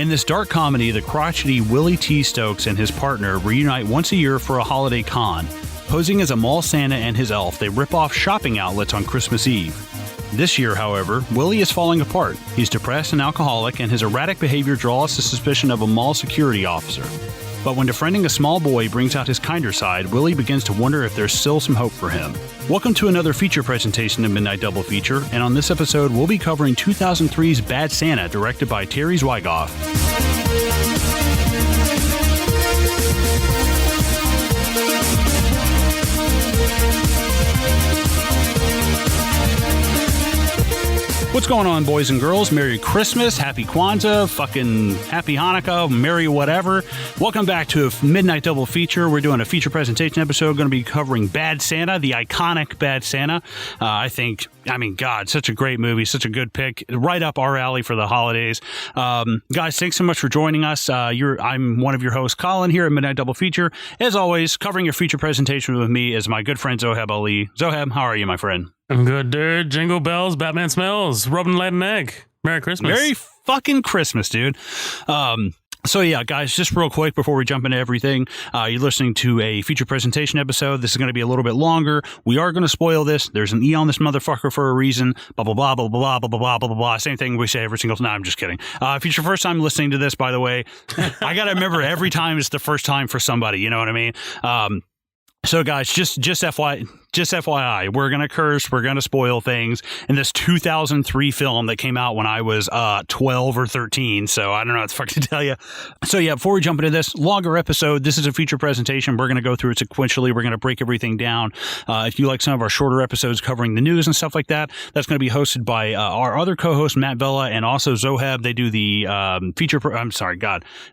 In this dark comedy, the crotchety Willie T. Stokes and his partner reunite once a year for a holiday con. Posing as a mall Santa and his elf, they rip off shopping outlets on Christmas Eve. This year, however, Willie is falling apart. He's depressed and alcoholic, and his erratic behavior draws the suspicion of a mall security officer. But when befriending a small boy brings out his kinder side, Willie begins to wonder if there's still some hope for him. Welcome to another feature presentation of Midnight Double Feature, and on this episode, we'll be covering 2003's Bad Santa, directed by Terry Zwigoff. What's going on, boys and girls? Merry Christmas, Happy Kwanzaa, fucking Happy Hanukkah, Merry whatever. Welcome back to a Midnight Double Feature. We're doing a feature presentation episode, going to be covering Bad Santa, the iconic Bad Santa. God, such a great movie, such a good pick, right up our alley for the holidays. Guys, thanks so much for joining us. I'm one of your hosts, Colin, here at Midnight Double Feature. As always, covering your feature presentation with me is my good friend Zoheb Ali. Zoheb, how are you, my friend? I'm good, dude. Jingle bells, Batman smells, Robin laid an egg. Merry Christmas. Merry fucking Christmas, dude. So yeah, guys, just real quick before we jump into everything, you're listening to a feature presentation episode. This is going to be a little bit longer. We are going to spoil this. There's an E on this motherfucker for a reason. Blah, blah, blah, blah, blah, blah, blah, blah, blah, blah. Same thing we say every single time. No, I'm just kidding. If it's your first time listening to this, by the way, I got to remember every time is the first time for somebody. You know what I mean? So guys, just FYI, we're going to curse, we're going to spoil things in this 2003 film that came out when I was 12 or 13, so I don't know what the fuck to tell you. So yeah, before we jump into this longer episode, this is a feature presentation. We're going to go through it sequentially. We're going to break everything down. If you like some of our shorter episodes covering the news and stuff like that, that's going to be hosted by our other co-host, Matt Vella, and also Zoheb. They do the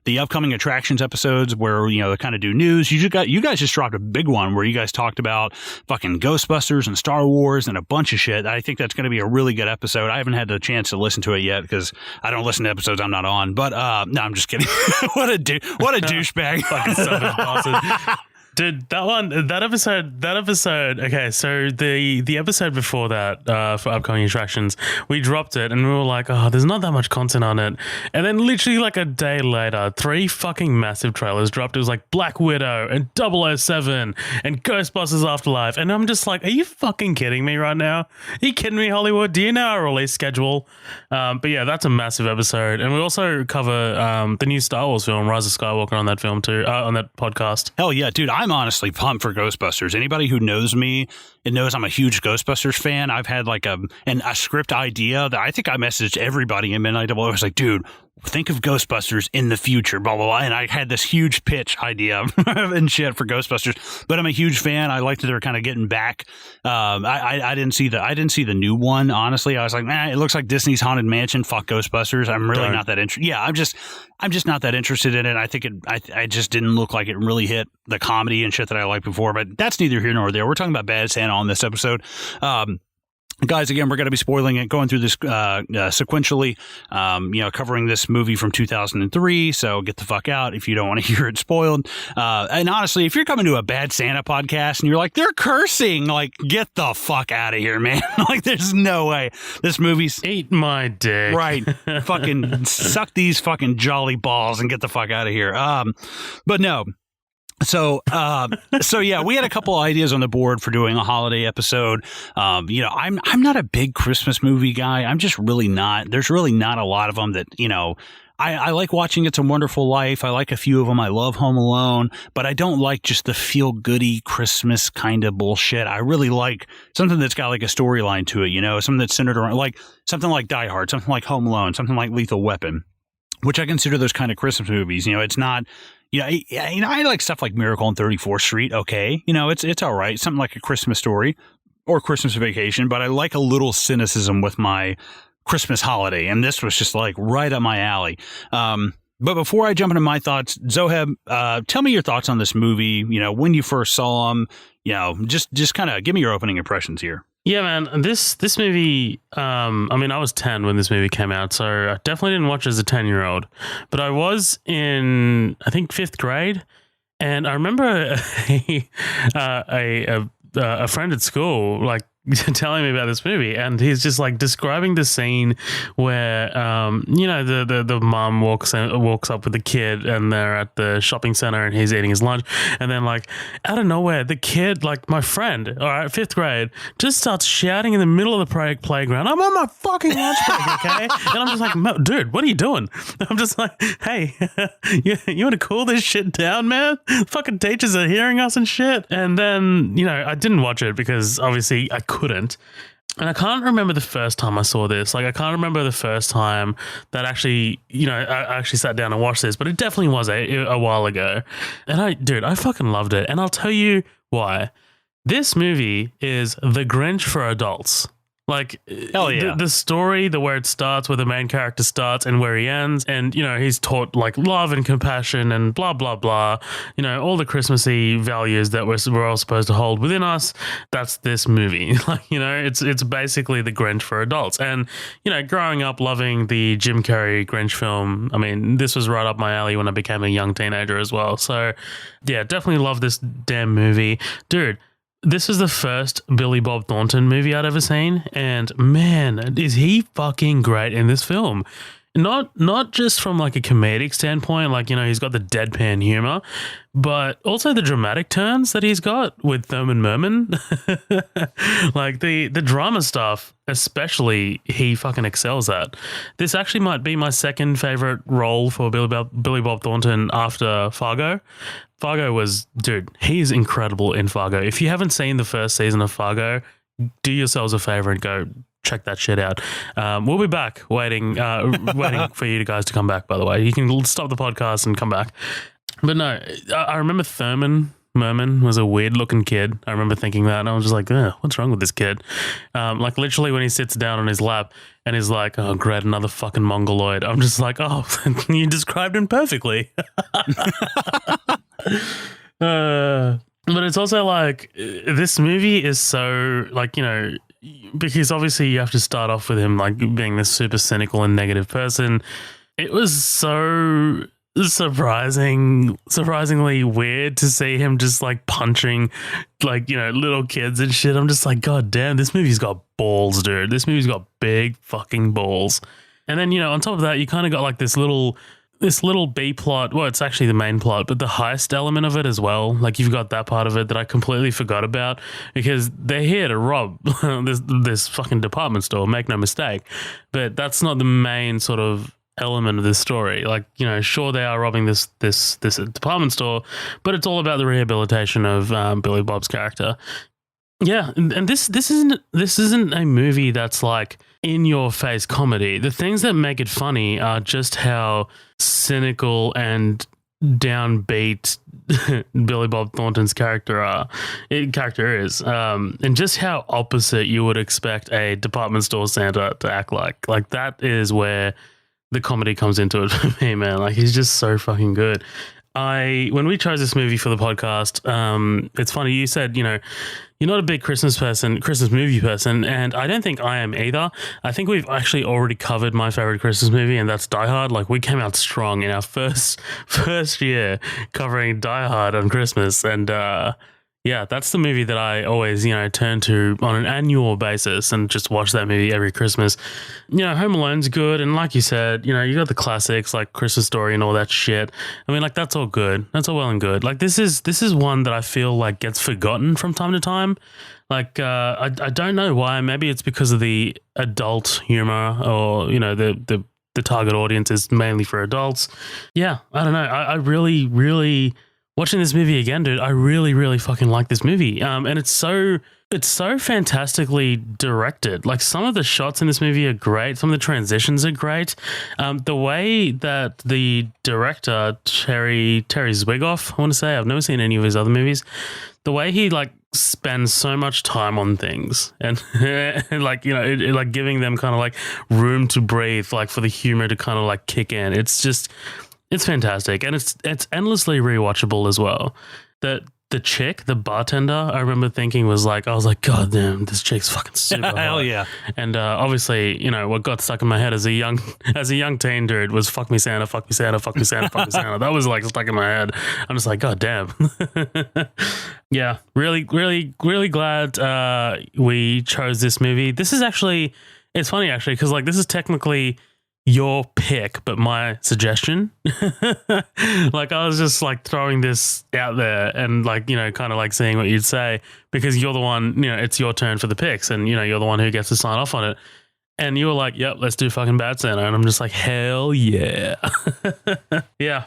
the upcoming attractions episodes where, you know, they kind of do news. You guys just dropped a big one where you guys talked about fucking Ghostbusters and Star Wars and a bunch of shit. I think that's going to be a really good episode. I haven't had the chance to listen to it yet because I don't listen to episodes I'm not on. But no, I'm just kidding. What a douchebag. Fucking savage bastard. Dude, that episode, okay, so the episode before that, for upcoming attractions, we dropped it and we were like, oh, there's not that much content on it. And then literally like a day later, 3 fucking massive trailers dropped. It was like Black Widow and 007 and Ghostbusters Afterlife. And I'm just like, are you fucking kidding me right now? Are you kidding me, Hollywood? Do you know our release schedule? But yeah, that's a massive episode. And we also cover the new Star Wars film, Rise of Skywalker, on that film too, on that podcast. Hell yeah, dude. I'm honestly pumped for Ghostbusters. Anybody who knows me and knows I'm a huge Ghostbusters fan. I've had like a script idea that I think I messaged everybody in Midnight Double. I was like, dude, think of Ghostbusters in the future, blah, blah, blah. And I had this huge pitch idea and shit for Ghostbusters, but I'm a huge fan. I like that they're kind of getting back. I didn't see the new one. Honestly, I was like, man, it looks like Disney's Haunted Mansion. Fuck Ghostbusters. I'm really not that interested. Yeah, I'm just not that interested in it. I think I just didn't look like it really hit the comedy and shit that I liked before, but that's neither here nor there. We're talking about Bad Santa on this episode. Guys, again, we're going to be spoiling it, going through this sequentially, covering this movie from 2003, so get the fuck out if you don't want to hear it spoiled. And honestly, if you're coming to a Bad Santa podcast and you're like, they're cursing, like, get the fuck out of here, man. Like, there's no way. This movie's... Eat my dick. Right. Fucking suck these fucking jolly balls and get the fuck out of here. But no. So yeah, we had a couple ideas on the board for doing a holiday episode. I'm not a big Christmas movie guy. I'm just really not. There's really not a lot of them that, you know, I like watching It's a Wonderful Life. I like a few of them. I love Home Alone, but I don't like just the feel-goody Christmas kind of bullshit. I really like something that's got like a storyline to it, you know, something that's centered around like something like Die Hard, something like Home Alone, something like Lethal Weapon, which I consider those kind of Christmas movies. You know, it's not... Yeah, I like stuff like Miracle on 34th Street. Okay, you know, it's all right. Something like A Christmas Story or Christmas Vacation, but I like a little cynicism with my Christmas holiday, and this was just like right up my alley. But before I jump into my thoughts, Zoheb, tell me your thoughts on this movie. You know, when you first saw them. You know, just kind of give me your opening impressions here. Yeah, man, this movie, I was 10 when this movie came out, so I definitely didn't watch it as a 10-year-old, but I was in, I think, 5th grade, and I remember a friend at school, like, telling me about this movie, and he's just like describing the scene where the mom walks up with the kid, and they're at the shopping center, and he's eating his lunch, and then like out of nowhere, the kid, like my friend, all right, 5th grade, just starts shouting in the middle of the playground, "I'm on my fucking lunch break, okay?" And I'm just like, dude, what are you doing? I'm just like, hey, you want to cool this shit down, man? Fucking teachers are hearing us and shit. And then, I didn't watch it because obviously I couldn't. And I can't remember the first time I saw this. Like, I can't remember the first time that actually, I actually sat down and watched this, but it definitely was a while ago. And I fucking loved it. And I'll tell you why. This movie is The Grinch for adults. Like, hell yeah. The story, where it starts, where the main character starts and where he ends. And, he's taught like love and compassion and blah, blah, blah. All the Christmassy values that we're all supposed to hold within us. That's this movie. Like, it's basically The Grinch for adults. And, growing up loving the Jim Carrey Grinch film, I mean, this was right up my alley when I became a young teenager as well. So, yeah, definitely love this damn movie. Dude. This is the first Billy Bob Thornton movie I'd ever seen, and man, is he fucking great in this film. Not just from like a comedic standpoint, like, he's got the deadpan humor, but also the dramatic turns that he's got with Thurman Merman. Like the drama stuff, especially, he fucking excels at. This actually might be my second favorite role for Billy Bob Thornton after Fargo. Fargo was, dude, he's incredible in Fargo. If you haven't seen the first season of Fargo, do yourselves a favor and go check that shit out. We'll be back waiting for you guys to come back, by the way. You can stop the podcast and come back. But no, I remember Thurman Merman was a weird looking kid. I remember thinking that, and I was just like, what's wrong with this kid? Like literally when he sits down on his lap and he's like, oh, great, another fucking mongoloid. I'm just like, oh, you described him perfectly. But it's also like, this movie is so like, because obviously you have to start off with him like being this super cynical and negative person. It was so surprisingly weird to see him just like punching like, little kids and shit. I'm just like, God damn, this movie's got balls, dude. This movie's got big fucking balls. And then, on top of that, you kind of got like this little B plot. Well, it's actually the main plot, but the heist element of it as well. Like, you've got that part of it that I completely forgot about, because they're here to rob this fucking department store, make no mistake. But that's not the main sort of element of this story. Like, sure, they are robbing this department store, but it's all about the rehabilitation of Billy Bob's character. Yeah, and this isn't a movie that's like in your face comedy. The things that make it funny are just how cynical and downbeat Billy Bob Thornton's character is, and just how opposite you would expect a department store Santa to act like. Like, that is where the comedy comes into it for me, man. Like, he's just so fucking good. When we chose this movie for the podcast, it's funny, you said, you're not a big Christmas movie person, and I don't think I am either. I think we've actually already covered my favorite Christmas movie, and that's Die Hard. Like, we came out strong in our first year covering Die Hard on Christmas, and yeah, that's the movie that I always, turn to on an annual basis and just watch that movie every Christmas. Home Alone's good, and like you said, you got the classics like Christmas Story and all that shit. I mean, like, that's all good. That's all well and good. Like, this is one that I feel like gets forgotten from time to time. Like, I don't know why. Maybe it's because of the adult humor, or the target audience is mainly for adults. Yeah, I don't know. I really watching this movie again, dude, I really, really fucking like this movie. And it's so fantastically directed. Like, some of the shots in this movie are great. Some of the transitions are great. The way that the director, Terry Zwigoff, I want to say, I've never seen any of his other movies. The way he like spends so much time on things and like, like giving them kind of like room to breathe, like for the humor to kind of like kick in. It's fantastic, and it's endlessly rewatchable as well. That the chick, the bartender, I remember thinking was like, I was like, God damn, this chick's fucking super hot. Hell yeah. And obviously, you know, what got stuck in my head as a young teen dude was fuck me Santa, fuck me Santa, fuck me Santa, fuck me Santa. That was like stuck in my head. I'm just like, God damn. Yeah, really glad we chose this movie. This is actually, it's funny actually, because like this is technically your pick, but my suggestion. Like I was just like throwing this out there and like, you know, kind of like seeing what you'd say, because you're the one, you know, it's your turn for the picks and, you know, you're the one who gets to sign off on it. And you were like, yep, let's do fucking Bad Santa. And I'm just like, hell yeah. Yeah.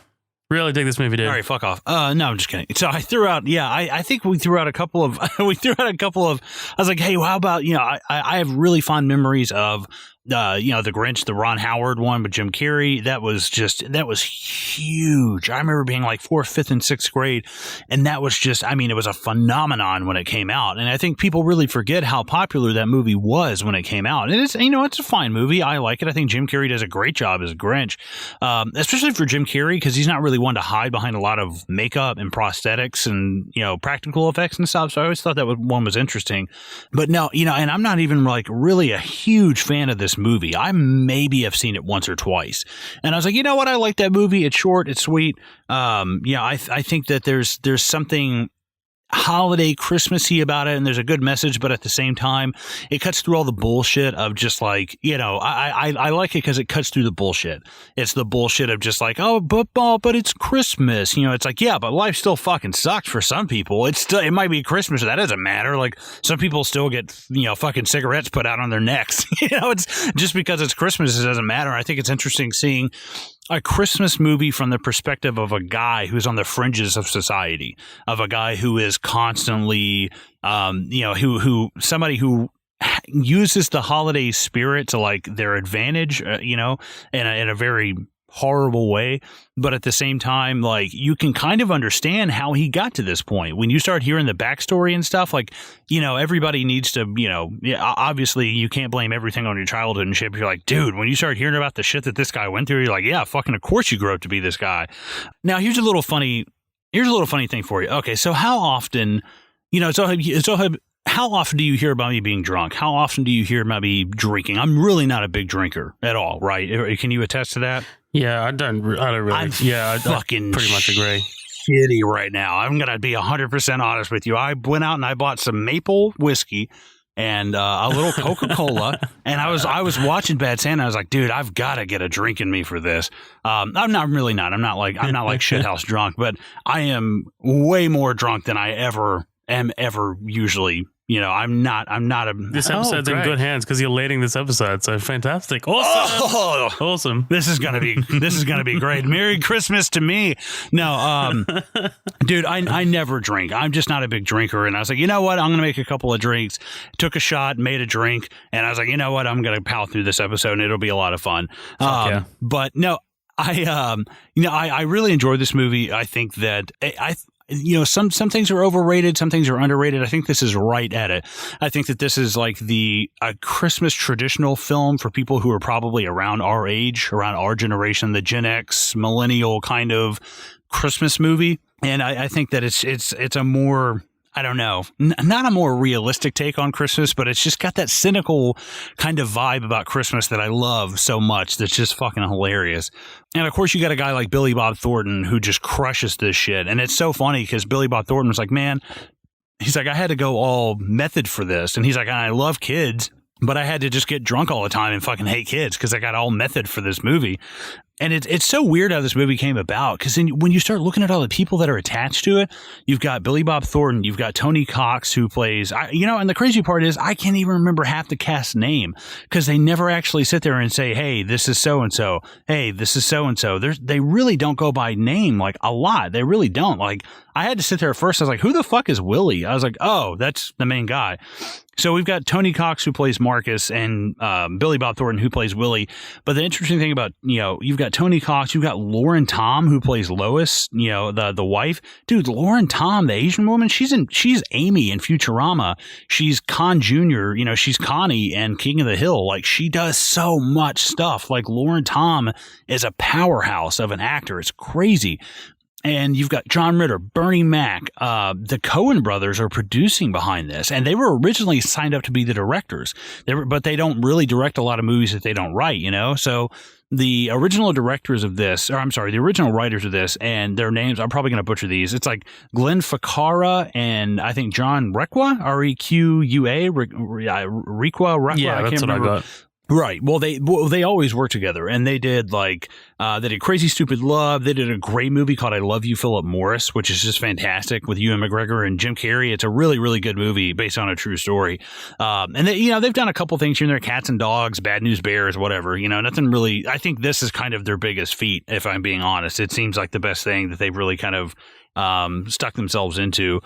Really dig this movie, dude. All right, fuck off. No, I'm just kidding. So I threw out, I think we threw out a couple of, I was like, hey, well, how about, you know, I have really fond memories of, you know, The Grinch, the Ron Howard one with Jim Carrey. That was huge. I remember being like 4th, 5th, and 6th grade. And that was just, I mean, it was a phenomenon when it came out. And I think people really forget how popular that movie was when it came out. And it's, you know, it's a fine movie. I like it. I think Jim Carrey does a great job as Grinch, especially for Jim Carrey, because he's not really one to hide behind a lot of makeup and prosthetics and, you know, practical effects and stuff. So I always thought that one was interesting. But no, you know, and I'm not even like really a huge fan of this movie. I maybe have seen it once or twice. And I was like, you know what? I like that movie. It's short. It's sweet. Yeah, I think that there's something holiday Christmassy about it, and there's a good message, but at the same time it cuts through all the bullshit of just like, you know, I like it because it cuts through the bullshit. It's the bullshit of just like, but it's Christmas, you know. It's like, yeah, but life still fucking sucks for some people. It might be Christmas, that doesn't matter. Like some people still get, you know, fucking cigarettes put out on their necks. You know, it's just because it's Christmas, it doesn't matter. I think it's interesting seeing a Christmas movie from the perspective of a guy who's on the fringes of society, of a guy who is constantly, you know, who somebody who uses the holiday spirit to like their advantage, you know, in a very horrible way. But at the same time, like you can kind of understand how he got to this point. When you start hearing the backstory and stuff, like, you know, everybody needs to, you know, obviously you can't blame everything on your childhood and shit. But you're like, dude, when you start hearing about the shit that this guy went through, you're like, yeah, fucking of course you grew up to be this guy. Now, here's a little funny thing for you. Okay, so how often, you know, how often do you hear about me being drunk? How often do you hear about me drinking? I'm really not a big drinker at all, right? Can you attest to that? Yeah, I don't really. I pretty much agree. Shitty right now. I'm gonna be 100% honest with you. I went out and I bought some maple whiskey and a little Coca-Cola, and I was watching Bad Santa. I was like, dude, I've got to get a drink in me for this. I'm not like shithouse drunk, but I am way more drunk than I ever usually. You know, I'm not a. This episode's in good hands because you're leading this episode. So fantastic, awesome, awesome. This is gonna be great. Merry Christmas to me. No, dude, I never drink. I'm just not a big drinker. And I was like, you know what? I'm gonna make a couple of drinks. Took a shot, made a drink, and I was like, you know what? I'm gonna power through this episode, and it'll be a lot of fun. Yeah. But no, I really enjoyed this movie. I think that you know, some things are overrated, some things are underrated. I think this is right at it. I think that this is like a Christmas traditional film for people who are probably around our age, around our generation, the Gen X, millennial kind of Christmas movie. And I think that it's a more, I don't know, not a more realistic take on Christmas, but it's just got that cynical kind of vibe about Christmas that I love so much. That's just fucking hilarious. And of course, you got a guy like Billy Bob Thornton who just crushes this shit. And it's so funny because Billy Bob Thornton was like, man, he's like, I had to go all method for this. And he's like, I love kids, but I had to just get drunk all the time and fucking hate kids because I got all method for this movie. And it's so weird how this movie came about, because when you start looking at all the people that are attached to it, you've got Billy Bob Thornton, you've got Tony Cox, who plays, you know, and the crazy part is I can't even remember half the cast's name because they never actually sit there and say, hey, this is so-and-so. Hey, this is so-and-so. They really don't go by name like a lot. They really don't. Like, I had to sit there at first. I was like, who the fuck is Willie? I was like, oh, that's the main guy. So we've got Tony Cox, who plays Marcus, and Billy Bob Thornton, who plays Willie. But the interesting thing about, you know, you've got Tony Cox, you've got Lauren Tom, who plays Lois, you know, the wife. Dude, Lauren Tom, the Asian woman, she's Amy in Futurama. She's Con Jr., you know, she's Connie and King of the Hill. Like, she does so much stuff. Like, Lauren Tom is a powerhouse of an actor. It's crazy. And you've got John Ritter, Bernie Mac, the Coen brothers are producing behind this, and they were originally signed up to be the directors. But they don't really direct a lot of movies that they don't write, you know? So the original directors of this, or I'm sorry, the original writers of this, and their names, I'm probably going to butcher these. It's like Glenn Ficarra and I think John Requa, R-E-Q-U-A, Requa. Yeah, that's what I got. Right. Well, they always work together, and they did they did Crazy Stupid Love. They did a great movie called I Love You, Philip Morris, which is just fantastic with Ewan McGregor and Jim Carrey. It's a really, really good movie based on a true story. And they've done a couple things here and there, Cats and Dogs, Bad News Bears, whatever. You know, nothing really. I think this is kind of their biggest feat, if I'm being honest. It seems like the best thing that they've really kind of stuck themselves into.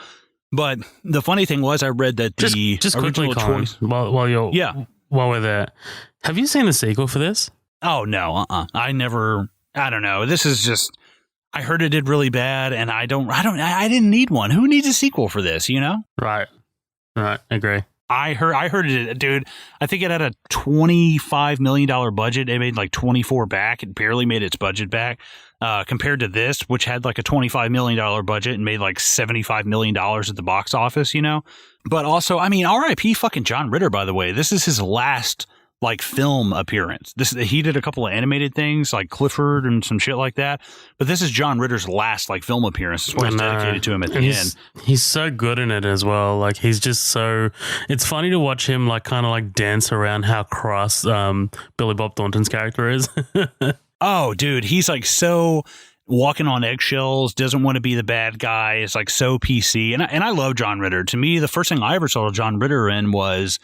But the funny thing was, I read that the just original quickly, choice. While we're there, have you seen the sequel for this? Oh no, I don't know. This is just, I heard it did really bad, and I didn't need one. Who needs a sequel for this? You know? Right. Agree. I heard it, dude. I think it had a $25 million budget. It made like 24 back. It barely made its budget back. Compared to this, which had like a $25 million budget and made like $75 million at the box office, you know? But also, I mean, R.I.P. fucking John Ritter, by the way. This is his last like film appearance. He did a couple of animated things like Clifford and some shit like that. But this is John Ritter's last like film appearance. That's why it's dedicated to him at the end. He's so good in it as well. Like he's just so, it's funny to watch him like kind of like dance around how cross Billy Bob Thornton's character is. Oh, dude, he's like so walking on eggshells, doesn't want to be the bad guy. It's like so PC. And I love John Ritter. To me, the first thing I ever saw John Ritter in was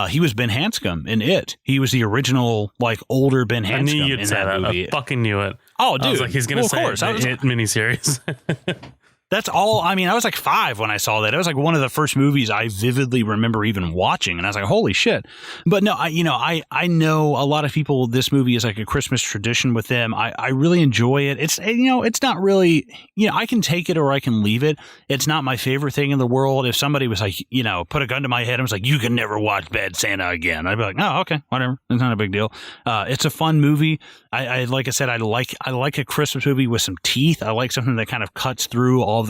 he was Ben Hanscom in It. He was the original like older Ben Hanscom. I knew you'd say that. Movie. I fucking knew it. Oh, dude. I was like, he's going to say It miniseries. That's all. I mean, I was like 5 when I saw that. It was like one of the first movies I vividly remember even watching. And I was like, holy shit. But no, I know a lot of people, this movie is like a Christmas tradition with them. I really enjoy it. It's, it's not really, I can take it or I can leave it. It's not my favorite thing in the world. If somebody was like, put a gun to my head and was like, you can never watch Bad Santa again, I'd be like, oh, okay, whatever. It's not a big deal. It's a fun movie. I like I said, I like a Christmas movie with some teeth. I like something that kind of cuts through all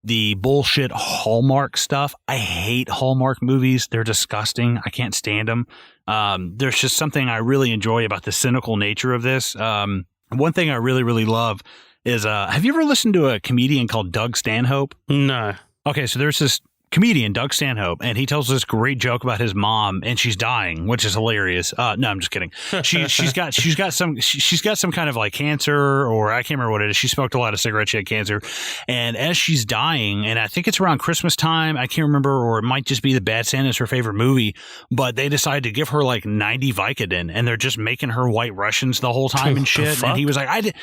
the bullshit Hallmark stuff. I hate Hallmark movies. They're disgusting. I can't stand them. There's just something I really enjoy about the cynical nature of this. One thing I really, really love is, have you ever listened to a comedian called Doug Stanhope? No. Okay, so there's this comedian, Doug Stanhope, and he tells this great joke about his mom, and she's dying, which is hilarious. No, I'm just kidding. She's got some kind of like cancer, or I can't remember what it is. She smoked a lot of cigarettes. She had cancer, and as she's dying, and I think it's around Christmas time, I can't remember, or it might just be the Bad Santa's her favorite movie, but they decide to give her like 90 Vicodin, and they're just making her White Russians the whole time and shit. And he was like,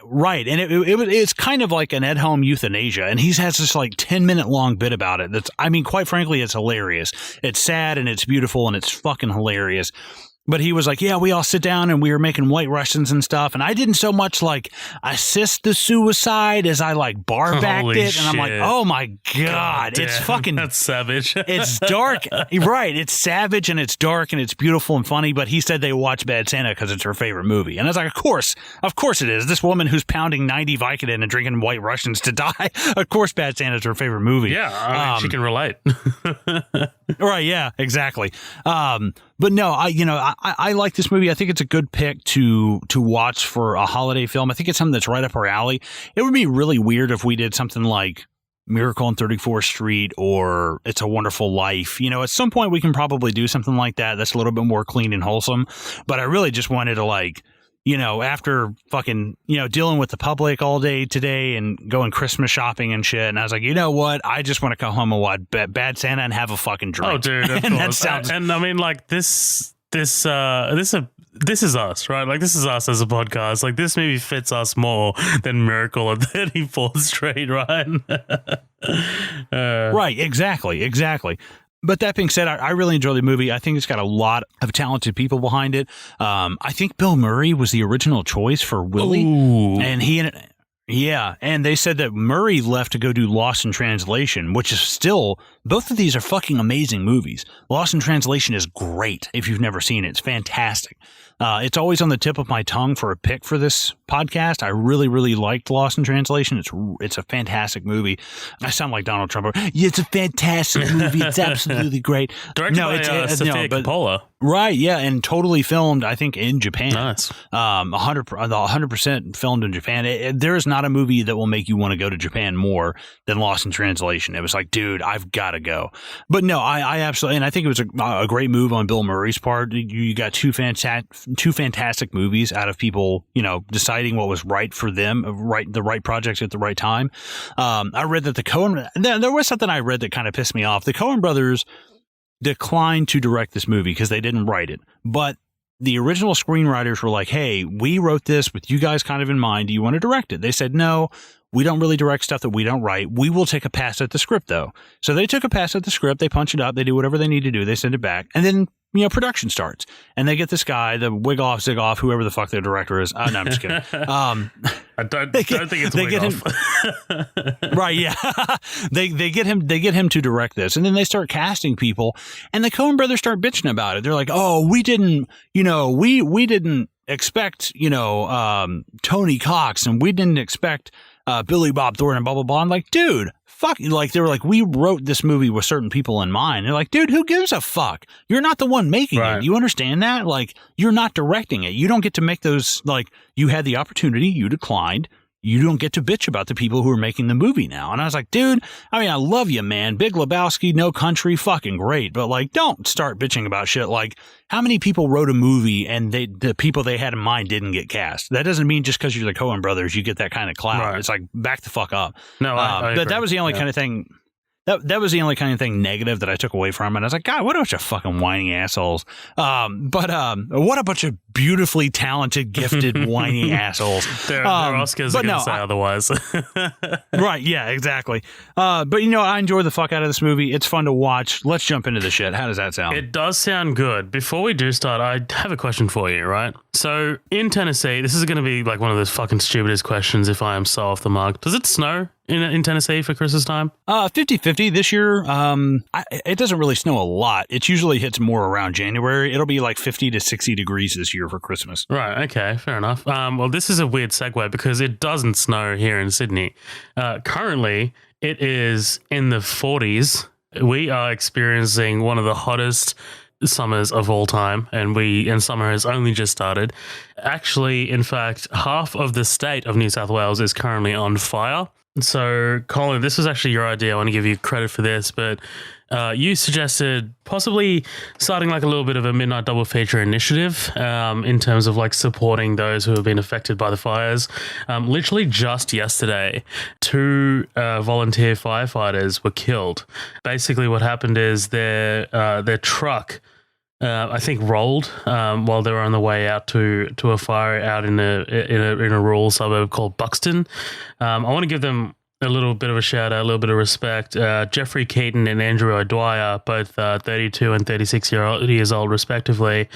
right, and it's kind of like an at-home euthanasia, and he has this like 10-minute long bit about it. I mean, quite frankly, it's hilarious. It's sad and it's beautiful and it's fucking hilarious. But he was like, yeah, we all sit down and we were making White Russians and stuff. And I didn't so much like assist the suicide as I like bar backed it. And shit. I'm like, oh my God, it's fucking. That's savage. It's dark. Right. It's savage and it's dark and it's beautiful and funny. But he said they watch Bad Santa because it's her favorite movie. And I was like, of course it is. This woman who's pounding 90 Vicodin and drinking White Russians to die. Of course, Bad Santa's her favorite movie. Yeah. I mean, she can relate. Right. Yeah, exactly. But no, I like this movie. I think it's a good pick to watch for a holiday film. I think it's something that's right up our alley. It would be really weird if we did something like Miracle on 34th Street or It's a Wonderful Life. At some point we can probably do something like that that's a little bit more clean and wholesome. But I really just wanted to after fucking, dealing with the public all day today and going Christmas shopping and shit. And I was like, you know what? I just want to come home and watch Bad Santa and have a fucking drink. Oh, dude. Of course. And I mean, like this is us, right? Like, this is us as a podcast. Like, this maybe fits us more than Miracle on 34th Street, right? Right. Exactly. But that being said, I really enjoy the movie. I think it's got a lot of talented people behind it. I think Bill Murray was the original choice for Willie. Ooh. And they said that Murray left to go do Lost in Translation, which is still Both of these are fucking amazing movies. Lost in Translation is great if you've never seen it. It's fantastic. It's always on the tip of my tongue for a pick for this podcast. I really, really liked Lost in Translation. It's a fantastic movie. I sound like Donald Trump. Yeah, it's a fantastic movie. It's absolutely great. Directed by Sofia Coppola. Right, yeah, and totally filmed, I think, in Japan. Nice. 100% filmed in Japan. There is not a movie that will make you want to go to Japan more than Lost in Translation. It was like, dude, I've got to go. But no, I absolutely, and I think it was a great move on Bill Murray's part. You got two fantastic movies out of people, deciding what was right for them, the right projects at the right time. I read that there was something I read that kind of pissed me off. The Coen brothers declined to direct this movie because they didn't write it. But the original screenwriters were like, hey, we wrote this with you guys kind of in mind. Do you want to direct it? They said, no, we don't really direct stuff that we don't write. We will take a pass at the script, though. So they took a pass at the script. They punch it up. They do whatever they need to do. They send it back. And then, production starts. And they get this guy, the Wigoff, Zwigoff, whoever the fuck their director is. No, I'm just kidding. I don't think it's Wigoff. Right, yeah. They get him to direct this. And then they start casting people. And the Coen brothers start bitching about it. They're like, oh, we didn't expect, Tony Cox, and we didn't expect Billy Bob Thornton and blah, blah, blah. I'm like, dude, fuck. Like, they were like, we wrote this movie with certain people in mind. They're like, dude, who gives a fuck? You're not the one making it. You understand that? Like, you're not directing it. You don't get to make those, like, you had the opportunity, you declined. You don't get to bitch about the people who are making the movie now. And I was like, dude, I love you, man. Big Lebowski, No Country, fucking great. But, like, don't start bitching about shit. Like, how many people wrote a movie and the people they had in mind didn't get cast? That doesn't mean just because you're the Coen brothers, you get that kind of clout. Right. It's like, back the fuck up. No, I but that was the only kind of thing. That was the only kind of thing negative that I took away from it. I was like, God, what a bunch of fucking whining assholes. But what a bunch of beautifully talented, gifted, whiny assholes. Their Oscars are going to say otherwise. Right, yeah, exactly. But, I enjoy the fuck out of this movie. It's fun to watch. Let's jump into the shit. How does that sound? It does sound good. Before we do start, I have a question for you, right? So, in Tennessee, this is going to be like one of those fucking stupidest questions if I am so off the mark. Does it snow in Tennessee for Christmas time? 50-50 this year. It doesn't really snow a lot. It usually hits more around January. It'll be like 50 to 60 degrees this year for Christmas. Right. Okay. Fair enough. Well, this is a weird segue because it doesn't snow here in Sydney. Currently, it is in the 40s. We are experiencing one of the hottest summers of all time, and summer has only just started. Actually, in fact, half of the state of New South Wales is currently on fire. So, Colin, this was actually your idea. I want to give you credit for this, but you suggested possibly starting like a little bit of a midnight double feature initiative in terms of like supporting those who have been affected by the fires. Literally just yesterday, 2 volunteer firefighters were killed. Basically, what happened is their truck, I think, rolled while they were on the way out to a fire out in a rural suburb called Buxton. I want to give them a little bit of a shout out, a little bit of respect. Jeffrey Keaton and Andrew O'Dwyer, both 32 and 36 years old respectively.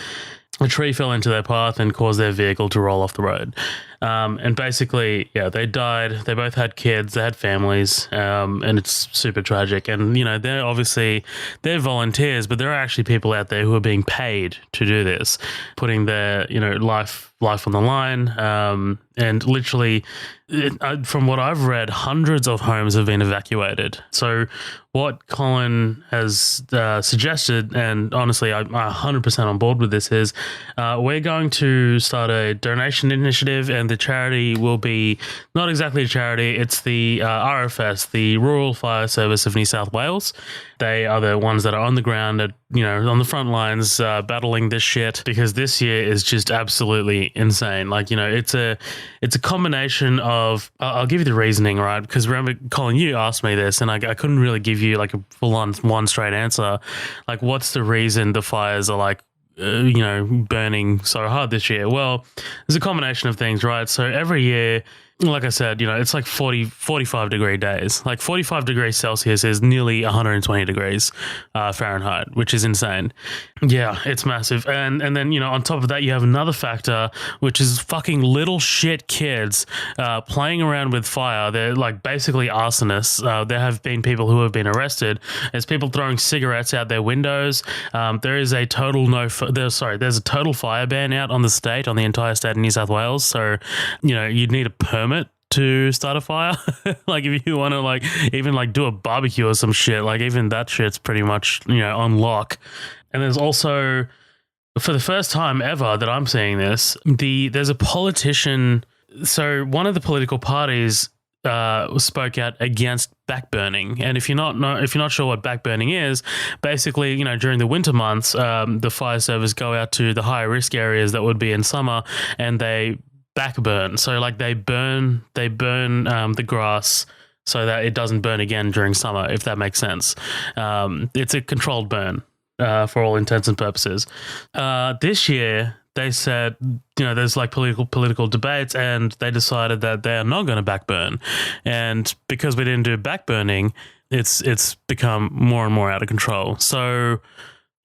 A tree fell into their path and caused their vehicle to roll off the road. And basically, yeah, they died. They both had kids. They had families. And it's super tragic. And, they're volunteers, but there are actually people out there who are being paid to do this, putting their, life on the line. And literally, from what I've read, hundreds of homes have been evacuated. So what Colin has suggested, and honestly, I'm 100% on board with this, is we're going to start a donation initiative, and the charity will be not exactly a charity. It's the RFS, the Rural Fire Service of New South Wales. They are the ones that are on the ground, on the front lines, battling this shit, because this year is just absolutely insane. Like, it's a combination of, I'll give you the reasoning, right? Because remember, Colin, you asked me this, and I couldn't really give you like a full-on one straight answer. Like, what's the reason the fires are like, burning so hard this year? Well, there's a combination of things, right? So every year like I said, it's like 45 degree days. Like 45 degrees Celsius is nearly 120 degrees Fahrenheit, which is insane. Yeah, it's massive. And then, on top of that, you have another factor, which is fucking little shit kids playing around with fire. They're like basically arsonists. There have been people who have been arrested. There's people throwing cigarettes out their windows. There is a total there's a total fire ban out on the entire state of New South Wales. So, you'd need a permit to start a fire. Like if you want to like even like do a barbecue or some shit, like even that shit's pretty much, on lock. And there's also, for the first time ever that I'm seeing this, there's a politician. So one of the political parties spoke out against backburning. And if you're not sure what backburning is, basically, during the winter months, the fire service go out to the higher risk areas that would be in summer, and they backburn. So like they burn the grass so that it doesn't burn again during summer, if that makes sense. It's a controlled burn for all intents and purposes. This year they said, there's like political debates, and they decided that they are not going to backburn. And because we didn't do backburning, it's become more and more out of control. So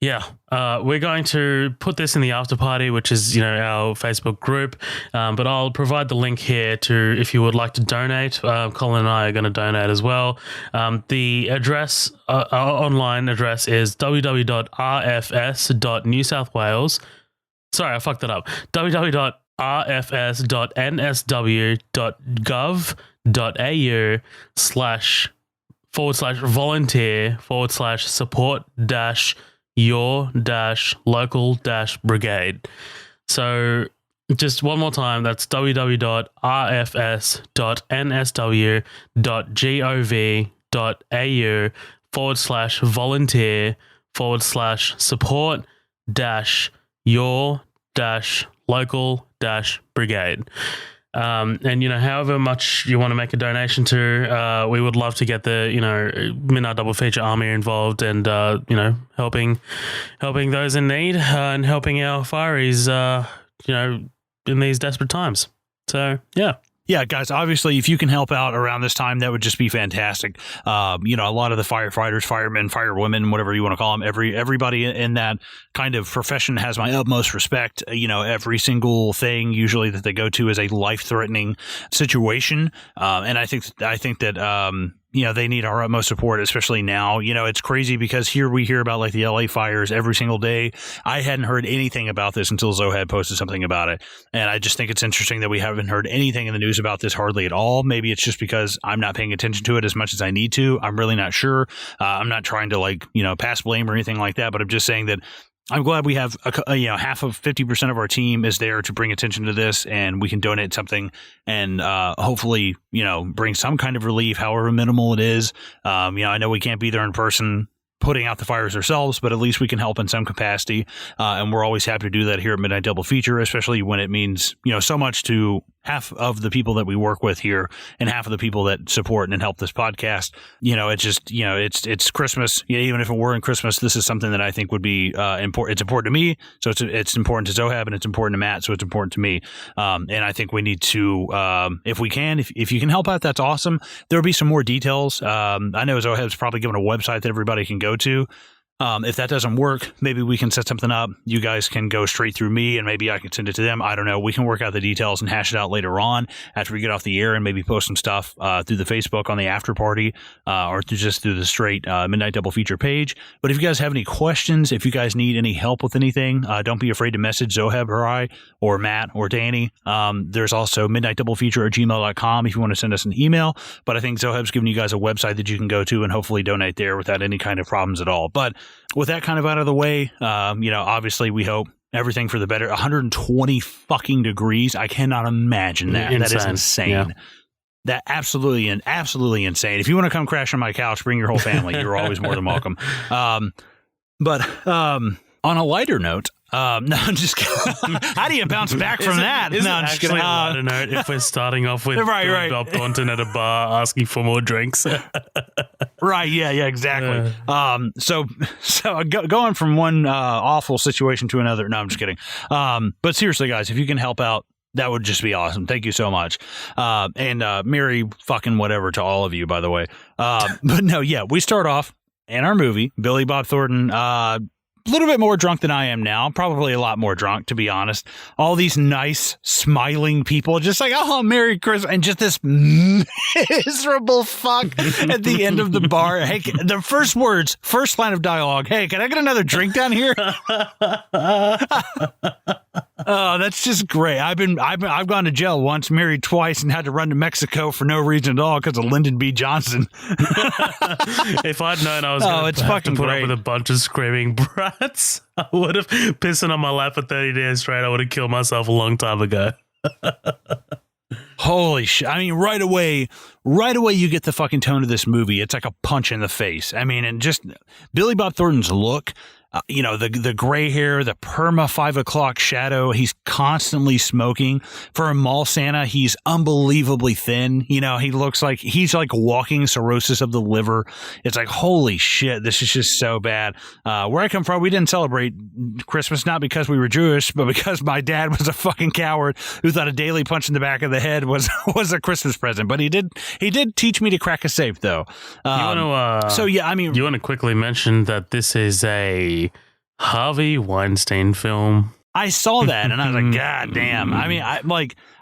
yeah, we're going to put this in the after party, which is, our Facebook group. But I'll provide the link here to, if you would like to donate. Colin and I are going to donate as well. The address, our online address is www.rfs.newsouthwales. Sorry, I fucked that up. www.rfs.nsw.gov.au/volunteer/your-local-brigade. So just one more time, that's www.rfs.nsw.gov.au/volunteer/support-your-local-brigade. And, however much you want to make a donation to, we would love to get the, Midnight Double Feature Army involved and, helping those in need and helping our fireys, in these desperate times. So, yeah. Yeah, guys, obviously, if you can help out around this time, that would just be fantastic. A lot of the firefighters, firemen, firewomen, whatever you want to call them, everybody in that kind of profession has my utmost respect. Every single thing usually that they go to is a life-threatening situation. And I think that they need our utmost support, especially now. It's crazy because here we hear about like the LA fires every single day. I hadn't heard anything about this until Zohab posted something about it. And I just think it's interesting that we haven't heard anything in the news about this hardly at all. Maybe it's just because I'm not paying attention to it as much as I need to. I'm really not sure. I'm not trying to pass blame or anything like that, but I'm just saying that I'm glad we have half of 50% of our team is there to bring attention to this, and we can donate something and hopefully bring some kind of relief, however minimal it is. I know we can't be there in person putting out the fires ourselves, but at least we can help in some capacity. And we're always happy to do that here at Midnight Double Feature, especially when it means, so much to half of the people that we work with here and half of the people that support and help this podcast. It's just, it's Christmas. Even if it weren't Christmas, this is something that I think would be important. It's important to me. So it's important to Zohab, and it's important to Matt. So it's important to me. And I think we need to, if we can, if you can help out, that's awesome. There'll be some more details. I know Zohab's probably given a website that everybody can go to. If that doesn't work, maybe we can set something up. You guys can go straight through me, and maybe I can send it to them. I don't know. We can work out the details and hash it out later on after we get off the air, and maybe post some stuff through the Facebook on the after party or just through the straight Midnight Double Feature page. But if you guys have any questions, if you guys need any help with anything, don't be afraid to message Zohab or I or Matt or Danny. There's also midnightdoublefeature@gmail.com if you want to send us an email. But I think Zohab's given you guys a website that you can go to and hopefully donate there without any kind of problems at all. But with that kind of out of the way, obviously we hope everything for the better. 120 fucking degrees. I cannot imagine that. Insane. That is insane. Yeah. That absolutely insane. If you want to come crash on my couch, bring your whole family. You're always more than welcome. But on a lighter note, no, I'm just kidding. How do you bounce back from that? No, I'm just kidding. A lighter note if we're starting off with right. Bob Thornton at a bar asking for more drinks. Right. Yeah, exactly. So going from one awful situation to another. No, I'm just kidding. But seriously, guys, if you can help out, That would just be awesome. Thank you so much. And Merry fucking whatever to all of you, by the way. But no, yeah, we start off in our movie, Billy Bob Thornton, a little bit more drunk than I am now. Probably a lot more drunk, to be honest. All these nice, smiling people, just like, oh, Merry Christmas. And just this miserable fuck at the end of the bar. Hey, the first line of dialogue. Hey, can I get another drink down here? Oh, that's just great. I've gone to jail once, married twice, and had to run to Mexico for no reason at all because of Lyndon B. Johnson. If I'd known I was going to have to put up with a bunch of screaming brats, I would have pissing on my lap for 30 days straight. I would have killed myself a long time ago. Holy shit. I mean, right away, you get the fucking tone of this movie. It's like a punch in the face. I mean, and just Billy Bob Thornton's look, the gray hair, the perma 5 o'clock shadow. He's constantly smoking. For a mall Santa, he's unbelievably thin. He looks like he's like walking cirrhosis of the liver. It's like, holy shit, this is just so bad. Where I come from, we didn't celebrate Christmas, not because we were Jewish, but because my dad was a fucking coward who thought a daily punch in the back of the head was a Christmas present. But he did teach me to crack a safe, though. You want to quickly mention that this is a Harvey Weinstein film. I saw that and I was like, God damn. I mean,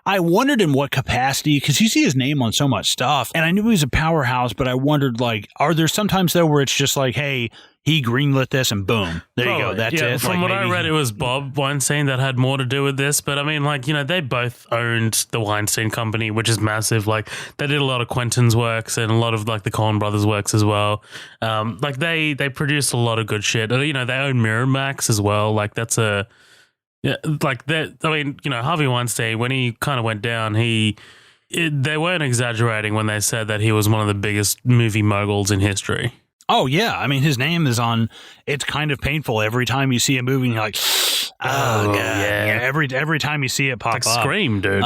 I wondered in what capacity, because you see his name on so much stuff, and I knew he was a powerhouse, but I wondered, like, are there sometimes though where it's just like, hey, he greenlit this and boom, there you go, that's it. From what I read, it was Bob Weinstein that had more to do with this, but I mean, like, they both owned the Weinstein Company, which is massive. Like, they did a lot of Quentin's works and a lot of like the Coen Brothers works as well. Like they produced a lot of good shit. They own Miramax as well. Like that's a like that. I mean, Harvey Weinstein, when he kind of went down, they weren't exaggerating when they said that he was one of the biggest movie moguls in history. Oh, yeah. I mean, his name is on. It's kind of painful every time you see a movie and you're like, oh, God. Yeah. Every time you see it pop like up. Scream, dude.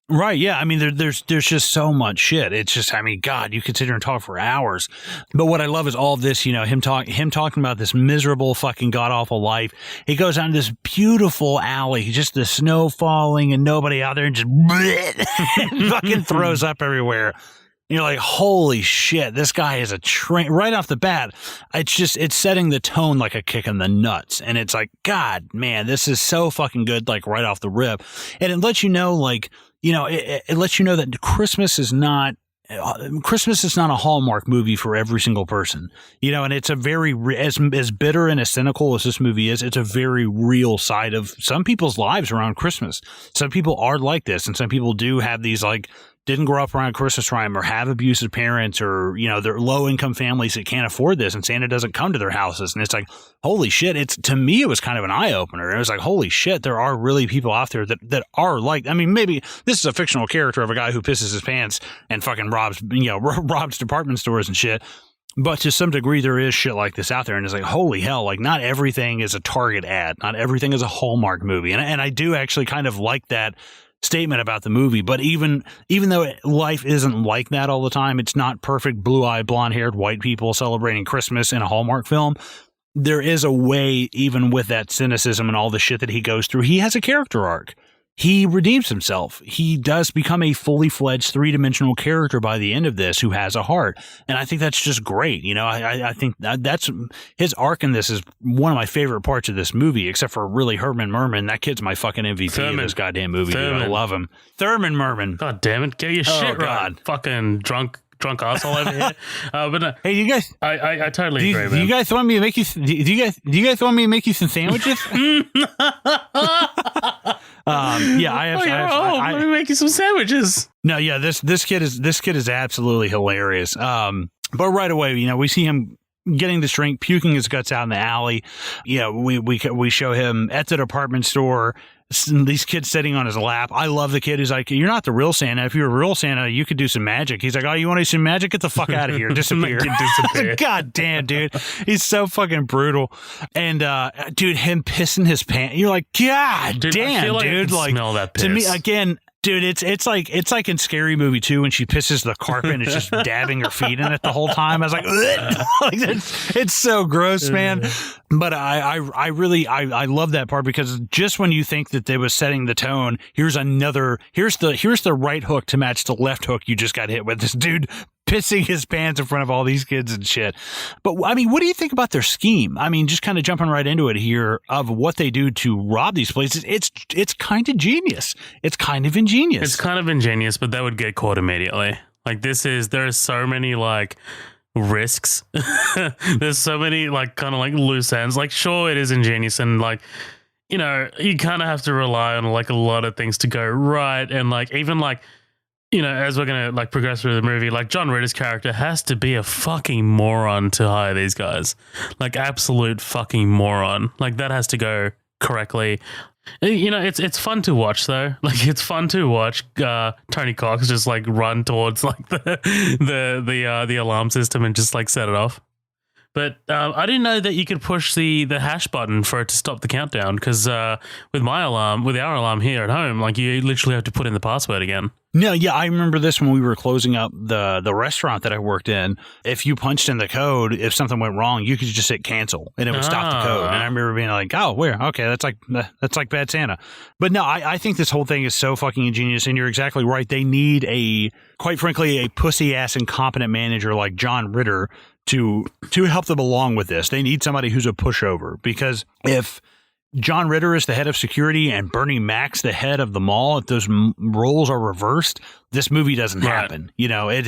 Right. Yeah. I mean, there's just so much shit. It's just, I mean, God, you could sit here and talk for hours. But what I love is all of this, him talking about this miserable fucking god awful life. He goes down this beautiful alley, just the snow falling and nobody out there and just and fucking throws up everywhere. You're like, holy shit, this guy is a train right off the bat. It's setting the tone like a kick in the nuts. And it's like, God, man, this is so fucking good, like right off the rip. And it lets you know, like, it lets you know that Christmas is not a Hallmark movie for every single person, and it's a very, as bitter and as cynical as this movie is, it's a very real side of some people's lives around Christmas. Some people are like this, and some people do have these, like, didn't grow up around Christmas time or have abusive parents or, they're low income families that can't afford this and Santa doesn't come to their houses. And it's like, holy shit. To me, it was kind of an eye opener. It was like, holy shit, there are really people out there that are like, I mean, maybe this is a fictional character of a guy who pisses his pants and fucking robs department stores and shit. But to some degree, there is shit like this out there. And it's like, holy hell, like not everything is a Target ad. Not everything is a Hallmark movie. And I do actually kind of like that statement about the movie. But even though life isn't like that all the time, it's not perfect blue-eyed, blonde-haired white people celebrating Christmas in a Hallmark film. There is a way, even with that cynicism and all the shit that he goes through, he has a character arc. He redeems himself. He does become a fully fledged three-dimensional character by the end of this who has a heart. And I think that's just great. I think that's his arc in this is one of my favorite parts of this movie, except for really Herman Merman. That kid's my fucking MVP of this goddamn movie. Dude, I love him. Thurman Merman. God damn it. Get your shit right. Fucking drunk asshole over here. But no, hey, you guys, I totally agree. Do you guys want me to make you? Do you guys want me to make you some sandwiches? Let me make you some sandwiches. No, yeah, this kid is absolutely hilarious. But right away, we see him getting this drink, puking his guts out in the alley. We show him at the department store. These kids sitting on his lap. I love the kid. He's like, you're not the real Santa. If you were real Santa, you could do some magic. He's like, oh, you want to do some magic? Get the fuck out of here. Disappear. God damn, dude. He's so fucking brutal. And, dude, him pissing his pants. You're like, God damn, I feel like dude. I can smell that piss. To me, again, Dude, it's like in Scary Movie 2 when she pisses the carpet and is just dabbing her feet in it the whole time. I was like, like it's so gross, man. But I really love that part because just when you think that they was setting the tone, here's the right hook to match the left hook you just got hit with. This dude pissing his pants in front of all these kids and shit. But I mean, what do you think about their scheme? I mean, just kind of jumping right into it here of what they do to rob these places. It's kind of genius. It's kind of ingenious. It's kind of ingenious, but they would get caught immediately. Like there are so many like risks. There's so many like kind of like loose ends. Like sure, it is ingenious and like, you know, you kind of have to rely on like a lot of things to go right. And like, even like, you know, as we're going to like progress through the movie, like John Ritter's character has to be a fucking moron to hire these guys. Like absolute fucking moron. Like that has to go correctly. You know, it's fun to watch though. Like it's fun to watch Tony Cox just like run towards like the alarm system and just like set it off. But I didn't know that you could push the hash button for it to stop the countdown because with our alarm here at home, like you literally have to put in the password again. No, yeah, I remember this when we were closing up the restaurant that I worked in. If you punched in the code, if something went wrong, you could just hit cancel and it would stop the code. And I remember being like, oh, where? Okay, that's like Bad Santa. But no, I think this whole thing is so fucking ingenious, and you're exactly right. They need quite frankly, a pussy-ass incompetent manager like John Ritter to help them along with this. They need somebody who's a pushover, because if John Ritter is the head of security and Bernie Mac's the head of the mall, if those roles are reversed, this movie doesn't happen. You know, I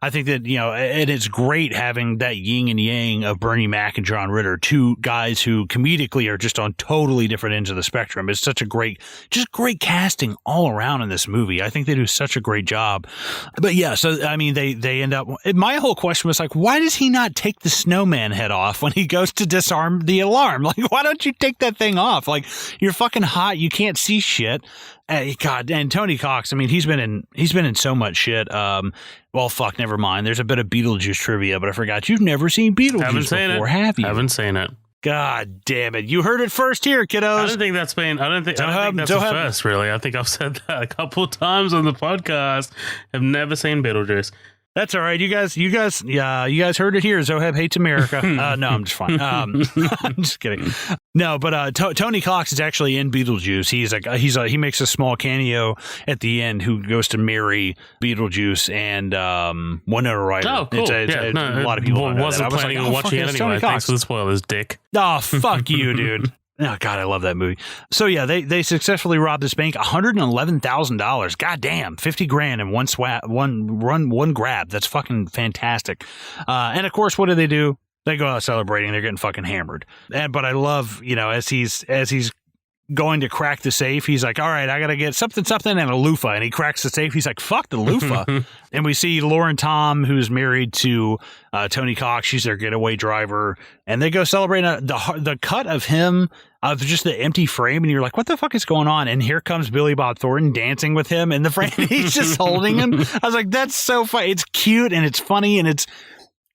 think that, you know, and it's great having that yin and yang of Bernie Mac and John Ritter, two guys who comedically are just on totally different ends of the spectrum. It's such a great casting all around in this movie. I think they do such a great job. But yeah, so I mean, they end up. My whole question was like, why does he not take the snowman head off when he goes to disarm the alarm? Like, why don't you take that thing off? Like, you're fucking hot. You can't see shit. God, and Tony Cox, I mean, he's been in so much shit. Well, fuck, never mind. There's a bit of Beetlejuice trivia, but I forgot you've never seen Beetlejuice before, have you? Haven't seen it. God damn it. You heard it first here, kiddos. I don't think that's the first, really. I think I've said that a couple of times on the podcast. I've never seen Beetlejuice. That's all right. You guys heard it here. Zoheb hates America. No, I'm just fine. I'm just kidding. No, but Tony Cox is actually in Beetlejuice. He makes a small cameo at the end who goes to marry Beetlejuice and Winona Ryder. Oh, cool. A lot of people wasn't planning on watching it anyway. Thanks for the spoilers, dick. Oh, fuck you, dude. Oh, God, I love that movie. So, yeah, they successfully robbed this bank, $111,000. God damn, 50 grand in one grab. That's fucking fantastic. And, of course, what do? They go out celebrating. They're getting fucking hammered. But I love, you know, as he's going to crack the safe, he's like, all right, I got to get something and a loofah. And he cracks the safe. He's like, fuck the loofah. And we see Lauren Tom, who's married to Tony Cox. She's their getaway driver. And they go celebrate the cut of him, of just the empty frame. And you're like, what the fuck is going on? And here comes Billy Bob Thornton dancing with him in the frame. He's just holding him. I was like, that's so funny. It's cute and it's funny. And it's,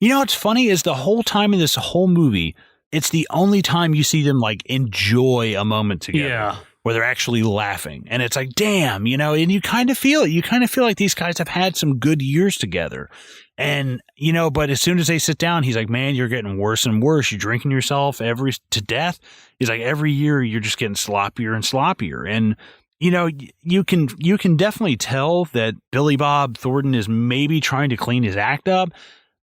you know, what's funny is the whole time in this whole movie, it's the only time you see them like enjoy a moment together where they're actually laughing. And it's like, damn, you know, and you kind of feel it. You kind of feel like these guys have had some good years together. And, you know, but as soon as they sit down, he's like, man, you're getting worse and worse. You're drinking yourself to death. He's like, every year you're just getting sloppier and sloppier. And, you know, you can definitely tell that Billy Bob Thornton is maybe trying to clean his act up,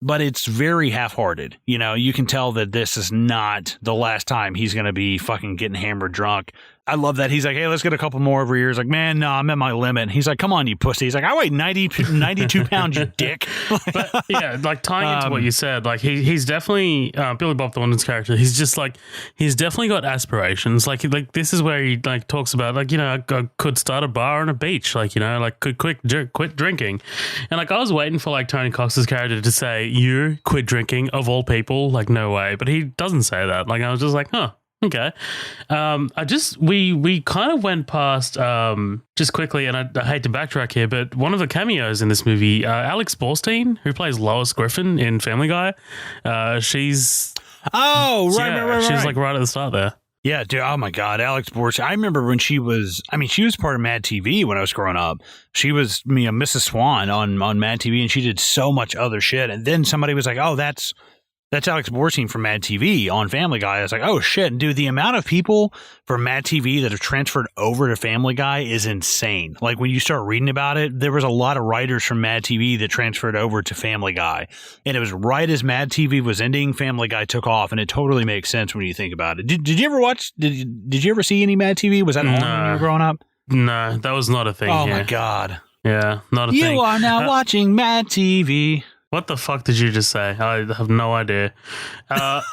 but it's very half-hearted. You know, you can tell that this is not the last time he's going to be fucking getting hammered drunk. I love that. He's like, hey, let's get a couple more over here. He's like, man, no, I'm at my limit. He's like, come on, you pussy. He's like, I weigh 92 pounds, you dick. But, yeah, like tying into what you said, like he's definitely, Billy Bob Thornton's character, he's just like, he's definitely got aspirations. Like this is where he like talks about like, you know, I could start a bar on a beach, like, you know, like could quit drinking. And like I was waiting for like Tony Cox's character to say, you quit drinking of all people, like no way. But he doesn't say that. Like I was just like, huh. Okay. We kind of went past just quickly, and I hate to backtrack here, but one of the cameos in this movie, Alex Borstein, who plays Lois Griffin in Family Guy, she's right. She's like right at the start there. Yeah, dude. Oh my God, Alex Borstein. I remember when she was part of Mad TV when I was growing up. She was Mrs. Swan on Mad TV, and she did so much other shit. And then somebody was like, "Oh, that's Alex Borstein from Mad TV on Family Guy." I was like, "Oh shit!" And dude, the amount of people from Mad TV that have transferred over to Family Guy is insane. Like when you start reading about it, there was a lot of writers from Mad TV that transferred over to Family Guy, and it was right as Mad TV was ending, Family Guy took off, and it totally makes sense when you think about it. Did you ever watch? Did you ever see any Mad TV? Was that on when you were growing up? No, that was not a thing. Oh my God! Yeah, not a thing. You are now watching Mad TV. What the fuck did you just say? I have no idea. But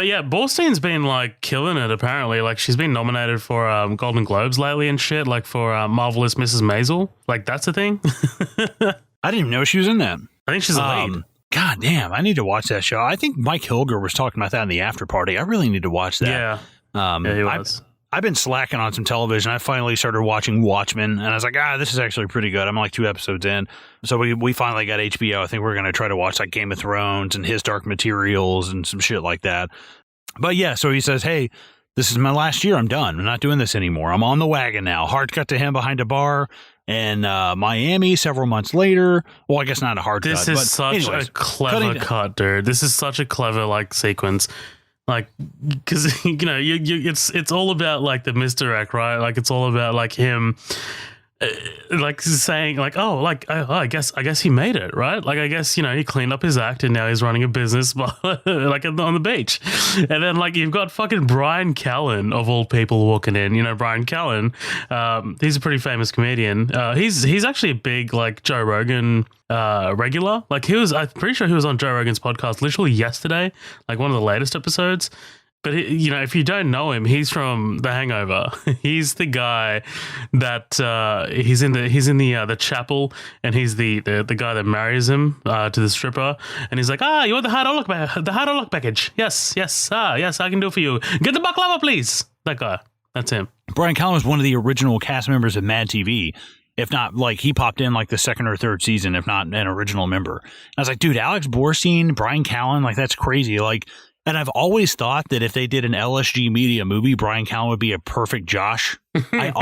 yeah, Borstein's been like killing it apparently. Like she's been nominated for Golden Globes lately and shit, like for Marvelous Mrs. Maisel. Like that's a thing. I didn't even know she was in that. I think she's a lead. God damn, I need to watch that show. I think Mike Hilger was talking about that in the after party. I really need to watch that. Yeah. Yeah, he was. I've been slacking on some television. I finally started watching Watchmen, and I was like, this is actually pretty good. I'm like 2 episodes in. So we finally got HBO. I think we're going to try to watch like Game of Thrones and His Dark Materials and some shit like that. But yeah, so he says, hey, this is my last year. I'm done. I'm not doing this anymore. I'm on the wagon now. Hard cut to him behind a bar in Miami several months later. Well, I guess not a hard cut. This is such a clever cut, dude. This is such a clever like sequence. Like, because you know, it's all about like the misdirect, right? Like, it's all about like him, like saying like, oh, like I guess he made it, right? Like, I guess, you know, he cleaned up his act and now he's running a business, like on the beach. And then like you've got fucking Brian Callen of all people walking in. You know, Brian Callen, he's a pretty famous comedian. He's actually a big like Joe Rogan regular. Like I'm pretty sure he was on Joe Rogan's podcast literally yesterday, like one of the latest episodes. But you know, if you don't know him, he's from The Hangover. He's the guy that he's in the chapel, and he's the guy that marries him to the stripper. And he's like, you want the hard luck package? Yes, yes, I can do it for you. Get the baklava, please. That guy. That's him. Brian Callen was one of the original cast members of Mad TV. If not, like, he popped in like the second or third season, if not an original member. And I was like, dude, Alex Borstein, Brian Callen, like, that's crazy. Like, and I've always thought that if they did an LSG Media movie, Brian Callen would be a perfect Josh. I've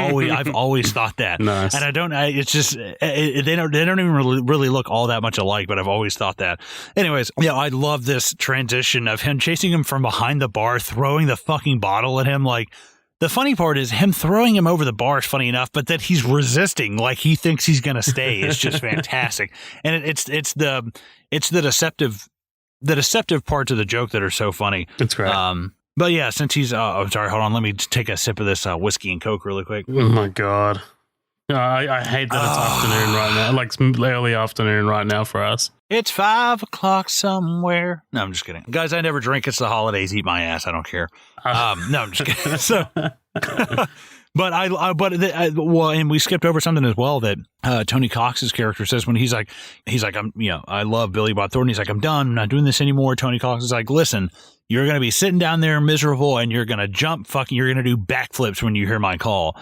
always thought that. Nice. And it's just, they don't even really look all that much alike, but I've always thought that. Anyways, yeah, I love this transition of him chasing him from behind the bar, throwing the fucking bottle at him. Like, the funny part is him throwing him over the bar is funny enough, but that he's resisting, like he thinks he's going to stay, is just fantastic. And it's the deceptive parts of the joke that are so funny. It's great. But yeah, since he's, I'm sorry, hold on. Let me take a sip of this whiskey and Coke really quick. Oh my God. I hate that it's afternoon right now, like early afternoon right now for us. It's 5 o'clock somewhere. No, I'm just kidding. Guys, I never drink. It's the holidays. Eat my ass. I don't care. No, I'm just kidding. So, and we skipped over something as well that Tony Cox's character says when he's like, I love Billy Bob Thornton. He's like, I'm done. I'm not doing this anymore. Tony Cox is like, listen, you're going to be sitting down there miserable and you're going to you're going to do backflips when you hear my call.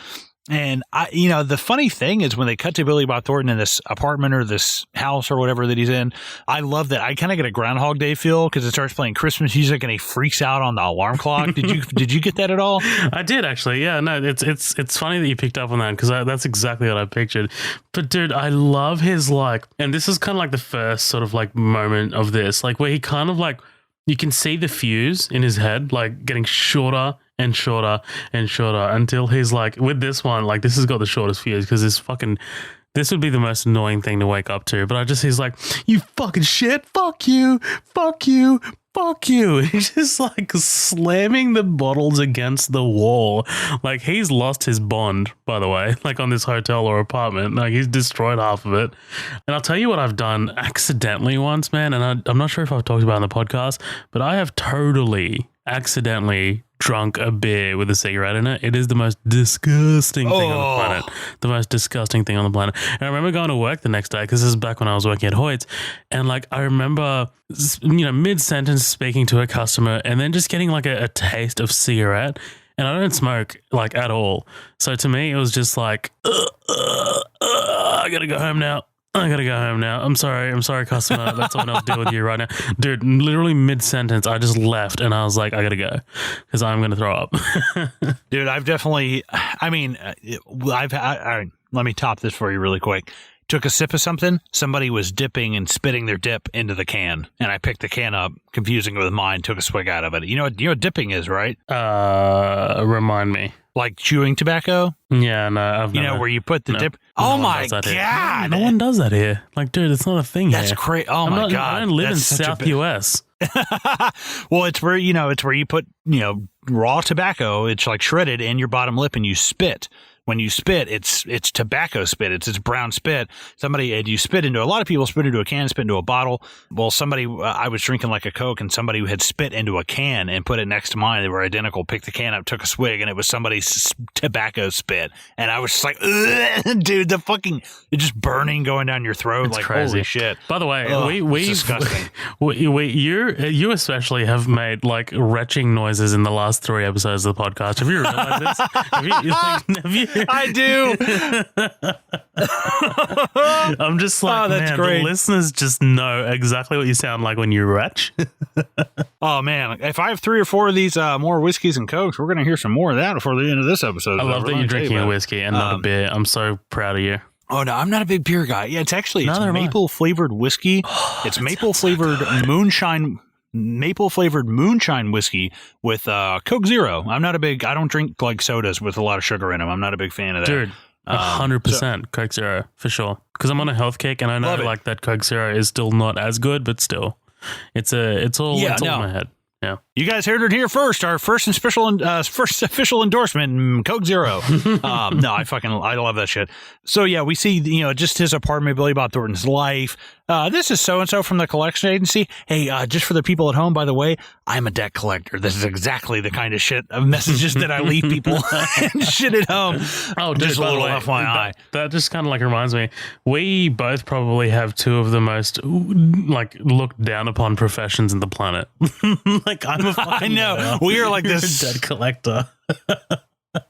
And the funny thing is when they cut to Billy Bob Thornton in this apartment or this house or whatever that he's in, I love that. I kind of get a Groundhog Day feel because it starts playing Christmas music and he freaks out on the alarm clock. Did you get that at all? I did actually. Yeah, no, it's funny that you picked up on that because that's exactly what I pictured. But dude, I love his and this is kind of like the first sort of like moment of this, like where he kind of like, you can see the fuse in his head, like getting shorter and shorter and shorter until he's like, with this one, like this has got the shortest fuse because this would be the most annoying thing to wake up to. But he's like, you fucking shit, fuck you, fuck you, fuck you. He's just like slamming the bottles against the wall. Like he's lost his bond, by the way, like on this hotel or apartment. Like he's destroyed half of it. And I'll tell you what I've done accidentally once, man. And I'm not sure if I've talked about it in the podcast, but I have totally accidentally drunk a beer with a cigarette in it. It is the most disgusting thing on the planet. The most disgusting thing on the planet. And I remember going to work the next day because this is back when I was working at Hoyt's. And like, I remember, mid-sentence speaking to a customer and then just getting like a taste of cigarette. And I don't smoke like at all. So to me, it was just like, I gotta go home now. I gotta go home now. I'm sorry, customer. Let someone else deal with you right now. Dude, literally mid-sentence, I just left and I was like, I gotta go because I'm gonna throw up. Dude, I've definitely, let me top this for you really quick. Took a sip of something, somebody was dipping and spitting their dip into the can, and I picked the can up, confusing it with mine, took a swig out of it. You know what dipping is, right? Remind me. Like chewing tobacco? Yeah, no, I've never. Where you put the dip. Oh my God. No one does that here. Like, dude, it's not a thing here. That's crazy. Oh my God. I don't live in South US. Well, it's where you put, raw tobacco. It's like shredded in your bottom lip and you spit. When you spit, it's tobacco spit. It's brown spit. A lot of people spit into a can, spit into a bottle. Well, I was drinking like a Coke and somebody had spit into a can and put it next to mine. They were identical. Picked the can up, took a swig, and it was somebody's tobacco spit. And I was just like, dude, it's just burning going down your throat. It's like, crazy. Holy shit. By the way, it's disgusting. You especially have made like retching noises in the last 3 episodes of the podcast. Have you realized this? Have you I do. I'm just like, that's man, great. The listeners just know exactly what you sound like when you retch. Oh, man. If I have 3 or 4 of these more whiskeys and Cokes, we're going to hear some more of that before the end of this episode. I love that you're drinking a whiskey and not a beer. I'm so proud of you. Oh, no, I'm not a big beer guy. Yeah, it's maple-flavored whiskey. It's maple-flavored maple-flavored moonshine whiskey with Coke Zero. I don't drink like sodas with a lot of sugar in them. I'm not a big fan of that. Dude, 100% Coke Zero for sure. Because I'm on a health kick and I know like that Coke Zero is still not as good, but still, it's all in my head. Yeah, you guys heard it here first. Our first official endorsement, Coke Zero. No, I love that shit. So yeah, we see just his apartment, Billy Bob Thornton's life. This is so and so from the collection agency. Hey, just for the people at home, by the way, I'm a debt collector. This is exactly the kind of messages that I leave people and shit at home. Oh, dude, just a little FYI. That just kind of like reminds me. We both probably have 2 of the most like looked down upon professions in the planet. Like I'm a fucking I know. We are like this debt collector.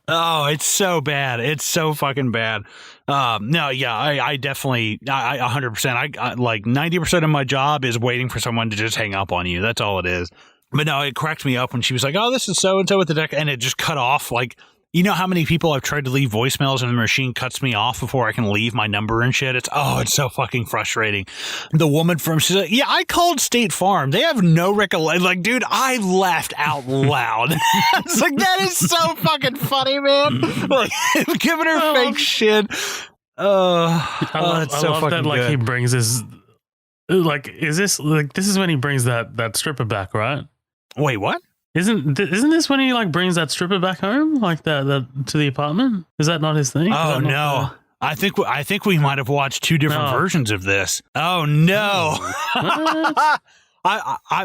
Oh, it's so bad. It's so fucking bad. No, yeah, I definitely, 100%. I like 90% of my job is waiting for someone to just hang up on you. That's all it is. But no, it cracked me up when she was like, oh, this is so-and-so with the deck. And it just cut off. Like, you know how many people I've tried to leave voicemails and the machine cuts me off before I can leave my number and shit? It's so fucking frustrating. The woman she's like, yeah, I called State Farm. They have no recollection. Like, dude, I laughed out loud. It's like, that is so fucking funny, man. Like, giving her fake shit. I love that, like, good. he brings his, like, this is when he brings that stripper back, right? Wait, what? Isn't this when he like brings that stripper back home, like that to the apartment? Is that not his thing? Oh no, I think we might have watched 2 different versions of this. Oh no,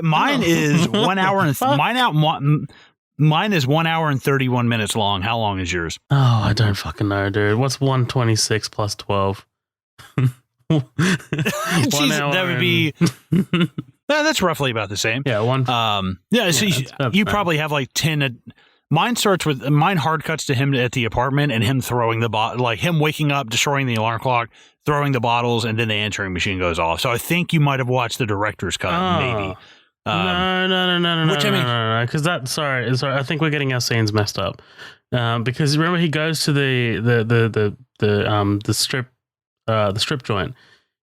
mine is 1 hour and mine is 1 hour and 31 minutes long. How long is yours? Oh, I don't fucking know, dude. What's 126 plus 12? 1 hour. That would be. That's roughly about the same. Yeah, one. Yeah, so you probably have like 10. Mine hard cuts to him at the apartment and him throwing the bottle, like him waking up, destroying the alarm clock, throwing the bottles, and then the answering machine goes off. So I think you might have watched the director's cut, maybe. No. Because sorry. I think we're getting our scenes messed up. Because remember he goes to the strip joint,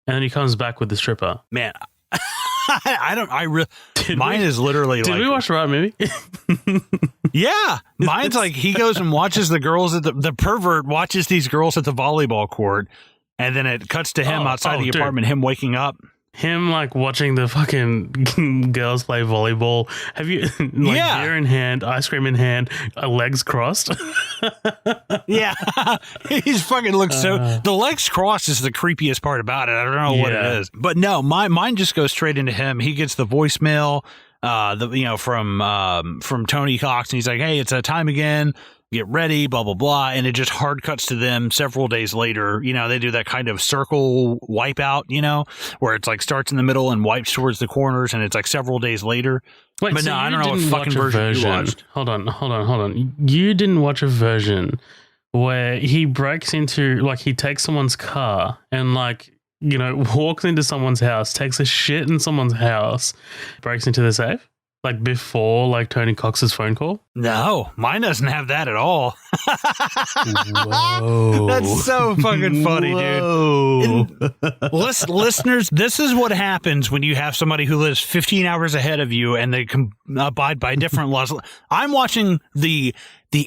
and then he comes back with the stripper. Man. Mine is literally Did we watch the right movie? Yeah. Mine's like he goes and watches the girls at the pervert watches these girls at the volleyball court, and then it cuts to him outside the apartment, him waking up. Him like watching the fucking girls play volleyball. Have you beer in hand, ice cream in hand, legs crossed? Yeah. He's fucking looks the legs crossed is the creepiest part about it. I don't know what it is. But no, mine just goes straight into him. He gets the voicemail from Tony Cox, and he's like, hey, it's time again. Get ready, blah, blah, blah. And it just hard cuts to them several days later. They do that kind of circle wipeout, where it's like starts in the middle and wipes towards the corners, and it's like several days later. Wait, but so no, I don't know what fucking version you watched. Hold on. You didn't watch a version where he breaks into, like, he takes someone's car and, like, walks into someone's house, takes a shit in someone's house, breaks into the safe? Like before, like Tony Cox's phone call? No, mine doesn't have that at all. Whoa. That's so fucking funny, dude. Listeners, this is what happens when you have somebody who lives 15 hours ahead of you and they can abide by different laws. I'm watching the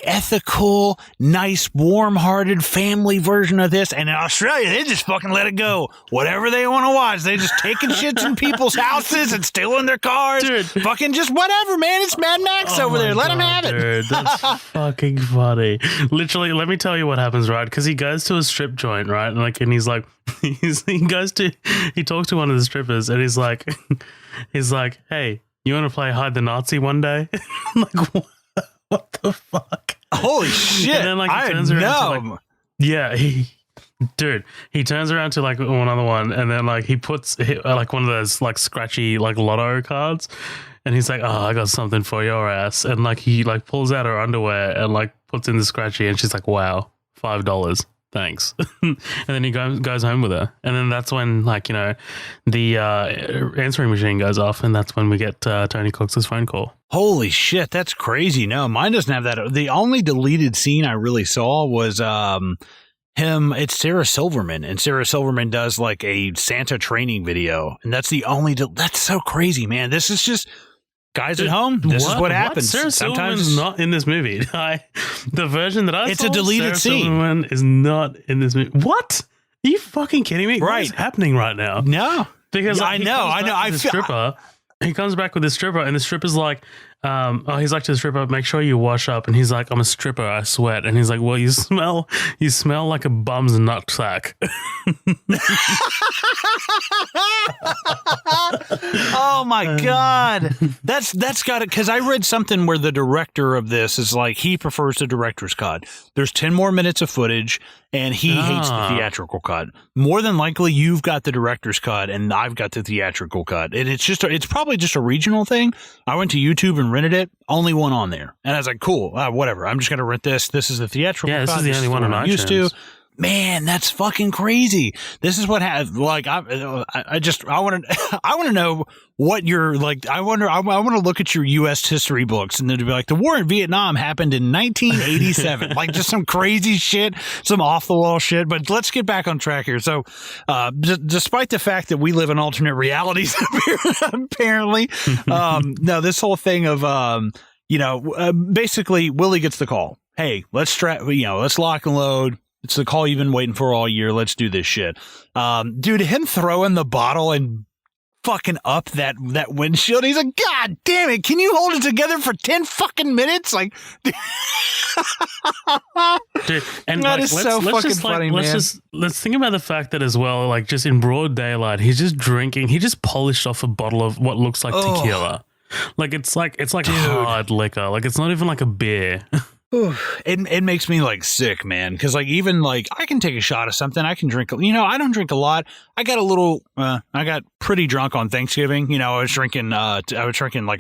ethical, nice, warm-hearted family version of this, and in Australia, they just fucking let it go. Whatever they want to watch, they just taking shits in people's houses and stealing their cars. Dude. Fucking just whatever, man. It's Mad Max over there. Let them have it. Dude, that's fucking funny. Literally, let me tell you what happens, right? Because he goes to a strip joint, right? And he's like, he talks to one of the strippers, and he's like, hey, you want to play hide the Nazi one day? Like, what the fuck? Holy shit! And then he turns around to he turns around to one other one, and then he puts one of those scratchy lotto cards, and he's like, "Oh, I got something for your ass," and he pulls out her underwear and puts in the scratchy, and she's like, "Wow, $5. Thanks." And then he goes home with her, and then that's when the answering machine goes off, and that's when we get Tony Cox's phone call. Holy shit, that's crazy. No, mine doesn't have that. The only deleted scene I really saw was him. It's Sarah Silverman, and Sarah Silverman does a Santa training video, and that's the only. That's so crazy, man. This is just. Guys at home, this is what happens. Sarah Silverman's not in this movie. The version that I saw, it's a deleted Sarah scene. Silverman is not in this movie. What? Are you fucking kidding me? Right. What is happening right now? No. Because I know. He comes back with the stripper, and the stripper's like, he's like to the stripper, make sure you wash up. And he's like, I'm a stripper, I sweat. And he's like, well, you smell like a bum's nutsack. Oh my God. That's got it. Cause I read something where the director of this is he prefers the director's cut. There's 10 more minutes of footage and he hates the theatrical cut. More than likely you've got the director's cut and I've got the theatrical cut. And it's probably just a regional thing. I went to YouTube and rented it. Only one on there. And I was like, cool, whatever. I'm just going to rent this. This is the theatrical cut. Yeah, this is the only one I'm used to. Man, that's fucking crazy. This is what I want to know what you're I want to look at your U.S. history books and then to be the war in Vietnam happened in 1987. Just some crazy shit, some off the wall shit. But let's get back on track here. So, despite the fact that we live in alternate realities, apparently, no, this whole thing of, basically Willie gets the call. Hey, let's lock and load. It's the call you've been waiting for all year. Let's do this shit. Dude, him throwing the bottle and fucking up that windshield. He's like, God damn it. Can you hold it together for 10 fucking minutes? Dude, and that is so fucking funny, man. Let's think about the fact that as well, just in broad daylight, he's just drinking. He just polished off a bottle of what looks like tequila. It's hard liquor. It's not even a beer. It makes me sick, man. Because even I can take a shot of something. I can drink. I don't drink a lot. I got pretty drunk on Thanksgiving. I was drinking a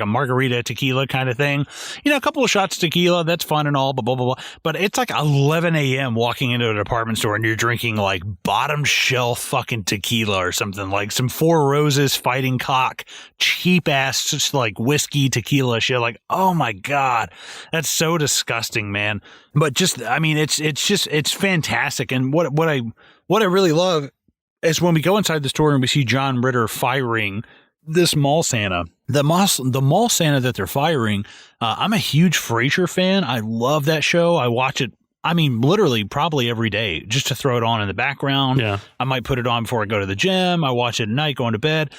margarita tequila kind of thing. A couple of shots of tequila. That's fun and all. Blah blah blah. But it's 11 a.m. walking into a department store and you're drinking bottom shelf fucking tequila or something some Four Roses Fighting Cock cheap ass just whiskey tequila shit. Oh my God, that's so disgusting, man. But it's fantastic. And what I really love is when we go inside the store and we see John Ritter firing this mall Santa. The mall Santa that they're firing. I'm a huge Frasier fan. I love that show. I watch it. Literally probably every day just to throw it on in the background. Yeah. I might put it on before I go to the gym. I watch it at night going to bed.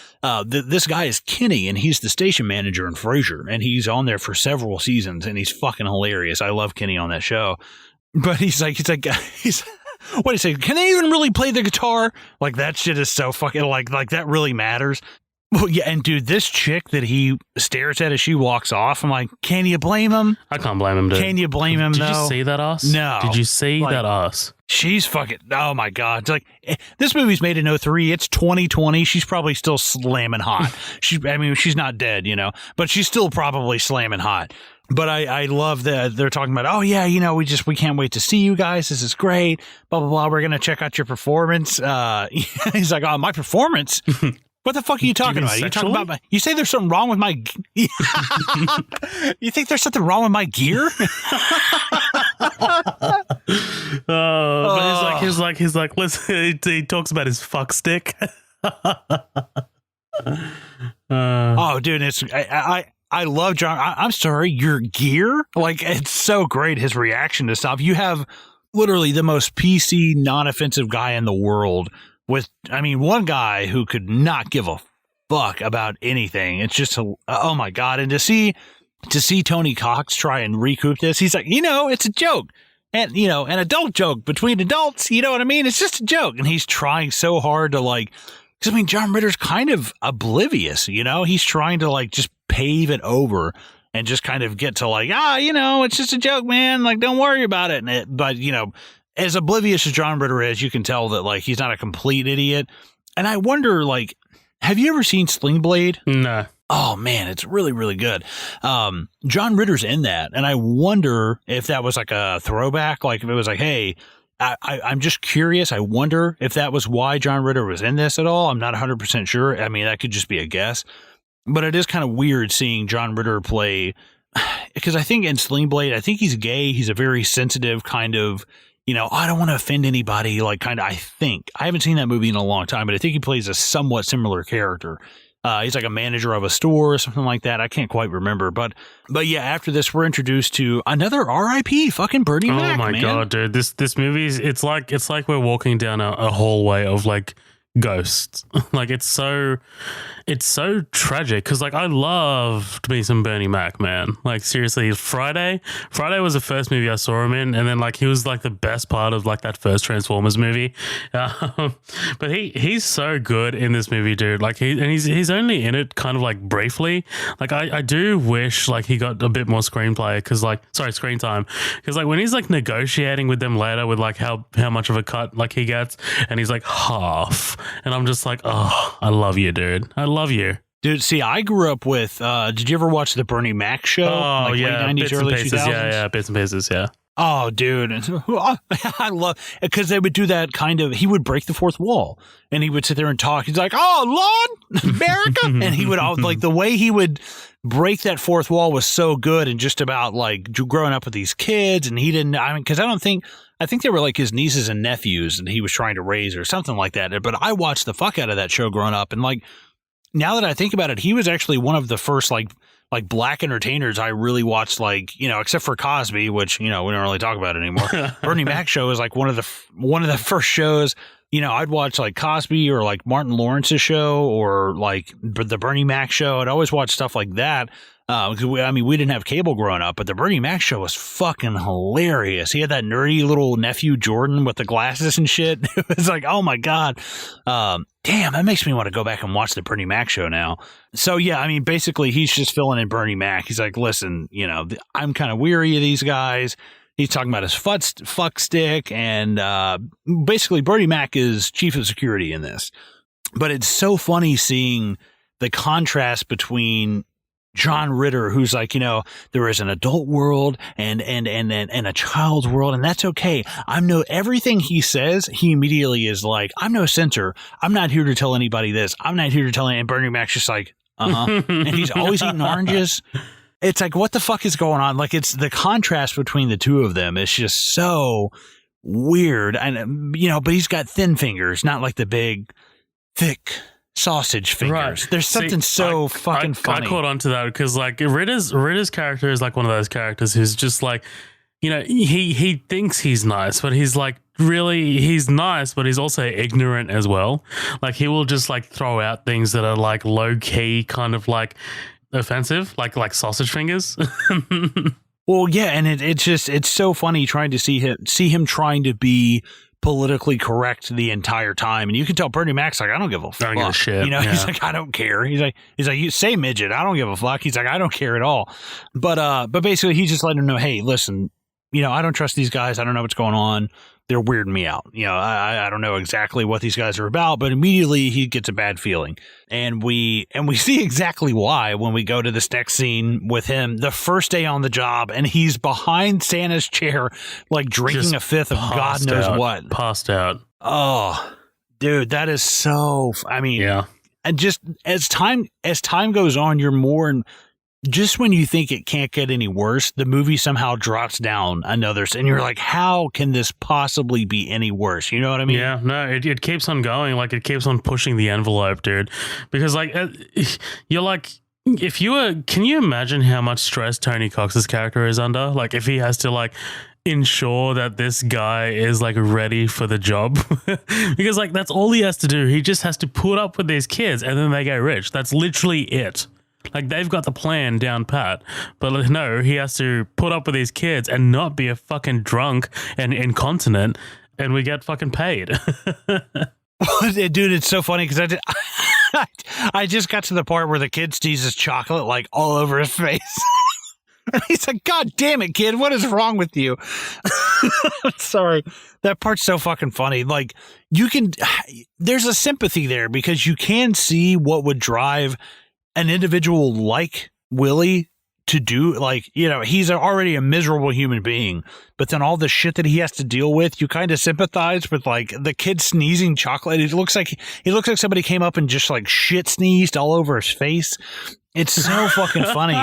This guy is Kenny and he's the station manager in Frasier and he's on there for several seasons and he's fucking hilarious. I love Kenny on that show. But he's what do you say? Can they even really play the guitar? That shit is so fucking that really matters. Well, yeah, and dude, this chick that he stares at as she walks off, I'm like, can you blame him? I can't blame him, dude. Can you blame him, Did you see that ass? No. Did you see that ass? She's fucking, oh my God. It's this movie's made in 03. It's 2020. She's probably still slamming hot. She's not dead, but she's still probably slamming hot. But I love that they're talking about, oh yeah, we can't wait to see you guys. This is great. Blah blah blah. We're gonna check out your performance. He's like, oh, my performance. What the fuck are you talking about? You talking about you say there's something wrong with my? You think there's something wrong with my gear? But he's like, listen. He talks about his fuck stick. Oh, dude, I love John. I'm sorry, your gear? Like, it's so great, his reaction to stuff. You have literally the most PC, non-offensive guy in the world with, one guy who could not give a fuck about anything. It's just, oh my God. And to see Tony Cox try and recoup this, he's like, it's a joke. And, an adult joke between adults, you know what I mean? It's just a joke. And he's trying so hard to because John Ritter's kind of oblivious, he's trying to just pave it over and just kind of get to it's just a joke, man. Don't worry about it. But as oblivious as John Ritter is, you can tell that he's not a complete idiot. And I wonder, have you ever seen Sling Blade? No. Oh man, it's really, really good. John Ritter's in that. And I wonder if that was a throwback, if it was hey, I'm just curious. I wonder if that was why John Ritter was in this at all. I'm not 100% sure. That could just be a guess. But it is kind of weird seeing John Ritter play, because I think in Sling Blade, I think he's gay. He's a very sensitive kind of, I don't want to offend anybody, I think. I haven't seen that movie in a long time, but I think he plays a somewhat similar character. He's a manager of a store or something like that. I can't quite remember. But yeah, after this, we're introduced to another R.I.P. fucking Bernie Mac, man. Oh my God, dude. This movie, it's like we're walking down a hallway of ghosts. It's so tragic because I loved me some Bernie Mac, man. Seriously, Friday was the first movie I saw him in, and then he was the best part of that first Transformers movie. But he's so good in this movie, dude. He's only in it kind of briefly. I do wish he got a bit more screen time because when he's negotiating with them later with how much of a cut he gets, and he's half, and I'm just oh, I love you, dude. I love you. Dude, see, I grew up with, did you ever watch the Bernie Mac show? Oh, yeah. Late 90s, early 2000s? Yeah, bits and pieces, yeah. Oh, dude. I love, because they would do that he would break the fourth wall, and he would sit there and talk. He's like, oh, Lord, America. And he would, the way he would break that fourth wall was so good, and just about growing up with these kids, and he didn't, because I think they were his nieces and nephews, and he was trying to raise or something like that. But I watched the fuck out of that show growing up, and now that I think about it, he was actually one of the first black entertainers I really watched, except for Cosby, which we don't really talk about anymore. Bernie Mac show is one of the first shows. I'd watch Cosby or Martin Lawrence's show or the Bernie Mac show. I'd always watch stuff like that. Because we didn't have cable growing up, but the Bernie Mac show was fucking hilarious. He had that nerdy little nephew Jordan with the glasses and shit. It was oh my God. Damn, that makes me want to go back and watch the Bernie Mac show now. So yeah, basically he's just filling in Bernie Mac. He's listen, I'm kind of weary of these guys. He's talking about his fuck stick, and basically Bernie Mac is chief of security in this. But it's so funny seeing the contrast between John Ritter, who's there is an adult world and a child's world, and that's okay. Everything he says, he immediately is I'm no censor. I'm not here to tell anybody this. I'm not here to tell and Bernie Mac's just and he's always eating oranges. It's what the fuck is going on? It's the contrast between the two of them. It's just so weird. And, but he's got thin fingers, not the big, thick sausage fingers. Right. There's something fucking funny. I caught on to that because Ritter's character is one of those characters who's just he thinks he's nice, but he's really, he's nice, but he's also ignorant as well. He will just throw out things that are low key, kind of offensive, like sausage fingers. Well, yeah, and it's so funny trying to see him trying to be politically correct the entire time, and you can tell Bernie Mac's I don't give a fuck. I don't give a shit. Yeah. He's I don't care. He's like, you say midget, I don't give a fuck. He's I don't care at all. But basically, he's just letting him know, hey, listen, I don't trust these guys. I don't know what's going on. they're weirding me out. You know, I don't know exactly what these guys are about, but immediately he gets a bad feeling. And we see exactly why when we go to this next scene with him the first day on the job, and he's behind Santa's chair, like drinking Just a fifth of God knows what. Passed out. Oh, dude, that is so, I mean, Yeah. and just as time goes on, you're more, just when you think it can't get any worse, the movie somehow drops down another, and you're like, how can this possibly be any worse? You know what I mean? Yeah, no, it keeps on going. Like, it keeps on pushing the envelope, dude. Because, like, you're like, if you were, can you imagine how much stress Tony Cox's character is under? Like, if he has to, like, ensure that this guy is, like, ready for the job. Because, like, that's all he has to do. He just has to put up with these kids and then they get rich. That's literally it. Like, they've got the plan down pat, but like, no, he has to put up with these kids and not be a fucking drunk and incontinent, and we get fucking paid. Dude, it's so funny because I just got to the part where the kid sneezes chocolate like all over his face. And he's like, God damn it, kid, what is wrong with you? Sorry. That part's so fucking funny. Like, there's a sympathy there because you can see what would drive an individual like Willie to do, like, you know, he's already a miserable human being, but then all the shit that he has to deal with, you kind of sympathize with, like, the kid sneezing chocolate. It looks like somebody came up and just like shit sneezed all over his face. It's so fucking funny.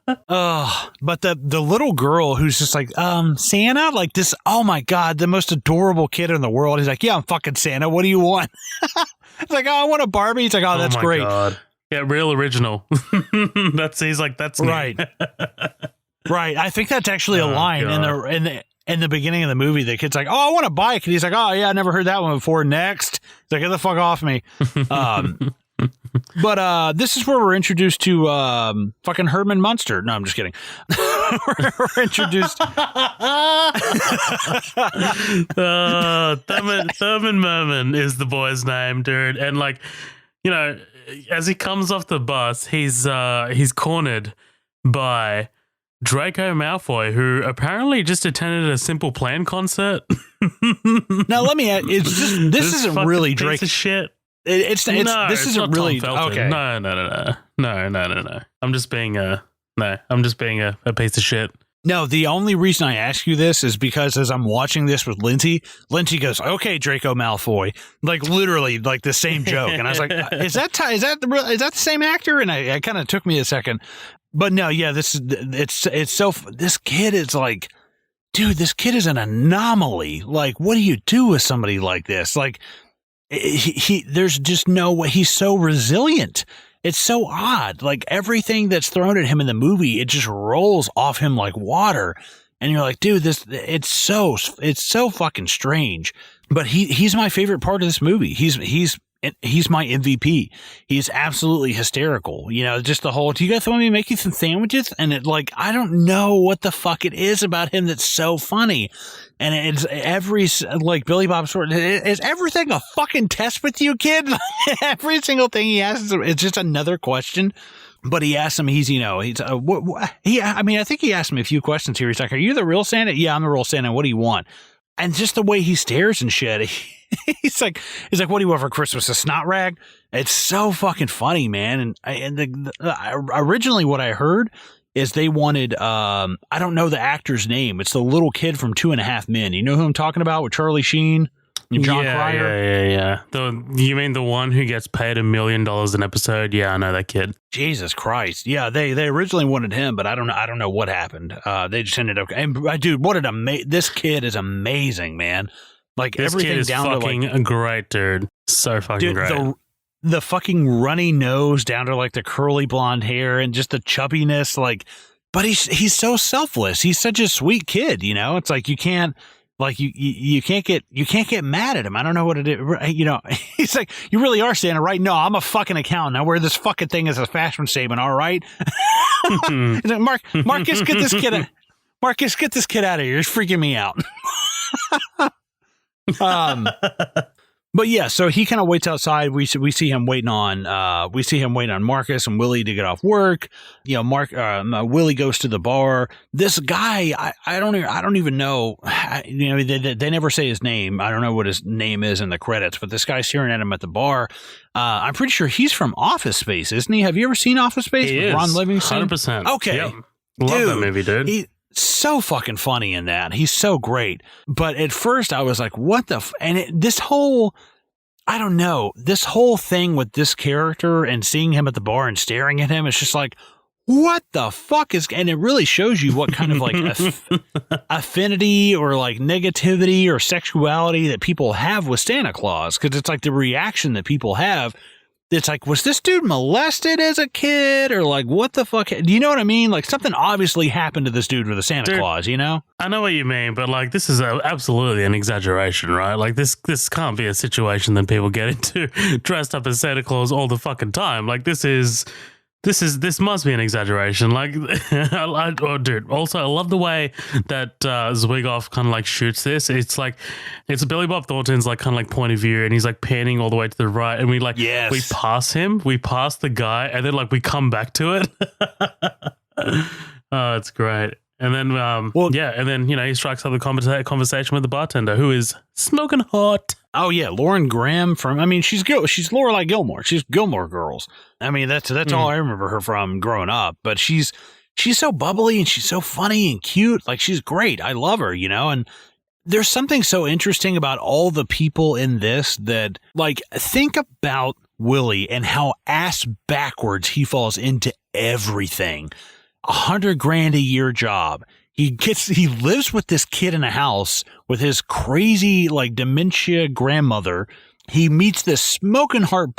But the little girl who's just like, Santa, like this, oh my God, the most adorable kid in the world. He's like, yeah, I'm fucking Santa. What do you want? It's like, oh, I want a Barbie. He's like, oh, that's great. God. Yeah, real original. He's like, that's right. Right. I think that's actually a line in the beginning of the movie. The kid's like, oh, I want a bike. And he's like, oh yeah, I never heard that one before. Next. He's like, get the fuck off me. But this is where we're introduced to fucking Herman Munster. No, I'm just kidding. we're introduced. Thurman Merman is the boy's name, dude. And like, you know, as he comes off the bus, he's cornered by Draco Malfoy, who apparently just attended a Simple Plan concert. Now let me add, it's just this isn't really Draco. Piece of shit. This isn't really okay. No. I'm just being a piece of shit. No, the only reason I ask you this is because as I'm watching this with Lindsay goes, okay, Draco Malfoy, like literally like the same joke. And I was like, is that the same actor? And I kind of took me a second, but no, yeah, this kid is like, dude, this kid is an anomaly. Like, what do you do with somebody like this? Like there's just no way. He's so resilient. It's so odd. Like everything that's thrown at him in the movie, it just rolls off him like water. And you're like, dude, it's so fucking strange. But he's my favorite part of this movie. He's my MVP. He's absolutely hysterical. You know, just the whole, do you guys want me to make you some sandwiches? And it like, I don't know what the fuck it is about him that's so funny. And it's like Billy Bob Thornton, is everything a fucking test with you, kid? Every single thing he asks, it's just another question. But he asks him, I think he asked him a few questions here. He's like, are you the real Santa? Yeah, I'm the real Santa. What do you want? And just the way he stares and shit, he's like, what do you want for Christmas? A snot rag? It's so fucking funny, man. And originally what I heard is they wanted, I don't know the actor's name. It's the little kid from 2.5 Men. You know who I'm talking about with Charlie Sheen and John Cryer? Yeah. You mean the one who gets paid $1 million an episode? Yeah, I know that kid. Jesus Christ. Yeah, they originally wanted him, but I don't know what happened. They just ended up, and dude, this kid is amazing, man. Like this everything kid is down fucking to like, great, dude. So fucking great. The fucking runny nose down to like the curly blonde hair and just the chubbiness, like, but he's so selfless. He's such a sweet kid, you know. It's like you can't get mad at him. I don't know what it is. You know, he's like, you really are Santa, right? No, I'm a fucking accountant. I wear this fucking thing as a fashion statement. All right. He's like, Marcus, get this kid. Marcus, get this kid out of here. He's freaking me out. But yeah, so he kind of waits outside. We see him waiting on Marcus and Willie to get off work. You know, Willie goes to the bar. This guy, I don't even know. You know, they never say his name. I don't know what his name is in the credits. But this guy's staring at him at the bar. I'm pretty sure he's from Office Space, isn't he? Have you ever seen Office Space? He is. Ron Livingston. 100%. Okay, yep. Love that movie, dude. So fucking funny in that. He's so great. But at first I was like, what the this whole thing with this character and seeing him at the bar and staring at him, it's just like, what the fuck and it really shows you what kind of like affinity or like negativity or sexuality that people have with Santa Claus. Cause it's like the reaction that people have. It's like, was this dude molested as a kid or like, what the fuck? Do you know what I mean? Like something obviously happened to this dude with a Santa Claus, you know? I know what you mean, but like, this is absolutely an exaggeration, right? Like this can't be a situation that people get into dressed up as Santa Claus all the fucking time. Like this must be an exaggeration. Like, dude. Also, I love the way that Zwigoff kind of like shoots this. It's like it's Billy Bob Thornton's like kind of like point of view, and he's like panning all the way to the right, and we pass him, we pass the guy, and then like we come back to it. Oh, it's great. And then, and then you know he strikes up the conversation with the bartender, who is smoking hot. Oh yeah, Lauren Graham she's Lorelai Gilmore. She's Gilmore Girls. I mean, that's all I remember her from growing up. But she's so bubbly and she's so funny and cute. Like she's great. I love her, you know. And there's something so interesting about all the people in this that, like, think about Willie and how ass backwards he falls into everything. $100,000 a year job. He lives with this kid in a house with his crazy like dementia grandmother. He meets this smoking hot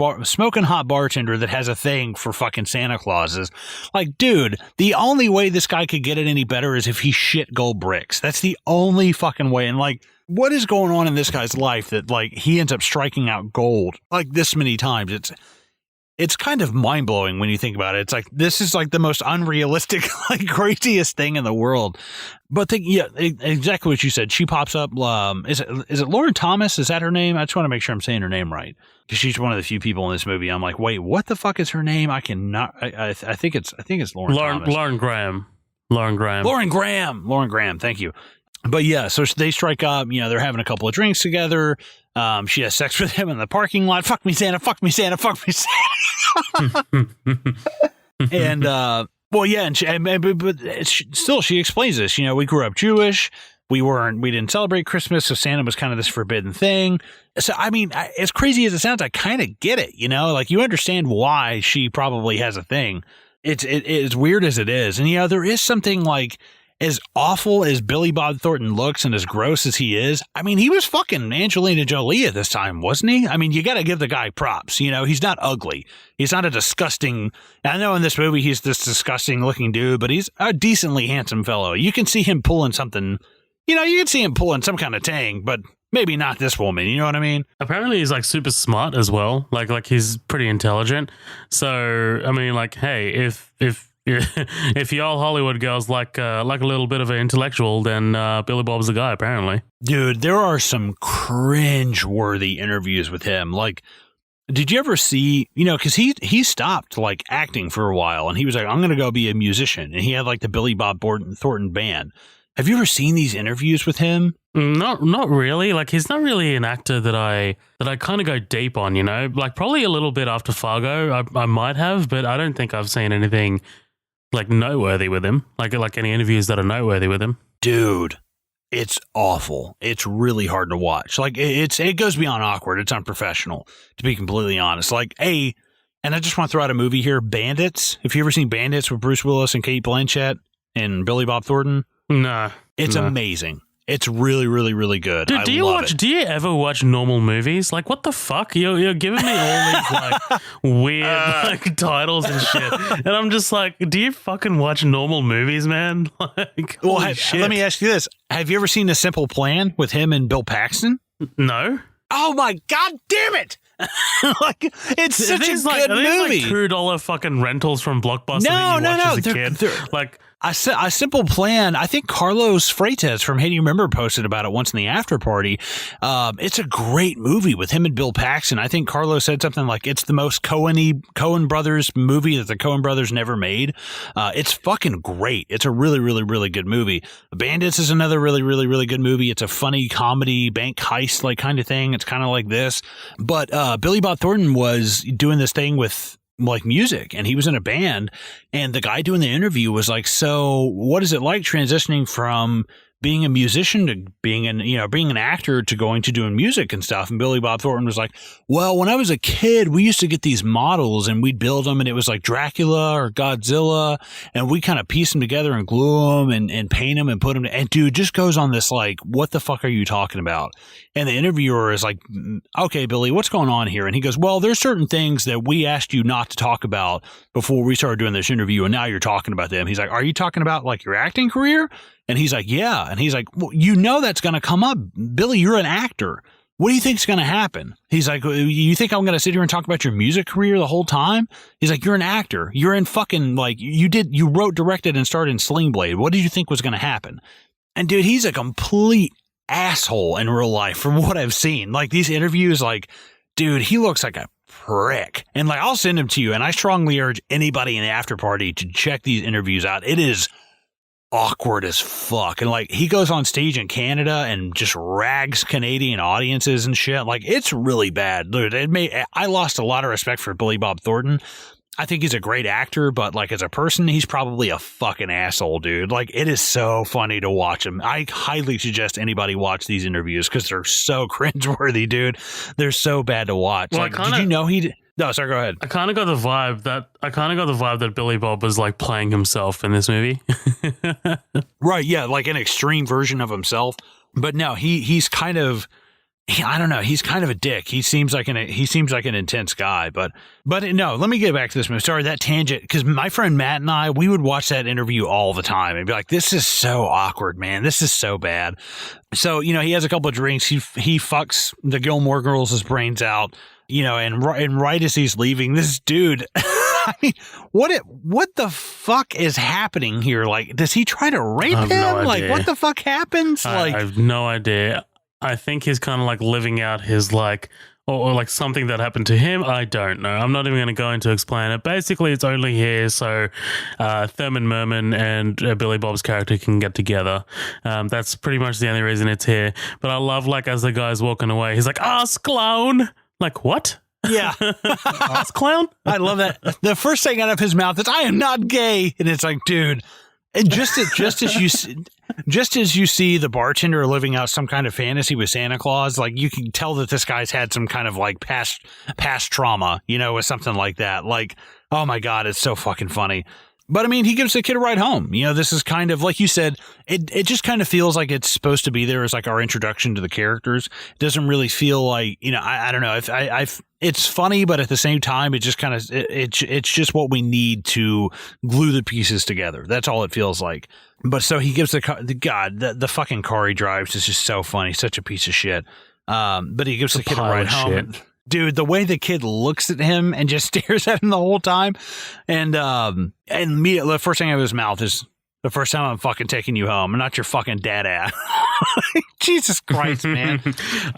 bartender that has a thing for fucking Santa Clauses. Like, dude, the only way this guy could get it any better is if he shit gold bricks. That's the only fucking way. And like, what is going on in this guy's life that like he ends up striking out gold like this many times? It's kind of mind blowing when you think about it. It's like, this is like the most unrealistic, like craziest thing in the world. But exactly what you said. She pops up. Is it Lauren Thomas? Is that her name? I just want to make sure I'm saying her name right. Cause she's one of the few people in this movie. I'm like, wait, what the fuck is her name? I cannot, I think it's Lauren Thomas. Lauren Graham. Thank you. But yeah, so they strike up, you know, they're having a couple of drinks together. She has sex with him in the parking lot. Fuck me, Santa. Fuck me, Santa. Fuck me, Santa. And, well, yeah. But still, she explains this, you know, we grew up Jewish. We didn't celebrate Christmas. So Santa was kind of this forbidden thing. So, I mean, as crazy as it sounds, I kind of get it, you know, like you understand why she probably has a thing. It's as weird as it is. And, you know, there is something like, as awful as Billy Bob Thornton looks and as gross as he is, I mean, he was fucking Angelina Jolie at this time, wasn't he? I mean, you got to give the guy props. You know, he's not ugly. He's not a disgusting. I know in this movie he's this disgusting looking dude, but he's a decently handsome fellow. You can see him pulling something. You know, you can see him pulling some kind of tang, but maybe not this woman. You know what I mean? Apparently, he's like super smart as well. Like he's pretty intelligent. So I mean, like, hey, if y'all Hollywood girls like a little bit of an intellectual, then Billy Bob's the guy, apparently. Dude, there are some cringe-worthy interviews with him. Like, did you ever see, you know, because he stopped, like, acting for a while, and he was like, I'm going to go be a musician. And he had, like, the Billy Bob Thornton band. Have you ever seen these interviews with him? Not really. Like, he's not really an actor that I kind of go deep on, you know? Like, probably a little bit after Fargo, I might have, but I don't think I've seen anything like noteworthy with him, like any interviews that are noteworthy with him. Dude, it's awful. It's really hard to watch. Like it goes beyond awkward. It's unprofessional, to be completely honest. Like, and I just want to throw out a movie here, Bandits. Have you ever seen Bandits with Bruce Willis and Cate Blanchett and Billy Bob Thornton? Nah. It's amazing. It's really, really, really good. Dude, do you ever watch normal movies? Like, what the fuck? You're giving me all these like weird like titles and shit, and I'm just like, do you fucking watch normal movies, man? Like, holy shit. Let me ask you this: have you ever seen A Simple Plan with him and Bill Paxton? No. Oh my god, damn it! Like, it's such a good movie. Like $2 fucking rentals from Blockbuster that you watched as a kid. A Simple Plan. I think Carlos Freitas from Hey Do You Remember posted about it once in the after party. It's a great movie with him and Bill Paxton. I think Carlos said something like it's the most Coen brothers movie that the Coen brothers never made. It's fucking great. It's a really, really, really good movie. Bandits is another really, really, really good movie. It's a funny comedy bank heist like kind of thing. It's kind of like this. But Billy Bob Thornton was doing this thing with like music, and he was in a band, and the guy doing the interview was like, so what is it like transitioning from being a musician to being an actor to going to doing music and stuff? And Billy Bob Thornton was like, well, when I was a kid, we used to get these models and we'd build them, and it was like Dracula or Godzilla, and we kind of piece them together and glue them and paint them and put them. And dude just goes on this like, what the fuck are you talking about? And the interviewer is like, okay, Billy, what's going on here? And he goes, well, there's certain things that we asked you not to talk about before we started doing this interview, and now you're talking about them. He's like, are you talking about like your acting career? And he's like, yeah. And he's like, well, you know that's going to come up. Billy, you're an actor. What do you think's going to happen? He's like, you think I'm going to sit here and talk about your music career the whole time? He's like, you're an actor. You're in fucking, like, you wrote, directed, and starred in Sling Blade. What did you think was going to happen? And dude, he's a complete asshole in real life from what I've seen. Like, these interviews, like, dude, he looks like a prick. And like, I'll send him to you. And I strongly urge anybody in the after party to check these interviews out. It is awkward as fuck. And like, he goes on stage in Canada and just rags Canadian audiences and shit. Like, it's really bad. Dude, I lost a lot of respect for Billy Bob Thornton. I think he's a great actor, but like as a person, he's probably a fucking asshole, dude. Like, it is so funny to watch him. I highly suggest anybody watch these interviews because they're so cringeworthy, dude. They're so bad to watch. Well, like, did you know he? No, sorry, go ahead. I kind of got the vibe that Billy Bob was like playing himself in this movie. Right, yeah, like an extreme version of himself. But no, he's kind of, I don't know, he's kind of a dick. He seems like an intense guy. But no, let me get back to this movie. Sorry, that tangent, because my friend Matt and I, we would watch that interview all the time and be like, this is so awkward, man. This is so bad. So, he has a couple of drinks. He fucks the Gilmore Girls' brains out. And right as he's leaving, this dude, I mean, what the fuck is happening here? Like, does he try to rape him? No, like, what the fuck happens? I have no idea. I think he's kind of like living out his like, or like something that happened to him. I don't know. I'm not even going to go into explain it. Basically, it's only here so Thurman Merman and Billy Bob's character can get together. That's pretty much the only reason it's here. But I love, like, as the guy's walking away, he's like, ass clown. Like, what? Yeah. Ass clown? I love that. The first thing out of his mouth is, I am not gay. And it's like, dude, just as you see the bartender living out some kind of fantasy with Santa Claus, like, you can tell that this guy's had some kind of like past trauma, with something like that. Like, oh my God, it's so fucking funny. But I mean, he gives the kid a ride home. This is kind of, like you said, it just kind of feels like it's supposed to be there as like our introduction to the characters. It doesn't really feel like, I don't know. It's funny, but at the same time, it just kind of, it's just what we need to glue the pieces together. That's all it feels like. But so he gives the fucking car he drives is just so funny. Such a piece of shit. But he gives the kid a ride home. Dude, the way the kid looks at him and just stares at him the whole time, and the first thing out of his mouth is, the first time I'm fucking taking you home. I'm not your fucking dad. Jesus Christ, man.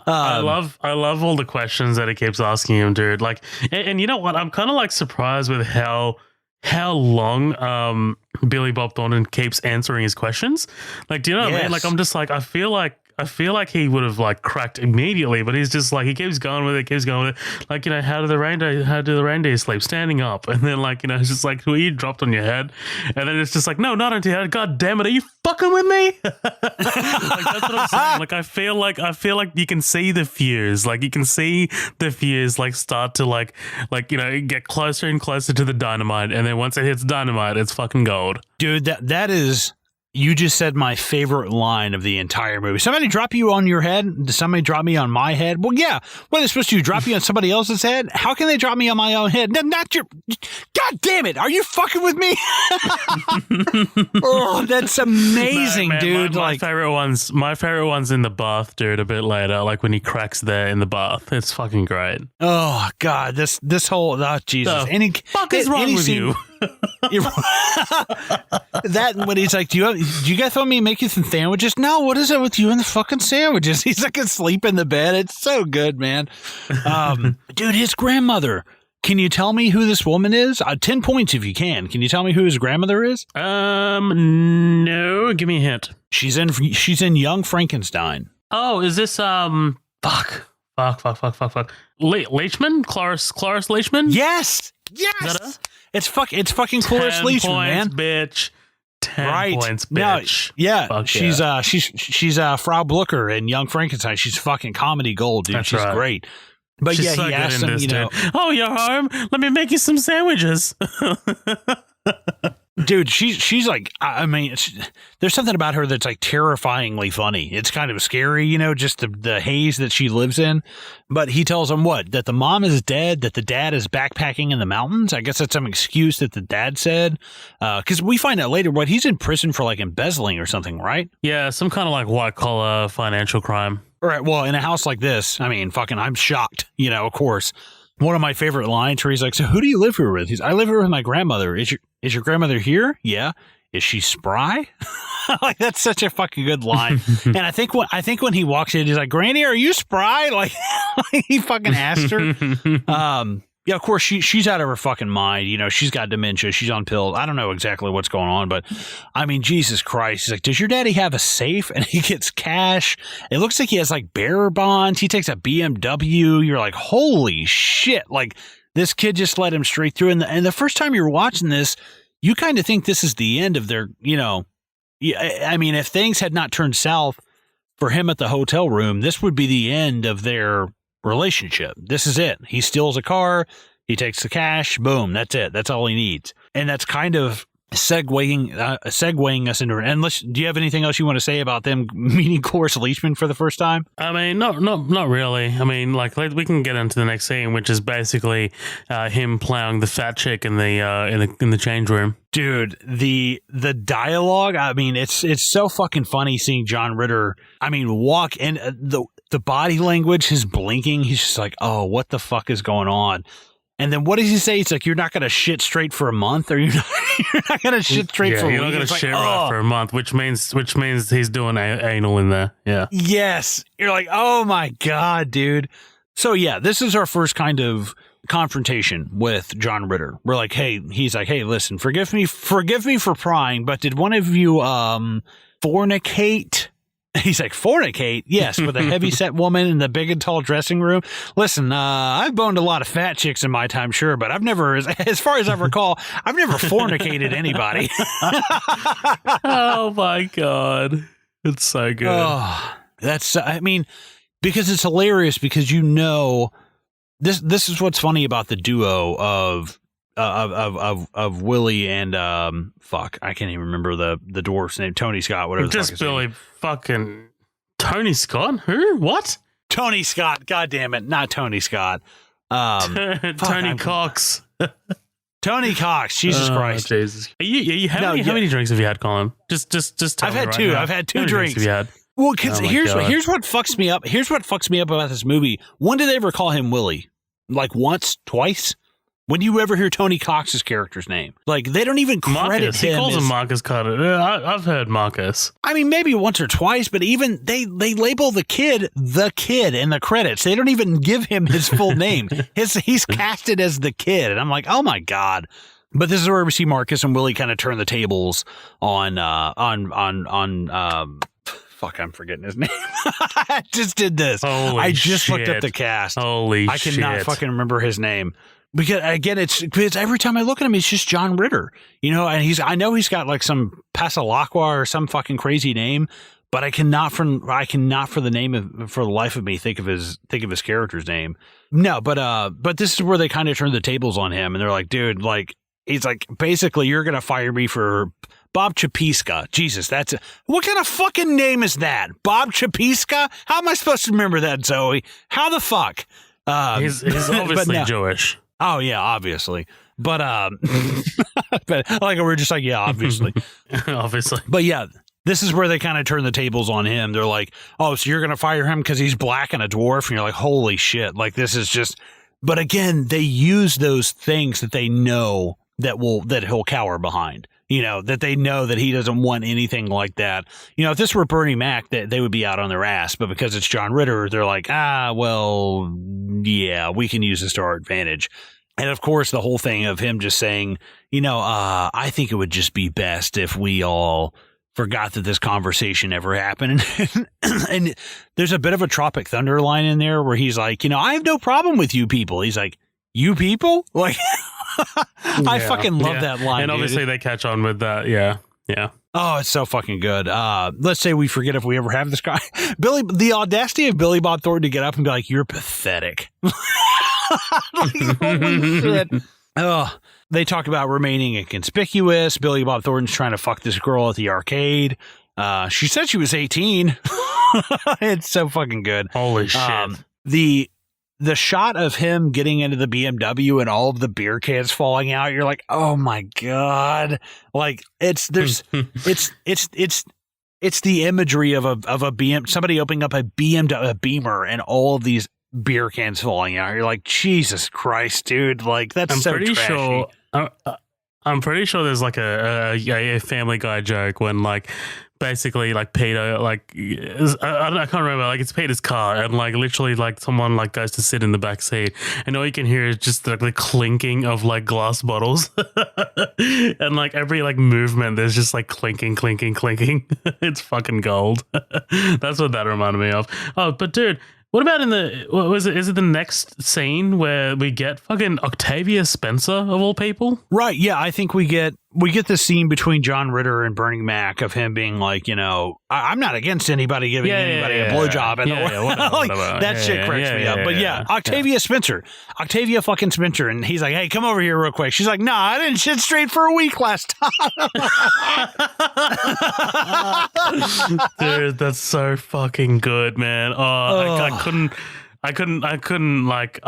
I love all the questions that he keeps asking him, dude. Like, and you know what? I'm kind of like surprised with how long Billy Bob Thornton keeps answering his questions. Like, do you know what I mean? Like, I'm just like, I feel like he would have like cracked immediately, but he's just like, he keeps going with it. Like, how do the reindeer sleep? Standing up. And then like, it's just like, were you dropped on your head? And then it's just like, no, not on your head. God damn it. Are you fucking with me? Like, that's what I'm saying. Like, I feel like you can see the fears. Like, you can see the fears like start to like, get closer and closer to the dynamite. And then once it hits dynamite, it's fucking gold. Dude, that is, you just said my favorite line of the entire movie. Somebody drop you on your head? Does somebody drop me on my head? Well, yeah. What are they supposed to do? Drop you on somebody else's head? How can they drop me on my own head? Not your... God damn it. Are you fucking with me? Oh, that's amazing, no, man, dude. My favorite one's in the bath, dude, a bit later. Like when he cracks there in the bath. It's fucking great. Oh, God. This whole... Oh, Jesus. The fuck is wrong with you? That when he's like, do you guys want me to make you some sandwiches? No, what is it with you and the fucking sandwiches? He's like asleep in the bed. It's so good, man. Dude, his grandmother. Can you tell me who this woman is? 10 points if you can. Can you tell me who his grandmother is? No. Give me a hint. She's in Young Frankenstein. Oh, is this Fuck. Leachman? Cloris Leachman? Yes. It's fucking Cloris Leachman, man. Bitch. 10 points, bitch. No, yeah. Fuck she's yeah. She's Frau Blucher in Young Frankenstein. She's fucking comedy gold, dude. That's She's right. great. But She's yeah, so he asked him, dude. Oh, you're home? Let me make you some sandwiches. Dude, she's like, I mean, there's something about her that's like terrifyingly funny. It's kind of scary, just the haze that she lives in. But he tells him that the mom is dead, that the dad is backpacking in the mountains. I guess that's some excuse that the dad said. Because we find out later he's in prison for like embezzling or something, right? Yeah, some kind of like white collar financial crime. All right. Well, in a house like this, I mean, fucking, I'm shocked, of course. One of my favorite lines where he's like, so who do you live here with? I live here with my grandmother. Is your grandmother here? Yeah. Is she spry? Like, that's such a fucking good line. And I think when he walks in, he's like, Granny, are you spry? Like he fucking asked her. Yeah, of course, she's out of her fucking mind. She's got dementia. She's on pills. I don't know exactly what's going on, but I mean, Jesus Christ. He's like, does your daddy have a safe? And he gets cash. It looks like he has like bearer bonds. He takes a BMW. You're like, holy shit. Like, this kid just let him straight through. And the first time you're watching this, you kind of think this is the end of their, I mean, if things had not turned south for him at the hotel room, this would be the end of their relationship. This is it. He steals a car, he takes the cash, boom, that's it. That's all he needs. And that's kind of segueing us into. Unless, do you have anything else you want to say about them meeting Cloris Leachman for the first time? I mean, not really. I mean, like we can get into the next scene, which is basically him plowing the fat chick in the change room. Dude, the dialogue. I mean, it's so fucking funny seeing John Ritter. I mean, walk and the body language, his blinking. He's just like, oh, what the fuck is going on? And then what does he say? It's like, you're not going to shit straight for a month, or you're not going to shit straight for a week. You're not going to shit right for a month, which means he's doing anal in there. Yeah. Yes. You're like, oh my God, dude. So yeah, this is our first kind of confrontation with John Ritter. We're like, he's like, hey, listen, forgive me for prying, but did one of you fornicate? He's like, fornicate? Yes, with a heavy-set woman in the big and tall dressing room. Listen, I've boned a lot of fat chicks in my time, sure, but I've never, as far as I recall, I've never fornicated anybody. Oh, my God. It's so good. Oh, I mean, because it's hilarious, because this is what's funny about the duo of Willie and fuck, I can't even remember the dwarf's name. Tony Scott, whatever. Just Billy fucking Tony Scott. Who? What? Tony Scott. God damn it, not Tony Scott. Tony Cox. Tony Cox. Jesus Christ. Jesus. How many drinks have you had, Colin? Just tell me. I've had two drinks. Have you had? Well, because here's what fucks me up. Here's what fucks me up about this movie. When did they ever call him Willie? Like once, twice? When do you ever hear Tony Cox's character's name? Like, they don't even credit Marcus. him. He calls him Marcus Carter. I've heard Marcus. I mean, maybe once or twice, but even they label the kid in the credits. They don't even give him his full name. He's casted as the kid, and I'm like, oh my God. But this is where we see Marcus and Willie kind of turn the tables on fuck, I'm forgetting his name. I just did this. Holy shit. Looked up the cast. Holy I cannot fucking remember his name. Because again, because every time I look at him, it's just John Ritter, and I know he's got like some Pasalacqua or some fucking crazy name, but I cannot for the life of me think of his character's name. No, but this is where they kind of turn the tables on him, and they're like, dude, like, he's like, basically, you're going to fire me for Bob Chapiska. Jesus, what kind of fucking name is that? Bob Chapiska? How am I supposed to remember that, Zoe? How the fuck? He's obviously Jewish. Oh yeah, obviously. But like we're just like, yeah, obviously. Obviously. But yeah, this is where they kind of turn the tables on him. They're like, oh, so you're going to fire him because he's black and a dwarf? And you're like, holy shit. Like, this is just, but again, they use those things that they know that he'll cower behind. That they know that he doesn't want anything like that. If this were Bernie Mac, they would be out on their ass. But because it's John Ritter, they're like, well, yeah, we can use this to our advantage. And of course, the whole thing of him just saying, I think it would just be best if we all forgot that this conversation ever happened. And there's a bit of a Tropic Thunder line in there where he's like, I have no problem with you people. He's like, you people? Like, I fucking love that line. And obviously they catch on with that. Yeah. Yeah. Oh, it's so fucking good. Let's say we forget if we ever have this guy. The audacity of Billy Bob Thornton to get up and be like, you're pathetic. Like, holy shit. Oh, they talk about remaining inconspicuous. Billy Bob Thornton's trying to fuck this girl at the arcade. She said she was 18. It's so fucking good. Holy shit. The shot of him getting into the BMW and all of the beer cans falling out, you're like, oh my God. Like it's the imagery of a BM, somebody opening up a Beamer and all of these beer cans falling out. You're like, Jesus Christ, dude. Like that's so trashy. I'm pretty sure there's like a Family Guy joke when like basically like Peter like I can't remember, like it's Peter's car and like literally like someone like goes to sit in the back seat and all you can hear is just like the clinking of like glass bottles and like every like movement there's just like clinking. It's fucking gold. That's what that reminded me of. Oh, but dude, what about is it the next scene where we get fucking Octavia Spencer of all people? Right, yeah, I think we get the scene between John Ritter and Bernie Mac of him being like, I'm not against anybody giving anybody a blowjob. And that shit cracks me up. But Octavia Spencer. Octavia fucking Spencer. And he's like, hey, come over here real quick. She's like, nah, I didn't shit straight for a week last time. Dude, that's so fucking good, man. I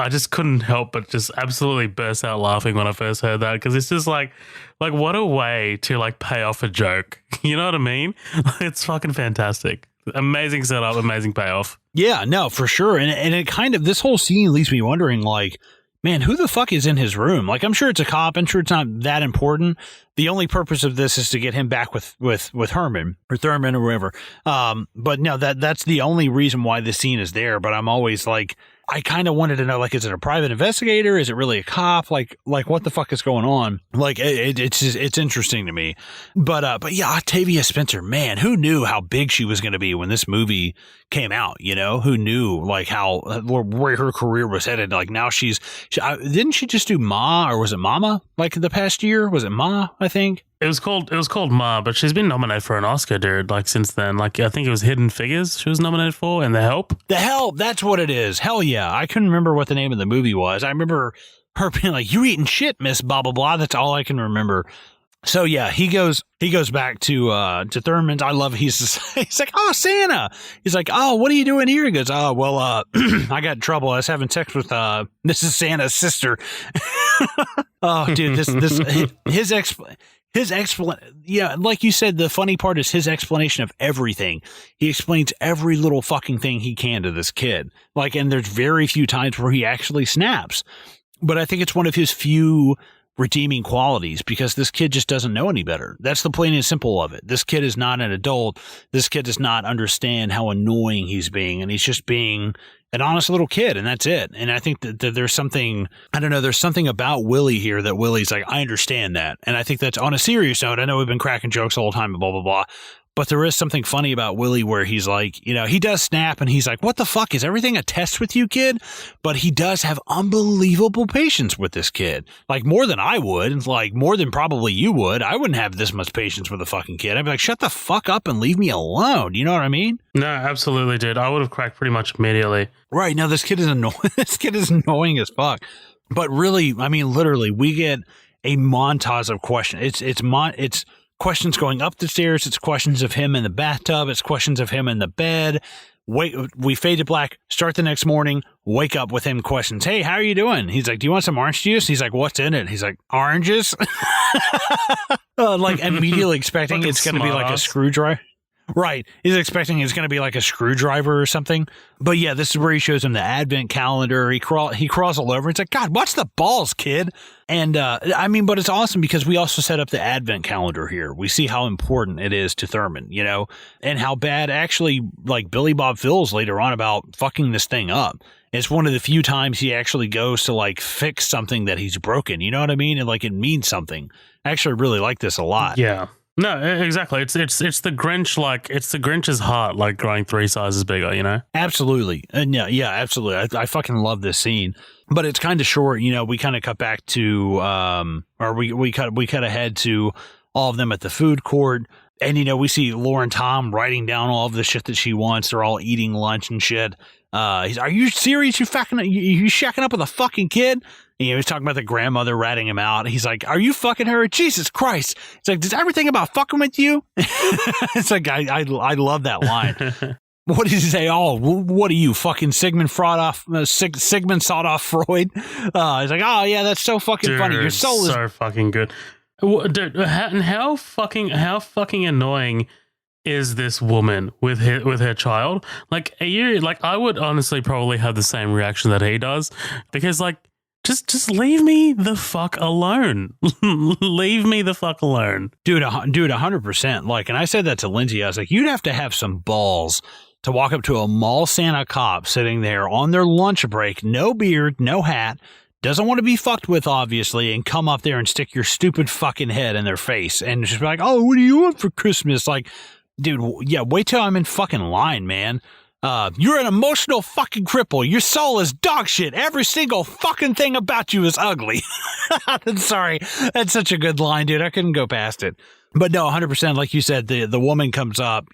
just couldn't help but just absolutely burst out laughing when I first heard that because it's just like what a way to like pay off a joke. You know what I mean? It's fucking fantastic. Amazing setup, amazing payoff. Yeah, no, for sure. And it kind of, this whole scene leaves me wondering like, man, who the fuck is in his room? Like, I'm sure it's a cop. I'm sure it's not that important. The only purpose of this is to get him back with Herman or Thurman or whoever. But no, that's the only reason why this scene is there. But I'm always like, I kind of wanted to know, like, is it a private investigator? Is it really a cop? Like what the fuck is going on? Like, it's interesting to me. But yeah, Octavia Spencer, man, who knew how big she was going to be when this movie came out? Who knew like where her career was headed? Like now didn't she just do Ma, or was it Mama? Like the past year, was it Ma? I think it was called Ma, but she's been nominated for an Oscar, dude. Like since then, like I think it was Hidden Figures she was nominated for, and The Help. The Help, that's what it is. Hell yeah, I couldn't remember what the name of the movie was. I remember her being like, "You eating shit, Miss blah blah blah." That's all I can remember. So yeah, he goes back to Thurman's. I love he's like, "Oh, Santa." He's like, "Oh, what are you doing here?" He goes, "Oh, well, I got in trouble. I was having sex with Mrs. Santa's sister." Oh, dude, his explanation, yeah, like you said, the funny part is his explanation of everything. He explains every little fucking thing he can to this kid. Like, and there's very few times where he actually snaps. But I think it's one of his few redeeming qualities because this kid just doesn't know any better. That's the plain and simple of it. This kid is not an adult. This kid does not understand how annoying he's being, and he's just being an honest little kid, and that's it. And I think that there's something, I don't know, there's something about Willie here that Willie's like, I understand that. And I think that's on a serious note. I know we've been cracking jokes all the time, blah, blah, blah. But there is something funny about Willie where he's like, he does snap and he's like, what the fuck? Is everything a test with you, kid? But he does have unbelievable patience with this kid. Like more than I would, like more than probably you would. I wouldn't have this much patience with a fucking kid. I'd be like, shut the fuck up and leave me alone. You know what I mean? No, absolutely, dude. I would have cracked pretty much immediately. Right. Now this kid is annoying. This kid is annoying as fuck. But really, I mean, literally, we get a montage of questions. It's questions going up the stairs. It's questions of him in the bathtub. It's questions of him in the bed. We fade to black, start the next morning, wake up with him questions. Hey, how are you doing? He's like, do you want some orange juice? He's like, what's in it? He's like, oranges? Like immediately expecting it's going to be like a screwdriver. Right. He's expecting it's going to be like a screwdriver or something. But yeah, this is where he shows him the advent calendar. He crawls all over. It's like, God, watch the balls, kid. And but it's awesome because we also set up the advent calendar here. We see how important it is to Thurman, and how bad actually like Billy Bob feels later on about fucking this thing up. It's one of the few times he actually goes to like fix something that he's broken. You know what I mean? And like it means something. I actually really like this a lot. Yeah. No, exactly. It's the Grinch, like it's the Grinch's heart, like growing 3 sizes bigger, Absolutely. And yeah, absolutely. I fucking love this scene, but it's kind of short. We kind of cut back to, or we cut ahead to all of them at the food court. And, we see Lauren Tom writing down all of the shit that she wants. They're all eating lunch and shit. Are you serious? You shacking up with a fucking kid? And, he's talking about the grandmother ratting him out. He's like, are you fucking her? Jesus Christ. It's like, does everything about fucking with you? It's like, I love that line. What does he say? Oh, what are you, fucking Sigmund Sawed-Off Freud? He's like, oh yeah, that's so fucking funny. Your soul is so fucking good. Dude, and how fucking annoying is this woman with her child? Like, are you like? I would honestly probably have the same reaction that he does, because like, just leave me the fuck alone. Leave me the fuck alone, dude. 100%. Like, and I said that to Lindsay. I was like, you'd have to have some balls to walk up to a mall Santa cop sitting there on their lunch break, no beard, no hat. Doesn't want to be fucked with, obviously, and come up there and stick your stupid fucking head in their face and just be like, oh, what do you want for Christmas? Like, dude, yeah, wait till I'm in fucking line, man. You're an emotional fucking cripple. Your soul is dog shit. Every single fucking thing about you is ugly. I'm sorry. That's such a good line, dude. I couldn't go past it. But no, 100%, like you said, the woman comes up,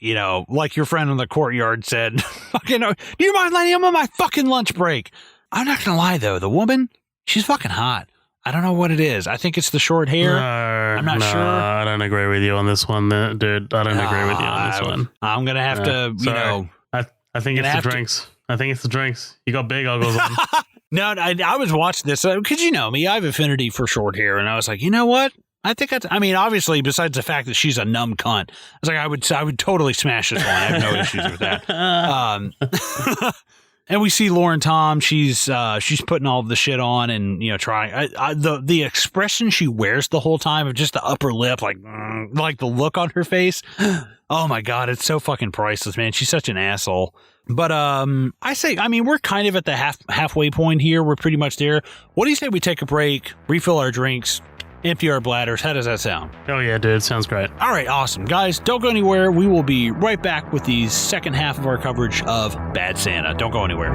like your friend in the courtyard said, fucking, do you mind letting him on my fucking lunch break? I'm not going to lie, though. The woman, she's fucking hot. I don't know what it is. I think it's the short hair. I'm not sure. I don't agree with you on this one, dude. I don't agree with you on this one. I'm going to have to, I think it's the drinks. I think it's the drinks. You got big goggles on. No, I was watching this because you know me. I have affinity for short hair, and I was like, you know what? I think obviously, besides the fact that she's a numb cunt, I was like, I would totally smash this one. I have no issues with that. And we see Lauren Tom. She's putting all of the shit on and trying. The expression she wears the whole time of just the upper lip, like the look on her face. Oh my God, it's so fucking priceless, man. She's such an asshole. But we're kind of at the halfway point here. We're pretty much there. What do you say we take a break, refill our drinks, empty our bladders? How does that sound? Oh yeah, dude, sounds great. All right, awesome. Guys, don't go anywhere. We will be right back with the second half of our coverage of Bad Santa. Don't go anywhere.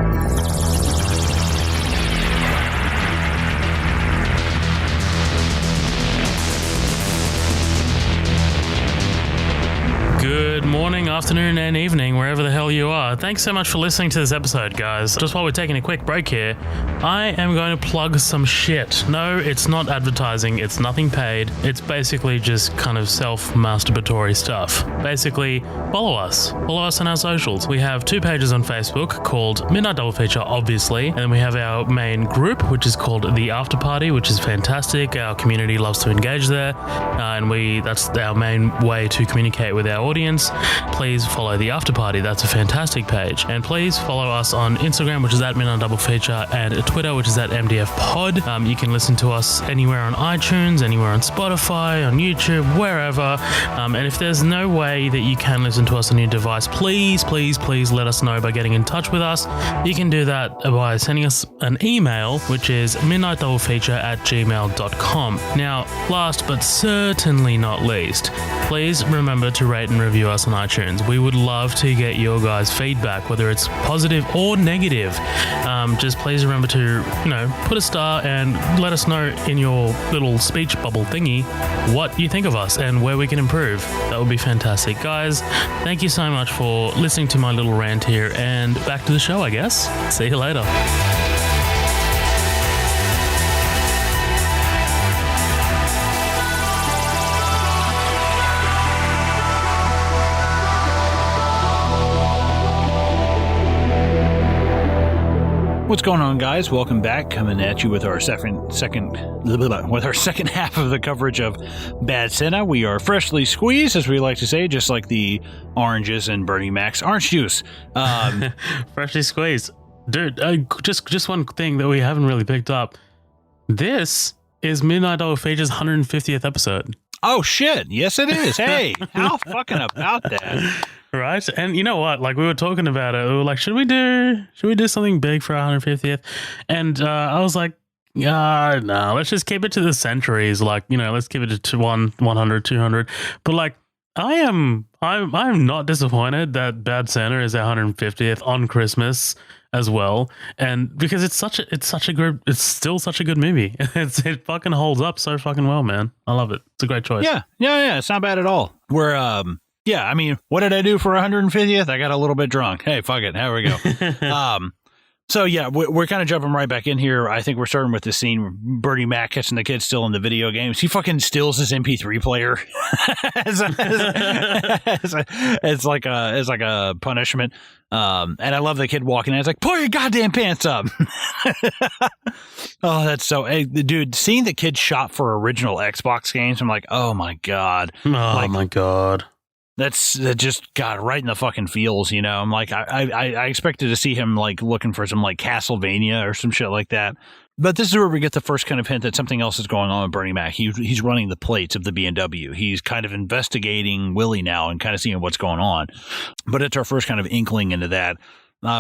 Good morning, afternoon, and evening, wherever the hell you are. Thanks so much for listening to this episode, guys. Just while we're taking a quick break here, I am going to plug some shit. No, it's not advertising. It's nothing paid. It's basically just kind of self-masturbatory stuff. Basically, follow us. Follow us on our socials. We have 2 pages on Facebook called Midnight Double Feature, obviously, and then we have our main group, which is called The After Party, which is fantastic. Our community loves to engage there, and that's our main way to communicate with our audience. Please follow The After Party. That's a fantastic page. And please follow us on Instagram, which is at Midnight Double Feature, and Twitter, which is at MDF Pod. You can listen to us anywhere on iTunes, anywhere on Spotify, on YouTube, wherever. And if there's no way that you can listen to us on your device, please let us know by getting in touch with us. You can do that by sending us an email, which is midnightdoublefeature@gmail.com. Now, last but certainly not least, please remember to rate and review us on iTunes. We would love to get your guys' feedback, whether it's positive or negative. Just please remember to, put a star and let us know in your little speech bubble thingy what you think of us and where we can improve. That would be fantastic. Guys, thank you so much for listening to my little rant here, and back to the show, I guess. See you later. What's going on, guys? Welcome back. Coming at you with our second half of the coverage of Bad Santa. We are freshly squeezed, as we like to say, just like the oranges and Bernie Mac's orange juice. Freshly squeezed, dude. Just one thing that we haven't really picked up. This is Midnight Dog Feature's 150th episode. Oh shit! Yes, it is. Hey, how fucking about that? Right, and you know what? Like we were talking about it, we were like, should we do something big for our 150th? And I was like, no, let's just keep it to the centuries. Like, you know, let's keep it to 100, 200. But like, I'm not disappointed that Bad Santa is our 150th on Christmas as well, and because it's still such a good movie. It fucking holds up so fucking well, man. I love it. It's a great choice. Yeah. It's not bad at all. Yeah, I mean, what did I do for 150th? I got a little bit drunk. Hey, fuck it. Here we go. So, yeah, we're kind of jumping right back in here. I think we're starting with the scene where Bernie Mac catching the kid still in the video games. He fucking steals his MP3 player as like a punishment. And I love the kid walking in. It's like, pull your goddamn pants up. Oh, that's so... Hey, dude, seeing the kid shop for original Xbox games, I'm like, oh, my God. Oh, my God. That just got right in the fucking feels, you know. I'm like, I expected to see him like looking for some like Castlevania or some shit like that. But this is where we get the first kind of hint that something else is going on with Bernie Mac. He's running the plates of the B&W. He's kind of investigating Willie now and kind of seeing what's going on. But it's our first kind of inkling into that.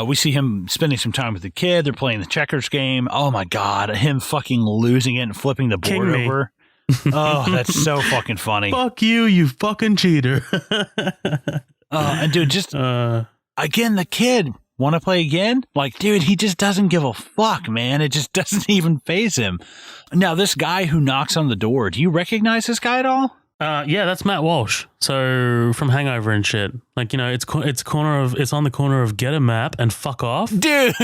We see him spending some time with the kid. They're playing the checkers game. Oh my God, him fucking losing it and flipping the board over. Oh, that's so fucking funny. Fuck you fucking cheater. And dude, just again, the kid want to play again? Like, dude, he just doesn't give a fuck, man. It just doesn't even faze him. Now, this guy who knocks on the door, do you recognize this guy at all? Yeah, that's Matt Walsh. So from Hangover and shit. Like, you know, it's on the corner of Get a Map and Fuck Off. Dude.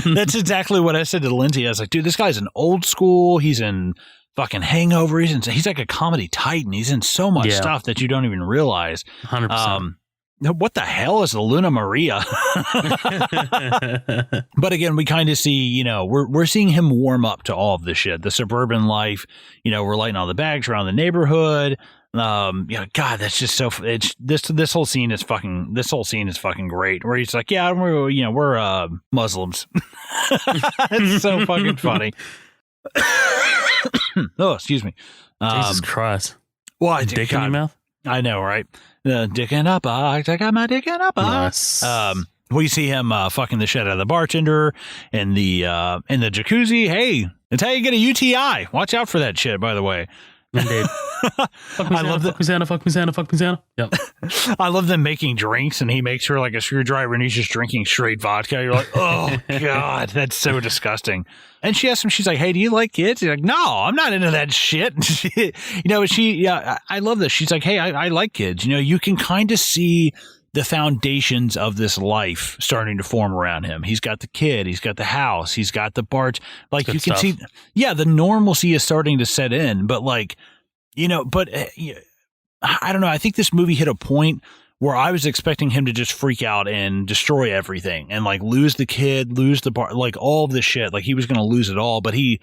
That's exactly what I said to Lindsay. I was like, dude, this guy's an old school. He's in fucking Hangover. He's like a comedy titan. He's in so much stuff that you don't even realize. 100%. What the hell is the Luna Maria? But again, we kind of see, you know, we're seeing him warm up to all of this shit, the suburban life. You know, we're lighting all the bags around the neighborhood. Yeah, God, that's just so. This whole scene is fucking great. Where he's like, yeah, we're Muslims. It's so fucking funny. Oh, excuse me. Jesus Christ! Well, dick in your mouth. I know, right? Dick in a box. I got my dick in a box. Nice. We see him fucking the shit out of the bartender in the jacuzzi. Hey, it's how you get a UTI. Watch out for that shit, by the way. Indeed. Fuck me, Santa. Yep. I love them making drinks, and he makes her like a screwdriver, and he's just drinking straight vodka. You're like, oh God, that's so disgusting. And she asks him, she's like, hey, do you like kids? He's like, no, I'm not into that shit. I love this. She's like, hey, I like kids. You know, you can kind of see the foundations of this life starting to form around him. He's got the kid, he's got the house, he's got the barge. Like, good you can stuff. See, the normalcy is starting to set in, but like, you know, I don't know. I think this movie hit a point where I was expecting him to just freak out and destroy everything and like lose the kid, lose the bar, like all of this shit. Like he was going to lose it all, but he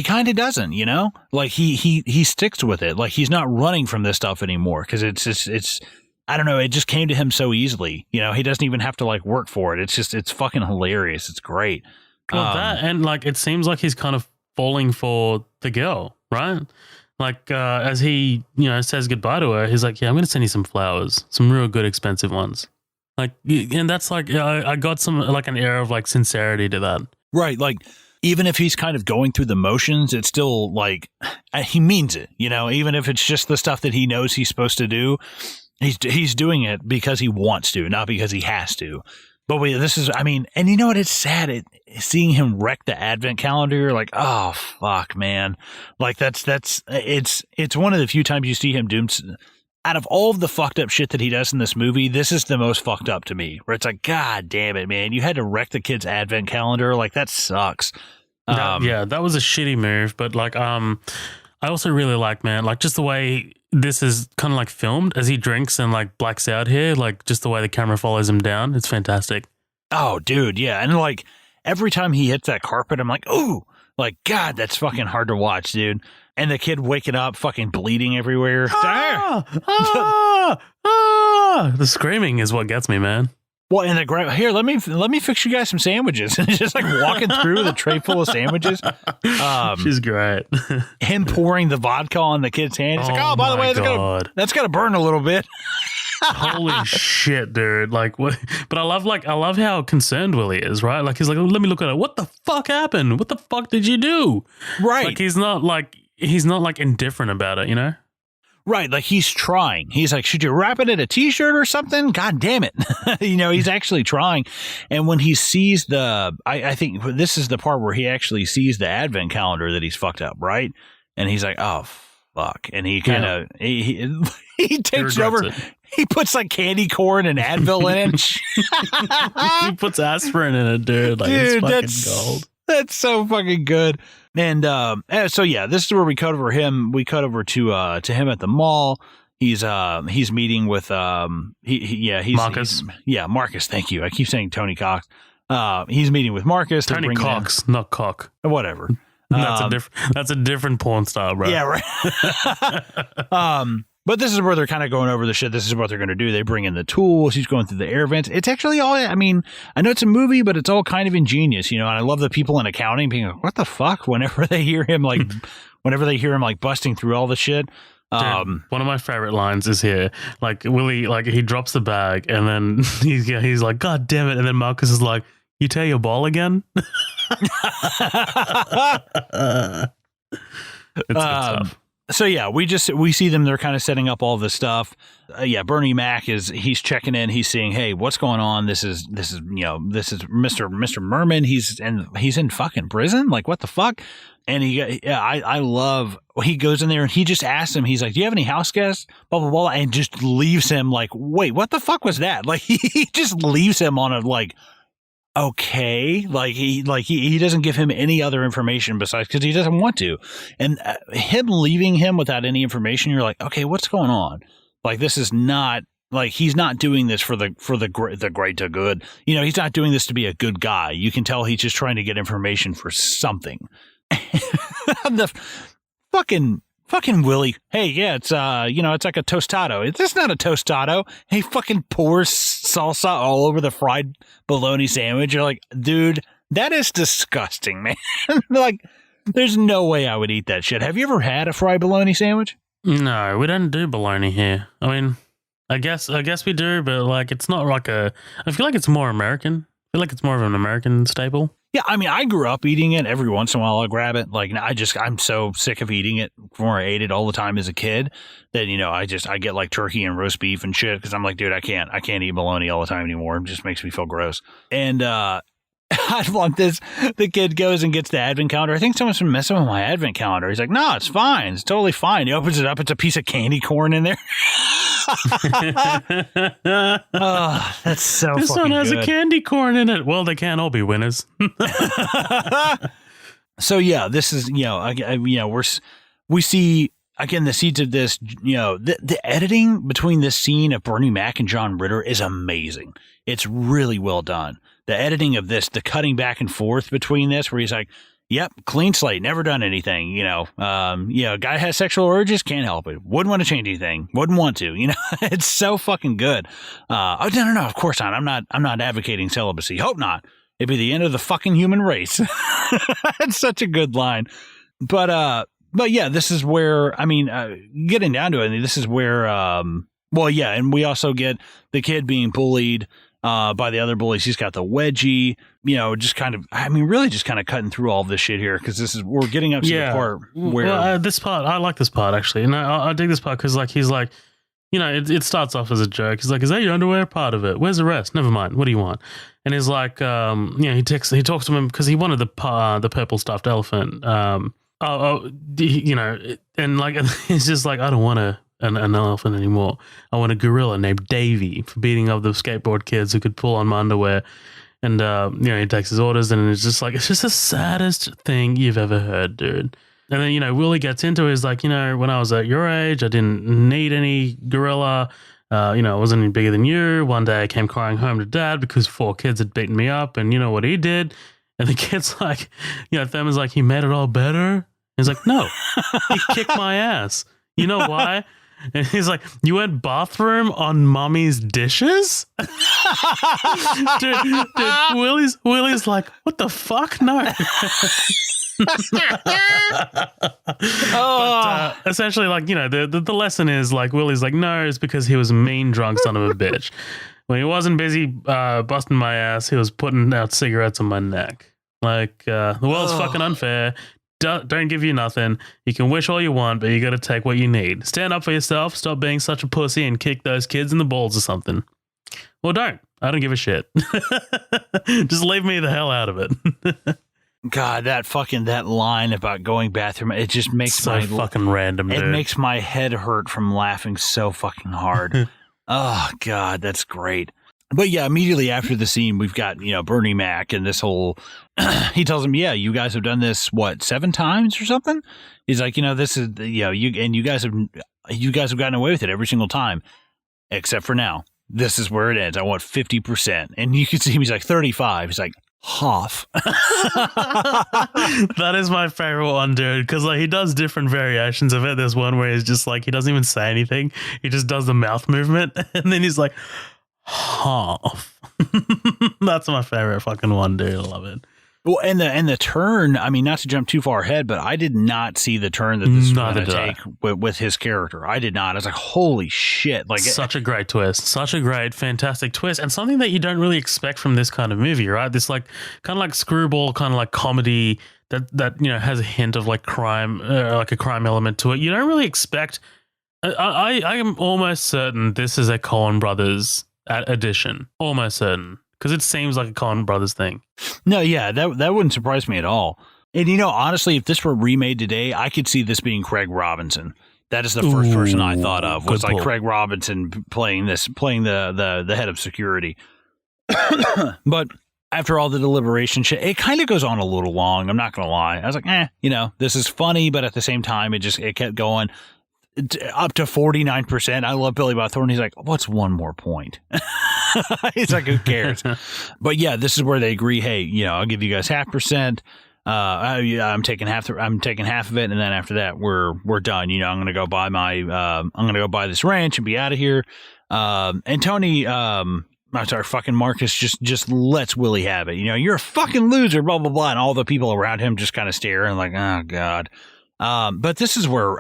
kind of doesn't, you know, like he sticks with it. Like he's not running from this stuff anymore. Cause it's, I don't know. It just came to him so easily. You know, he doesn't even have to like work for it. It's fucking hilarious. It's great. Well, that, and like, it seems like he's kind of falling for the girl, right? Like, as he, you know, says goodbye to her, he's like, yeah, I'm going to send you some flowers, some real good, expensive ones. Like, and that's like, I got some, like an air of like sincerity to that. Right. Like, even if he's kind of going through the motions, it's still like, he means it, you know, even if it's just the stuff that he knows he's supposed to do. He's doing it because he wants to, not because he has to. But and you know what? It's sad seeing him wreck the advent calendar. You're like, oh fuck, man. Like it's one of the few times you see him doomed. Out of all of the fucked up shit that he does in this movie, this is the most fucked up to me. Where it's like, God damn it, man! You had to wreck the kid's advent calendar. Like that sucks. That was a shitty move. But like, I also really like, man, like just the way this is kind of like filmed as he drinks and like blacks out here, like just the way the camera follows him down. It's fantastic. Oh, dude, yeah. And like every time he hits that carpet, I'm like, ooh, like, God, that's fucking hard to watch, dude. And the kid waking up, fucking bleeding everywhere. The screaming is what gets me, man. Well, and here, let me fix you guys some sandwiches. And just like walking through with a tray full of sandwiches. She's great. Him pouring the vodka on the kid's hand. He's like, oh, by the way, that's gonna burn a little bit. Holy shit, dude! Like what? But I love how concerned Willie is, right? Like he's like, let me look at it. What the fuck happened? What the fuck did you do? Right. Like he's not like indifferent about it, you know? Right, like he's trying. He's like, should you wrap it in a T-shirt or something? God damn it. He's actually trying. And when he sees I think this is the part where he actually sees the advent calendar that he's fucked up, right? And he's like, oh, fuck. And he kind of, he takes over. It. He puts like candy corn and Advil in it. He puts aspirin in it, dude. Like, dude, it's fucking gold. That's so fucking good. And so yeah, this is where we cut over him. We cut over to him at the mall. He's meeting with Marcus. Marcus. Thank you. I keep saying Tony Cox. He's meeting with Marcus. Tony Cox, not Cock. Whatever. That's a different porn star, bro. Yeah, right. But this is where they're kind of going over the shit. This is what they're going to do. They bring in the tools. He's going through the air vents. It's actually all, I mean, I know it's a movie, but it's all kind of ingenious, and I love the people in accounting being like, what the fuck? Whenever they hear him like busting through all the shit. Dude, one of my favorite lines is here. Like Willie, like he drops the bag and then he's like, God damn it. And then Marcus is like, you tear your ball again? It's good stuff. So yeah, we see them. They're kind of setting up all this stuff. Bernie Mac he's checking in. He's seeing, hey, what's going on? This is Mr. Merman. He's in fucking prison. Like, what the fuck? And I love. He goes in there and he just asks him. He's like, do you have any house guests? Blah blah blah, and just leaves him like, wait, what the fuck was that? Like he just leaves him on a like. Okay, he doesn't give him any other information besides because he doesn't want to, and him leaving him without any information, you're like, okay, what's going on? Like this is not like he's not doing this for the great to good. He's not doing this to be a good guy. You can tell he's just trying to get information for something. The fucking Willie. Hey, yeah, it's it's like a tostado. It's not a tostado. He fucking pours salsa all over the fried bologna sandwich. You're like, dude, that is disgusting, man. Like, there's no way I would eat that shit. Have you ever had a fried bologna sandwich? No, we don't do bologna here. I mean, I guess we do, but like, it's not like I feel like it's more American. I feel like it's more of an American staple. Yeah, I mean, I grew up eating it. Every once in a while, I'll grab it. Like, I'm so sick of eating it. Before I ate it all the time as a kid, that I get like turkey and roast beef and shit because I'm like, dude, I can't eat bologna all the time anymore. It just makes me feel gross. And I want this. The kid goes and gets the advent calendar. I think someone's been messing with my advent calendar. He's like, no, it's fine. It's totally fine. He opens it up. It's a piece of candy corn in there. Oh, that's so this fucking one has good. a candy corn in it. Well, they can't all be winners. So yeah, this is we see again the seeds of this. The editing between this scene of Bernie Mac and John Ritter is amazing. It's really well done. The editing of this, the cutting back and forth between this, where he's like, yep, clean slate, never done anything. Guy has sexual urges, can't help it. Wouldn't want to change anything. Wouldn't want to. It's so fucking good. No, of course not. I'm not advocating celibacy. Hope not. It'd be the end of the fucking human race. It's such a good line. But yeah, this is where getting down to it. This is where and we also get the kid being bullied by the other bullies. He's got the wedgie, just kind of, really just kind of cutting through all of this shit here because we're getting up to the part where this part, I like this part actually, and I dig this part because like he's like, it starts off as a joke. He's like, is that your underwear? Part of it. Where's the rest? Never mind. What do you want? And he's like, he talks to him because he wanted the purple stuffed elephant. And like he's just like, I don't want an elephant anymore. I want a gorilla named Davy for beating up the skateboard kids who could pull on my underwear. And he takes his orders, and it's just the saddest thing you've ever heard, dude. And then Willie gets into it. He's like, when I was at your age, I didn't need any gorilla. I wasn't any bigger than you. One day I came crying home to dad because 4 kids had beaten me up, and you know what he did? And the kid's like, Thurman's like, he made it all better. He's like, no, he kicked my ass. You know why? And he's like, you went bathroom on mommy's dishes? dude, Willie's like, what the fuck? No. But essentially, like, the lesson is like, Willie's like, no, it's because he was a mean drunk son of a bitch. When he wasn't busy busting my ass, he was putting out cigarettes on my neck. Like, the world's fucking unfair. Don't give you nothing. You can wish all you want, but you got to take what you need. Stand up for yourself. Stop being such a pussy and kick those kids in the balls or something. Well, don't. I don't give a shit. Just leave me the hell out of it. God, that line about going bathroom, it just makes so fucking random, dude. It makes my head hurt from laughing so fucking hard. Oh, God, that's great. But yeah, immediately after the scene, we've got, Bernie Mac and this whole, he tells him, yeah, you guys have done this, 7 times or something? He's like, this is, you guys have gotten away with it every single time, except for now. This is where it ends. I want 50%. And you can see him, he's like 35. He's like, half. That is my favorite one, dude, because like he does different variations of it. There's one where he's just like, he doesn't even say anything. He just does the mouth movement. And then he's like, half. That's my favorite fucking one, dude. I love it. Well, and the turn, I mean, not to jump too far ahead, but I did not see the turn that this was going to take with his character. I did not. I was like, holy shit. Like, such a great twist. Such a great, fantastic twist. And something that you don't really expect from this kind of movie, right? This like kind of like screwball, kind of like comedy that has a hint of like crime, like a crime element to it. You don't really expect. I am almost certain this is a Coen Brothers edition. Almost certain. Because it seems like a Coen Brothers thing. No, yeah, that wouldn't surprise me at all. And, honestly, if this were remade today, I could see this being Craig Robinson. That is the first person I thought of, was like Craig Robinson playing the head of security. But after all the deliberation shit, it kind of goes on a little long. I'm not going to lie. I was like, this is funny, but at the same time, it kept going. Up to 49%. I love Billy Bob Thornton. He's like, what's one more point? He's like, who cares? But yeah, this is where they agree. Hey, I'll give you guys 0.5%. I'm taking half of it, and then after that, we're done. I'm gonna go buy this ranch and be out of here. And Tony, I'm sorry, fucking Marcus just lets Willie have it. You're a fucking loser, blah blah blah, and all the people around him just kind of stare and like, oh god. But this is where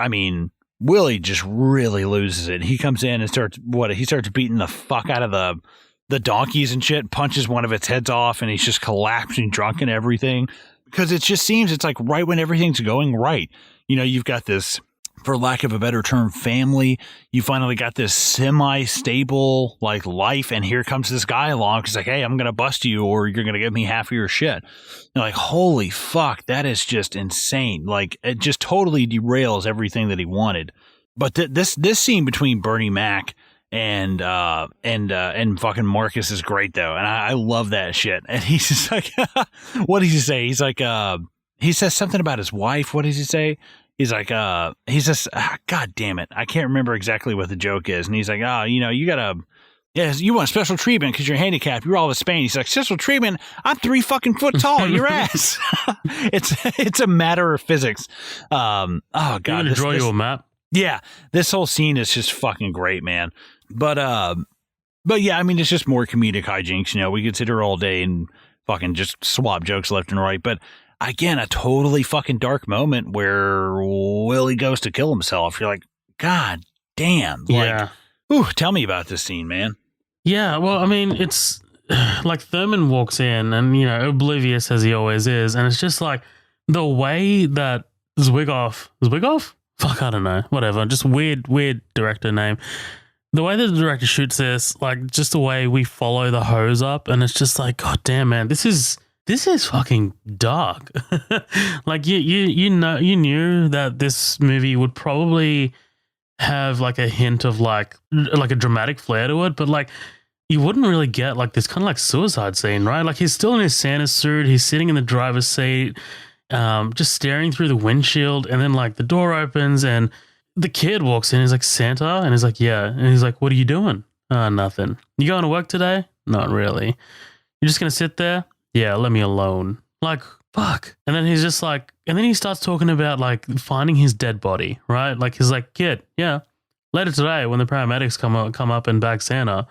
Willie just really loses it. He comes in and starts beating the fuck out of the donkeys and shit, punches one of its heads off, and he's just collapsing drunk and everything. Because it just seems it's like right when everything's going right. You've got this, for lack of a better term, family. You finally got this semi-stable like life, and here comes this guy along. He's like, hey, I'm going to bust you or you're going to give me half of your shit. You're like, holy fuck, that is just insane. Like, it just totally derails everything that he wanted. But this scene between Bernie Mac and fucking Marcus is great though, and I love that shit. And he's just like, what does he say? He's like, he says something about his wife. What does he say? He's like, he's just, God damn it, I can't remember exactly what the joke is. And he's like, you gotta. Yes, you want special treatment because you're handicapped. You're all of Spain. He's like, special treatment? I'm 3 fucking foot tall. Your ass. It's a matter of physics. Oh God. I'm gonna draw you a map. Yeah, this whole scene is just fucking great, man. But yeah, I mean, it's just more comedic hijinks. We could sit here all day and fucking just swap jokes left and right. But again, a totally fucking dark moment where Willie goes to kill himself. You're like, God damn. Yeah. Ooh, tell me about this scene, man. Yeah, well, I mean, it's like Thurman walks in and, oblivious as he always is. And it's just like the way that Zwigoff? Fuck, I don't know. Whatever. Just weird director name. The way that the director shoots this, like just the way we follow the hose up. And it's just like, God damn, man, this is fucking dark. Like you knew that this movie would probably have like a hint of like a dramatic flair to it, but like you wouldn't really get like this kind of like suicide scene, right? Like he's still in his Santa suit, he's sitting in the driver's seat, just staring through the windshield, and then like the door opens and the kid walks in. He's like, Santa? And he's like, yeah. And he's like, what are you doing? Nothing. You going to work today? Not really. You're just going to sit there? Yeah, let me alone. Like, fuck. And then he's just like, and then he starts talking about like finding his dead body, right? Like he's like, kid, yeah. Later today, when the paramedics come up and bag Santa,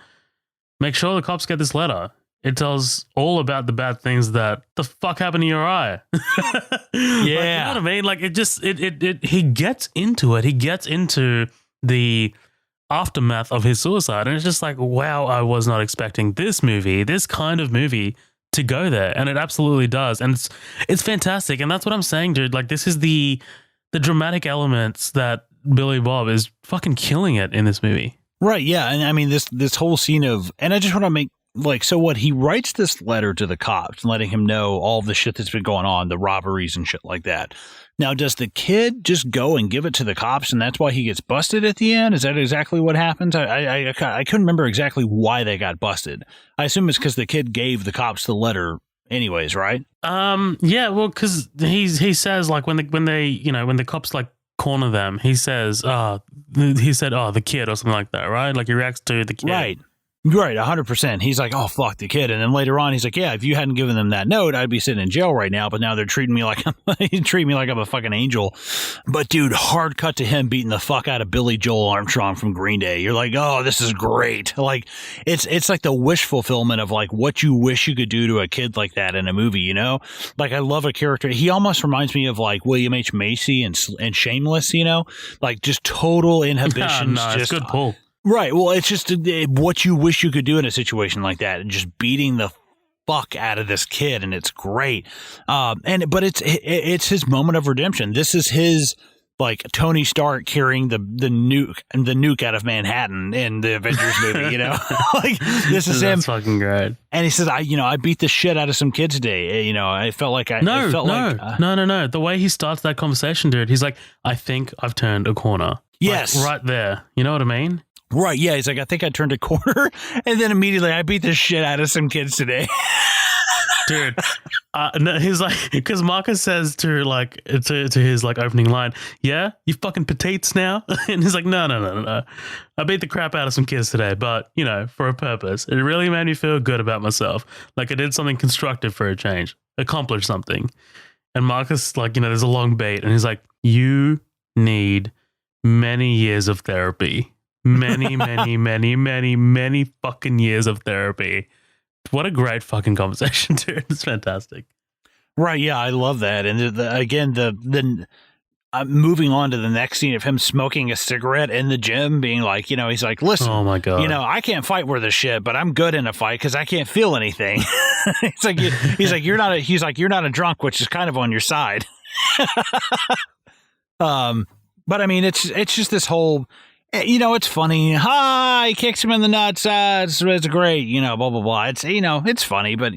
make sure the cops get this letter. It tells all about the bad things that the fuck happened to your eye. Yeah. Like, you know what I mean? Like it just he gets into it. He gets into the aftermath of his suicide, and it's just like, wow, I was not expecting this kind of movie to go there, and it absolutely does, and it's fantastic. And that's what I'm saying, dude. Like this is the dramatic elements that Billy Bob is fucking killing it in this movie. Right, yeah. And I mean this whole scene of, and I just want to make like, so what, he writes this letter to the cops letting him know all the shit that's been going on, the robberies and shit like that. Now, does the kid just go and give it to the cops and that's why he gets busted at the end? Is that exactly what happens? I couldn't remember exactly why they got busted. I assume it's because the kid gave the cops the letter anyways, right? Yeah, well, because he says like when the cops like corner them, he says, the kid or something like that, right? Like he reacts to the kid. Right. Right, 100%. He's like, oh, fuck the kid. And then later on, he's like, yeah, if you hadn't given them that note, I'd be sitting in jail right now. But now they're treating me like I'm a fucking angel. But dude, hard cut to him beating the fuck out of Billy Joel Armstrong from Green Day. You're like, oh, this is great. Like, it's like the wish fulfillment of like what you wish you could do to a kid like that in a movie, you know? Like, I love a character. He almost reminds me of like William H. Macy and Shameless, you know? Like, just total inhibitions. No, it's good pull. Right. Well, it's just what you wish you could do in a situation like that, and just beating the fuck out of this kid, and it's great. But it's his moment of redemption. This is his like Tony Stark carrying the nuke out of Manhattan in the Avengers movie. You know, like this is him. That's fucking great. And he says, I beat the shit out of some kids today. You know, I felt like No. The way he starts that conversation, dude, he's like, I think I've turned a corner. Yes, like, right there. You know what I mean? Right, yeah. He's like, I think I turned a corner, and then immediately I beat the shit out of some kids today. Dude, no, he's like, because Marcus says to his like opening line, yeah, you fucking petites now? And he's like, no. I beat the crap out of some kids today, but, you know, for a purpose. It really made me feel good about myself. Like I did something constructive for a change, accomplished something. And Marcus, like, you know, there's a long beat, and he's like, you need many years of therapy. Many fucking years of therapy. What a great fucking conversation, dude. It's fantastic. Right, yeah, I love that. And again, moving on to the next scene of him smoking a cigarette in the gym, being like, you know, he's like, listen, oh my God, you know, I can't fight worth a shit, but I'm good in a fight because I can't feel anything. He's like, you're not a drunk, which is kind of on your side. But I mean, it's just this whole, you know, it's funny. He kicks him in the nuts. It's great, you know, blah, blah, blah. It's, you know, it's funny, but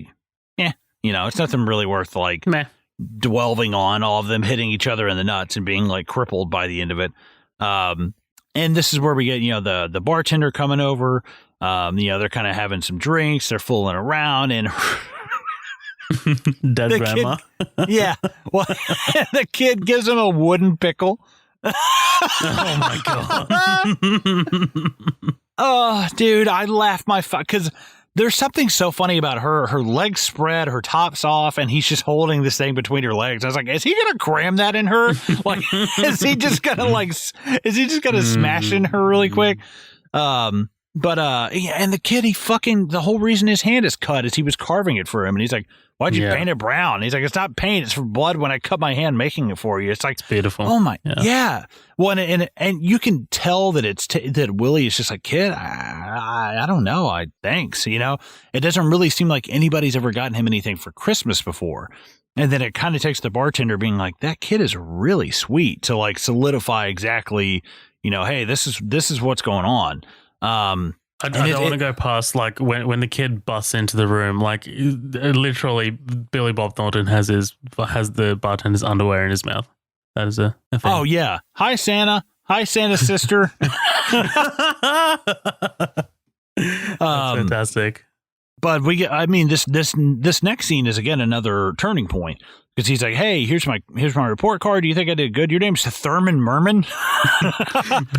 yeah, you know, it's nothing really worth like dwelling on, all of them hitting each other in the nuts and being like crippled by the end of it. And this is where we get, you know, the bartender coming over. You know, they're kind of having some drinks. They're fooling around, and dead grandma. Yeah. Well, the kid gives him a wooden pickle. Oh my God. Oh, dude, I laughed my fuck because there's something so funny about her legs spread, her top's off, and he's just holding this thing between her legs. I was like, is he gonna cram that in her? Like, is he just gonna smash in her really quick? Yeah, and the kid, the whole reason his hand is cut is he was carving it for him, and he's like, why'd you paint it brown? He's like, it's not paint, it's for blood when I cut my hand making it for you. It's like, it's beautiful. Oh my, yeah. Well, and you can tell that that Willie is just like, kid, I don't know, thanks, you know? It doesn't really seem like anybody's ever gotten him anything for Christmas before. And then it kind of takes the bartender being like, that kid is really sweet to like solidify exactly, you know, hey, this is what's going on. I don't want to go past like when the kid busts into the room, like literally Billy Bob Thornton has the bartender's underwear in his mouth. That is a thing. Oh yeah. Hi Santa. Hi Santa's sister. That's fantastic. But this next scene is again another turning point because he's like, "Hey, here's my report card. Do you think I did good? Your name's Thurman Merman."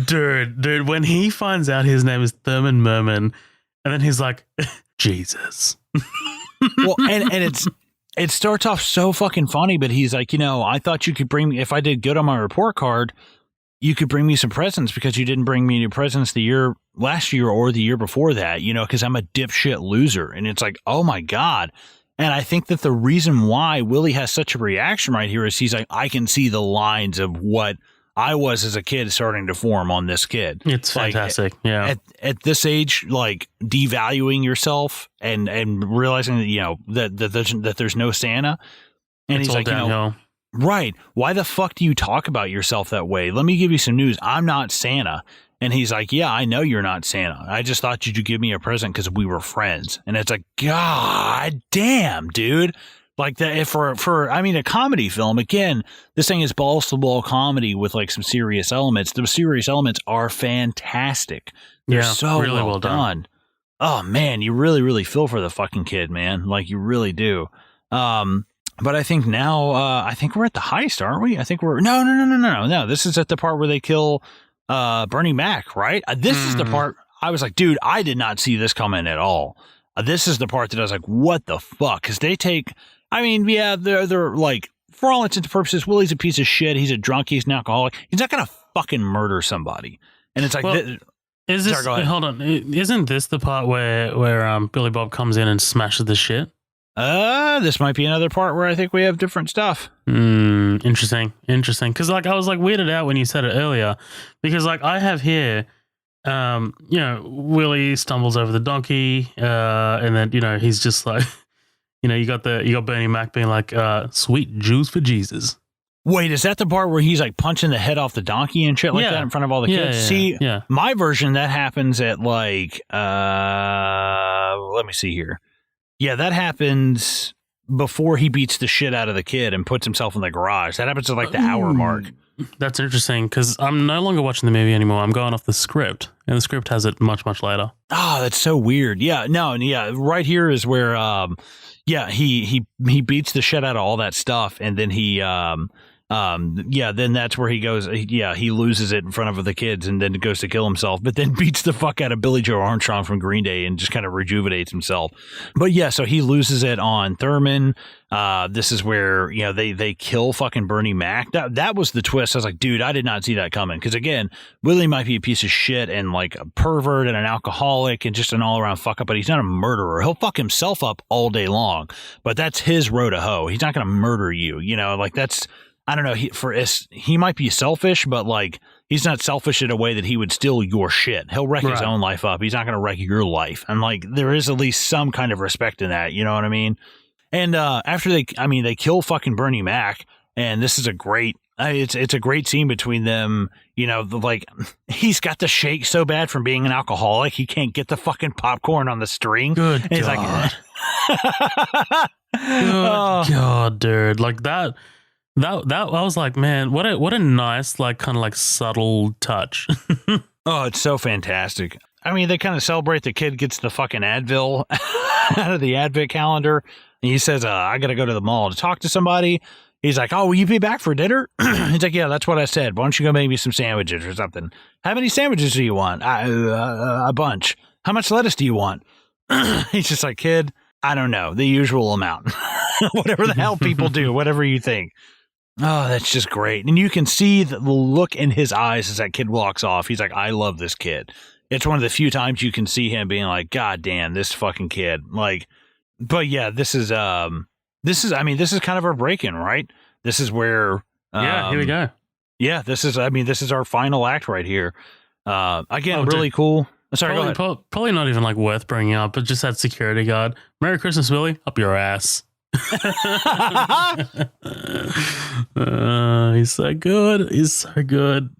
dude, when he finds out his name is Thurman Merman, and then he's like, Jesus. Well, and it starts off so fucking funny, but he's like, I thought you could bring me, if I did good on my report card, you could bring me some presents because you didn't bring me any presents last year or the year before that, because I'm a dipshit loser. And it's like, oh my God. And I think that the reason why Willie has such a reaction right here is he's like, I can see the lines of what I was as a kid starting to form on this kid. It's fantastic. Yeah. At this age, like devaluing yourself and realizing that, that there's no Santa. And it's he's like, downhill. Right. Why the fuck do you talk about yourself that way? Let me give you some news. I'm not Santa. And he's like, yeah, I know you're not Santa. I just thought you'd give me a present because we were friends. And it's like, God damn, dude. Like that for a comedy film, again, this thing is balls to ball comedy with like some serious elements. The serious elements are fantastic. They're so really well done. Oh man, you really, really feel for the fucking kid, man. Like you really do. But I think now, I think we're at the heist, aren't we? I think we're no. This is at the part where they kill Bernie Mac, right? This is the part I was like, dude, I did not see this coming at all. This is the part that I was like, what the fuck? Because they take, they're like, for all intents and purposes, Willie's a piece of shit. He's a drunk. He's an alcoholic. He's not going to fucking murder somebody. And it's like, hold on. Isn't this the part where Billy Bob comes in and smashes the shit? This might be another part where I think we have different stuff. Interesting. Because like I was like weirded out when you said it earlier, because like I have here, Willie stumbles over the donkey, and then he's just like, you got Bernie Mac being like, sweet juice for Jesus. Wait, is that the part where he's like punching the head off the donkey and shit like that in front of all the kids? See, my version that happens at like, let me see here. Yeah, that happens before he beats the shit out of the kid and puts himself in the garage. That happens at like the hour mark. That's interesting because I'm no longer watching the movie anymore. I'm going off the script, and the script has it much, much later. Oh, that's so weird. Yeah, right here is where, he beats the shit out of all that stuff, and then he, then that's where he goes. He loses it in front of the kids and then goes to kill himself, but then beats the fuck out of Billy Joe Armstrong from Green Day and just kind of rejuvenates himself. But yeah, so he loses it on Thurman. This is where, they kill fucking Bernie Mac. That was the twist. I was like, dude, I did not see that coming. Cause again, Willie might be a piece of shit and like a pervert and an alcoholic and just an all around fuck up, but he's not a murderer. He'll fuck himself up all day long, but that's his road to hoe. He's not going to murder you, like that's, I don't know. He might be selfish, but like he's not selfish in a way that he would steal your shit. He'll wreck his own life up. He's not going to wreck your life. And like there is at least some kind of respect in that. You know what I mean? And after they kill fucking Bernie Mac, and this is a great. It's a great scene between them. Like he's got the shake so bad from being an alcoholic, he can't get the fucking popcorn on the string. Good and God. Good God, dude! Like that. That I was like, man, what a nice, like, kind of like subtle touch. Oh, it's so fantastic. I mean, they kind of celebrate the kid gets the fucking Advil out of the Advent calendar. And he says, I got to go to the mall to talk to somebody. He's like, oh, will you be back for dinner? He's like, yeah, that's what I said. Why don't you go make me some sandwiches or something? How many sandwiches do you want? A bunch. How much lettuce do you want? He's just like, kid, I don't know. The usual amount. Whatever the hell people do, whatever you think. Oh, that's just great. And you can see the look in his eyes as that kid walks off. He's like, I love this kid. It's one of the few times you can see him being like, God damn, this fucking kid. Like, but yeah, this is kind of our break-in, right? This is where, here we go. Yeah, this is our final act right here. Again, really cool. Sorry, probably, go ahead. Probably not even like worth bringing up, but just that security guard. Merry Christmas, Willie. Up your ass. He's so good.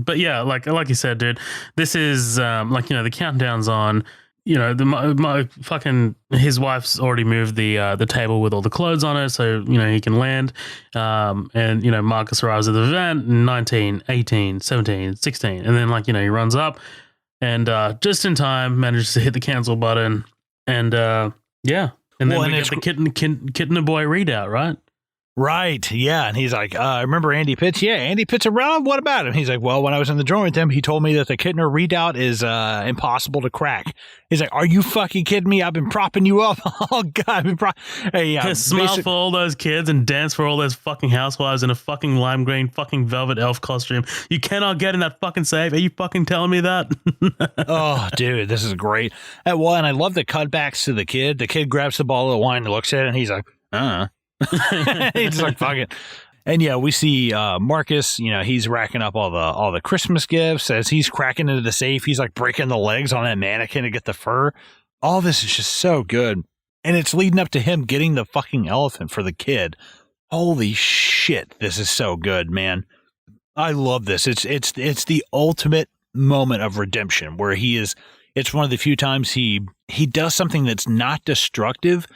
But yeah, like you said, dude, this is the countdown's on. My fucking his wife's already moved the table with all the clothes on it, so he can land. And Marcus arrives at the event. 19, 18, 17, 16, and then he runs up and just in time manages to hit the cancel button and Yeah. And then Well, we and get the kitten and boy readout, right? Right. Yeah. And he's like, I remember Andy Pitts. Yeah. Andy Pitts around. What about him? He's like, well, when I was in the drawing with him, he told me that the Kittner readout is impossible to crack. He's like, are you fucking kidding me? I've been propping you up. Oh, God. I've been smile for all those kids and dance for all those fucking housewives in a fucking lime green fucking velvet elf costume. You cannot get in that fucking safe. Are you fucking telling me that? Oh, dude, this is great. And I love the cutbacks to the kid. The kid grabs the bottle of wine and looks at it, and he's like, he's just like, fuck it. And yeah, we see Marcus, he's racking up all the Christmas gifts. As he's cracking into the safe, he's like breaking the legs on that mannequin to get the fur. All this is just so good. And it's leading up to him getting the fucking elephant for the kid. Holy shit, this is so good, man. I love this. It's the ultimate moment of redemption where it's one of the few times he does something that's not destructive.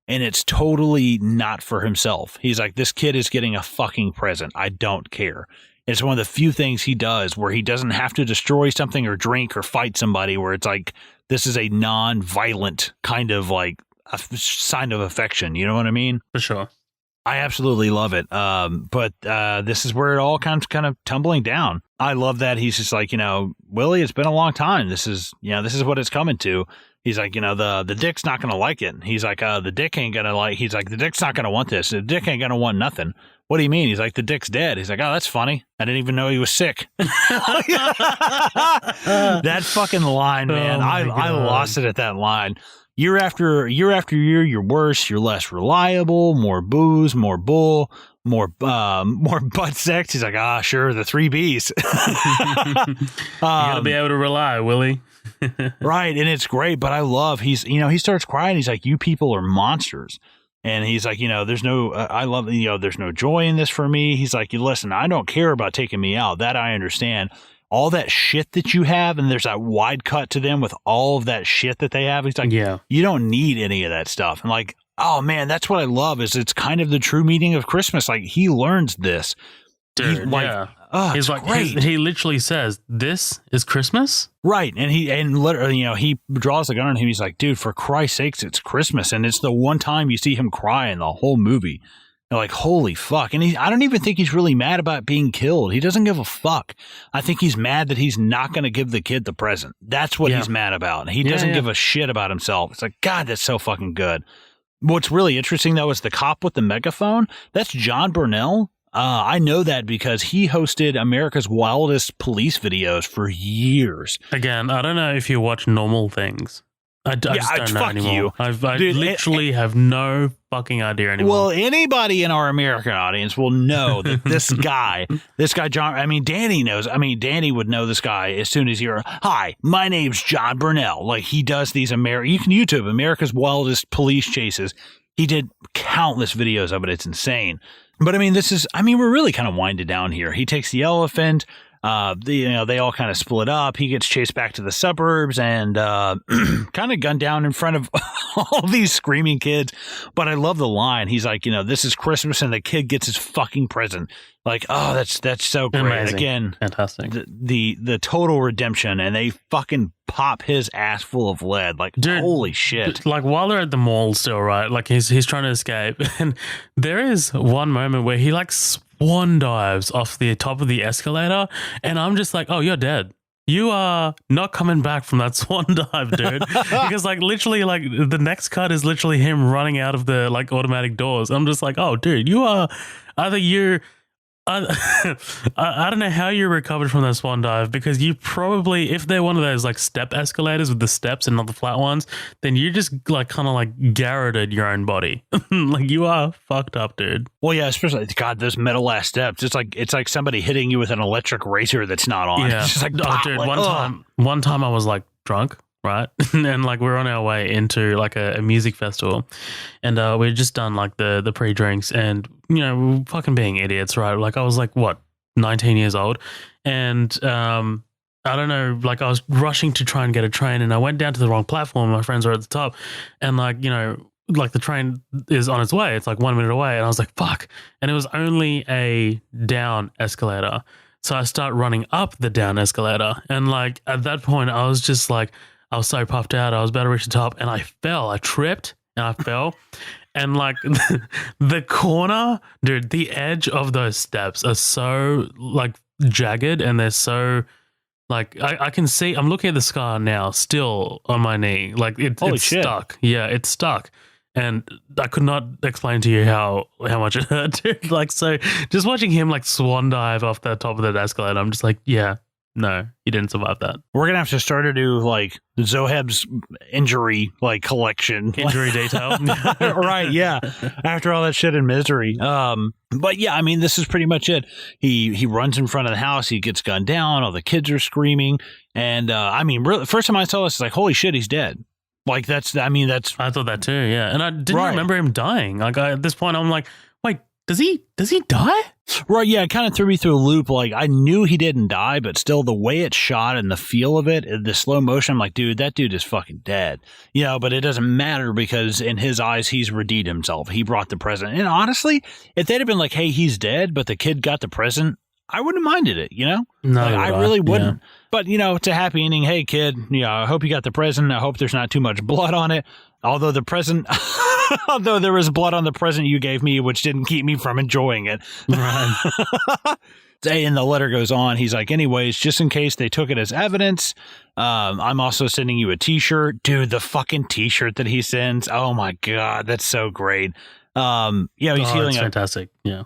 And it's totally not for himself. He's like, this kid is getting a fucking present. I don't care. It's one of the few things he does where he doesn't have to destroy something or drink or fight somebody, where it's like, this is a non-violent kind of like a sign of affection. You know what I mean? For sure. I absolutely love it. But this is where it all comes kind of tumbling down. I love that he's just like, Willie, it's been a long time. This is what it's coming to. He's like, the dick's not going to like it. He's like, the dick ain't going to like, he's like, the dick's not going to want this. The dick ain't going to want nothing. What do you mean? He's like, the dick's dead. He's like, oh, that's funny. I didn't even know he was sick. That fucking line, man. I lost it at that line. Year after year, you're worse. You're less reliable. More booze, more bull, more butt sex. He's like, sure, the 3 Bs. You gotta be able to rely, Willie. Right, and it's great. But I love he starts crying. He's like, you people are monsters. And he's like, there's no, I love, there's no joy in this for me. He's like, listen, I don't care about taking me out. That I understand. All that shit that you have, and there's that wide cut to them with all of that shit that they have. He's like, yeah, you don't need any of that stuff. And like, oh man, that's what I love, is it's kind of the true meaning of Christmas. Like, he learns this. Dude, yeah. He's like, he literally says, "This is Christmas," right? And literally, he draws the gun on him. He's like, "Dude, for Christ's sakes, it's Christmas!" And it's the one time you see him cry in the whole movie. You're like, holy fuck! And I don't even think he's really mad about being killed. He doesn't give a fuck. I think he's mad that he's not going to give the kid the present. That's what he's mad about. He doesn't give a shit about himself. It's like, God, that's so fucking good. What's really interesting though is the cop with the megaphone. That's John Burnell. I know that because he hosted America's Wildest Police videos for years. Again, I don't know if you watch normal things. I just don't know anymore. I literally have no fucking idea anymore. Well, anybody in our American audience will know that this guy, John, Danny knows. Danny would know this guy as soon as you hear, hi, my name's John Burnell. Like, he does these you can YouTube America's Wildest Police Chases. He did countless videos of it. It's insane. But we're really kind of winded down here. He takes the elephant. They all kind of split up. He gets chased back to the suburbs and kind of gunned down in front of all these screaming kids. But I love the line. He's like, this is Christmas, and the kid gets his fucking present. Like, oh, that's so great. Amazing. Again, fantastic. The total redemption, and they fucking pop his ass full of lead. Like, dude, holy shit. Like, while they're at the mall still, right? Like, he's trying to escape, and there is one moment where he like swan dives off the top of the escalator, and I'm just like, oh, you're dead. You are not coming back from that swan dive, dude. Because like literally, like the next cut is literally him running out of the like automatic doors. I'm just like, oh, dude, you are either you're. I don't know how you recovered from that swan dive, because you probably, if they're one of those like step escalators with the steps and not the flat ones, then you just like kind of like garroted your own body. Like, you are fucked up, dude. Well, yeah, especially, God, those metal ass steps. It's like somebody hitting you with an electric razor that's not on. Yeah. It's just like, dude, one time I was like drunk. Right. And like we're on our way into like a music festival, and we'd just done like the pre-drinks, and we were fucking being idiots, right? Like, I was like, what, 19 years old, and I don't know, like I was rushing to try and get a train, and I went down to the wrong platform. My friends were at the top, and like like the train is on its way. It's like 1 minute away, and I was like, fuck. And it was only a down escalator, so I start running up the down escalator, and like at that point I was just like, I was so puffed out. I was about to reach the top, and I fell. I tripped, and I fell. And like the corner, dude, the edge of those steps are so like jagged, and they're so like I can see. I'm looking at the scar now, still on my knee. Like it's shit. stuck. Yeah, it's stuck. And I could not explain to you how much it hurt, dude. Like, so just watching him like swan dive off the top of that escalator, I'm just like, yeah, no, he didn't survive that. We're gonna have to start to do like Zohab's injury like collection, injury detail, right? Yeah, after all that shit and misery. But yeah, I mean, this is pretty much it. He runs in front of the house. He gets gunned down. All the kids are screaming, and I mean, really, first time I saw this, it's like, holy shit, he's dead. Like that's. I thought that too. Yeah, and I didn't remember him dying. Like at this point, I'm like, wait, does he die? Right, yeah, it kind of threw me through a loop. Like, I knew he didn't die, but still, the way it's shot and the feel of it, the slow motion, I'm like, dude, that dude is fucking dead. You know, but it doesn't matter because in his eyes, he's redeemed himself. He brought the present. And honestly, if they'd have been like, hey, he's dead, but the kid got the present, I wouldn't have minded it, you know? No, like, I really wouldn't. Yeah. But, you know, it's a happy ending. Hey, kid, you know, I hope you got the present. I hope there's not too much blood on it. Although the present... Although there was blood on the present you gave me, which didn't keep me from enjoying it. Right. And the letter goes on. He's like, anyways, just in case they took it as evidence, I'm also sending you a T-shirt. Dude, the fucking T-shirt that he sends. Oh, my God. That's so great. Yeah, he's healing up. Fantastic. Yeah.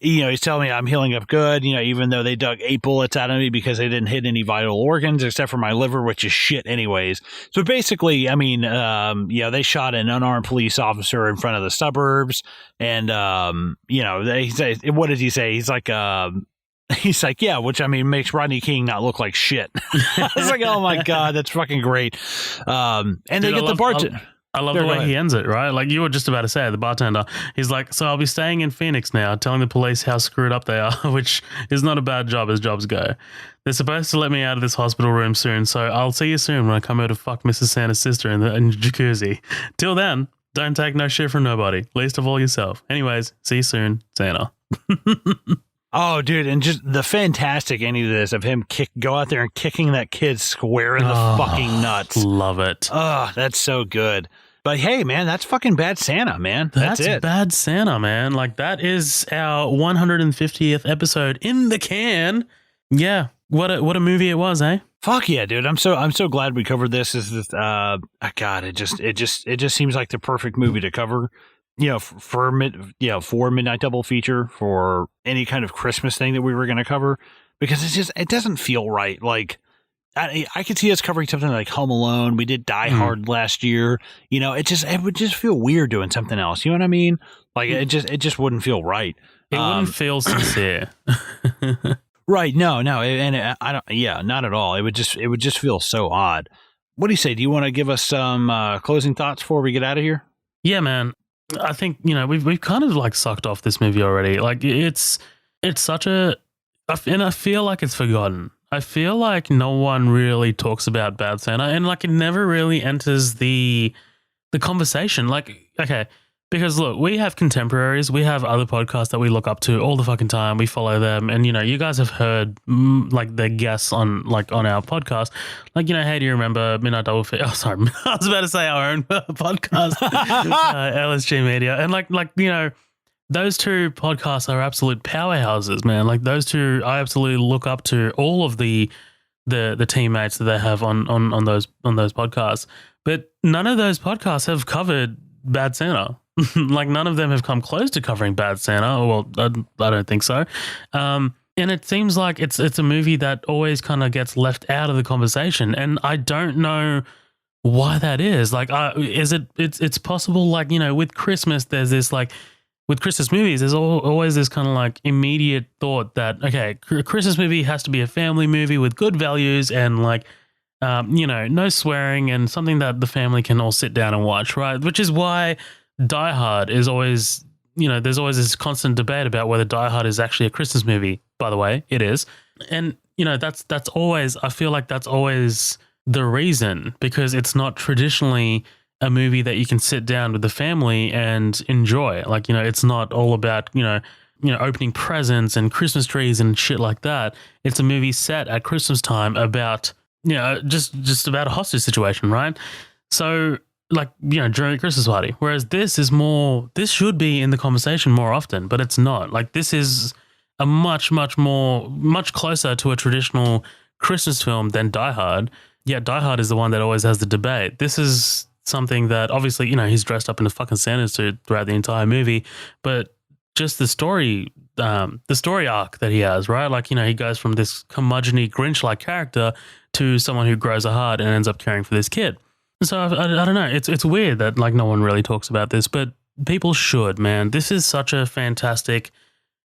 You know, he's telling me I'm healing up good, you know, even though they dug 8 bullets out of me because they didn't hit any vital organs except for my liver, which is shit anyways. So basically, I mean, yeah, they shot an unarmed police officer in front of the suburbs. And, you know, they say, what did he say? He's like, yeah, which I mean, makes Rodney King not look like shit. I was like, oh my God, that's fucking great. And dude, they get the bartender. I love the way he ends it, right? Like you were just about to say, the bartender, he's like, so I'll be staying in Phoenix now, telling the police how screwed up they are, which is not a bad job as jobs go. They're supposed to let me out of this hospital room soon, so I'll see you soon when I come over to fuck Mrs. Santa's sister in the jacuzzi. Till then, don't take no shit from nobody, least of all yourself. Anyways, see you soon, Santa. Oh, dude, and just the fantastic ending of this, of him go out there and kicking that kid square in the fucking nuts. Love it. Oh, that's so good. But hey, man, that's fucking Bad Santa, man. That's it. Bad Santa, man. Like, that is our 150th episode in the can. Yeah, what a movie it was, eh? Fuck yeah, dude. I'm so glad we covered this. God, it just seems like the perfect movie to cover. You know, for Midnight Double Feature, for any kind of Christmas thing that we were going to cover, because it doesn't feel right. Like I could see us covering something like Home Alone. We did Die Hard last year. You know, it would just feel weird doing something else. You know what I mean? Like it just wouldn't feel right. It wouldn't feel sincere. Right? No, and I don't. Yeah, not at all. It would just feel so odd. What do you say? Do you want to give us some closing thoughts before we get out of here? Yeah, man. I think, you know, we've kind of like sucked off this movie already. Like it's such and I feel like it's forgotten. I feel like no one really talks about Bad Santa, and like it never really enters the conversation. Like, okay, because look, we have contemporaries, we have other podcasts that we look up to all the fucking time. We follow them, and you know, you guys have heard like their guests on our podcast. Like, you know, hey, do you remember Midnight Double Feature? Oh, sorry, I was about to say our own podcast, LSG Media, and like you know, those two podcasts are absolute powerhouses, man. Like those two, I absolutely look up to all of the teammates that they have on those podcasts. But none of those podcasts have covered Bad Santa. Like none of them have come close to covering Bad Santa. Well, I don't think so. And it seems like it's a movie that always kind of gets left out of the conversation, and I don't know why that is. Like, it's possible. Like, you know, with Christmas, there's this like. With Christmas movies, there's always this kind of like immediate thought that, okay, a Christmas movie has to be a family movie with good values and like, you know, no swearing and something that the family can all sit down and watch, right? Which is why Die Hard is always, you know, there's always this constant debate about whether Die Hard is actually a Christmas movie. By the way, it is. And, you know, that's always, I feel like that's always the reason, because it's not traditionally a movie that you can sit down with the family and enjoy. Like, you know, it's not all about, you know, opening presents and Christmas trees and shit like that. It's a movie set at Christmas time about, you know, just about a hostage situation, right? So like, during the Christmas party. Whereas this should be in the conversation more often, but it's not. Like, this is a much closer to a traditional Christmas film than Die Hard. Yeah, Die Hard is the one that always has the debate. This is something that obviously, he's dressed up in a fucking Santa suit throughout the entire movie, but just the story arc that he has, right? Like, he goes from this curmudgeon-y Grinch-like character to someone who grows a heart and ends up caring for this kid. So I don't know. It's weird that like no one really talks about this, but people should, man. This is such a fantastic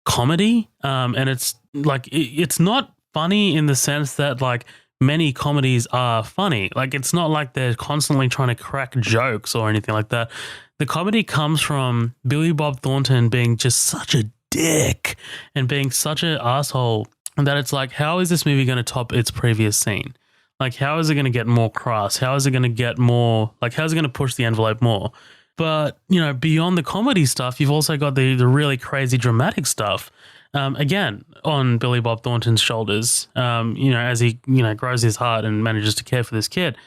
comedy, and it's like it's not funny in the sense that like many comedies are funny. Like, it's not like they're constantly trying to crack jokes or anything like that. The comedy comes from Billy Bob Thornton being just such a dick and being such an asshole that it's like, how is this movie going to top its previous scene? Like, how is it going to get more crass? How is it going to get more, like, how's it going to push the envelope more? But, beyond the comedy stuff, you've also got the really crazy dramatic stuff. Again, on Billy Bob Thornton's shoulders, as he, grows his heart and manages to care for this kid.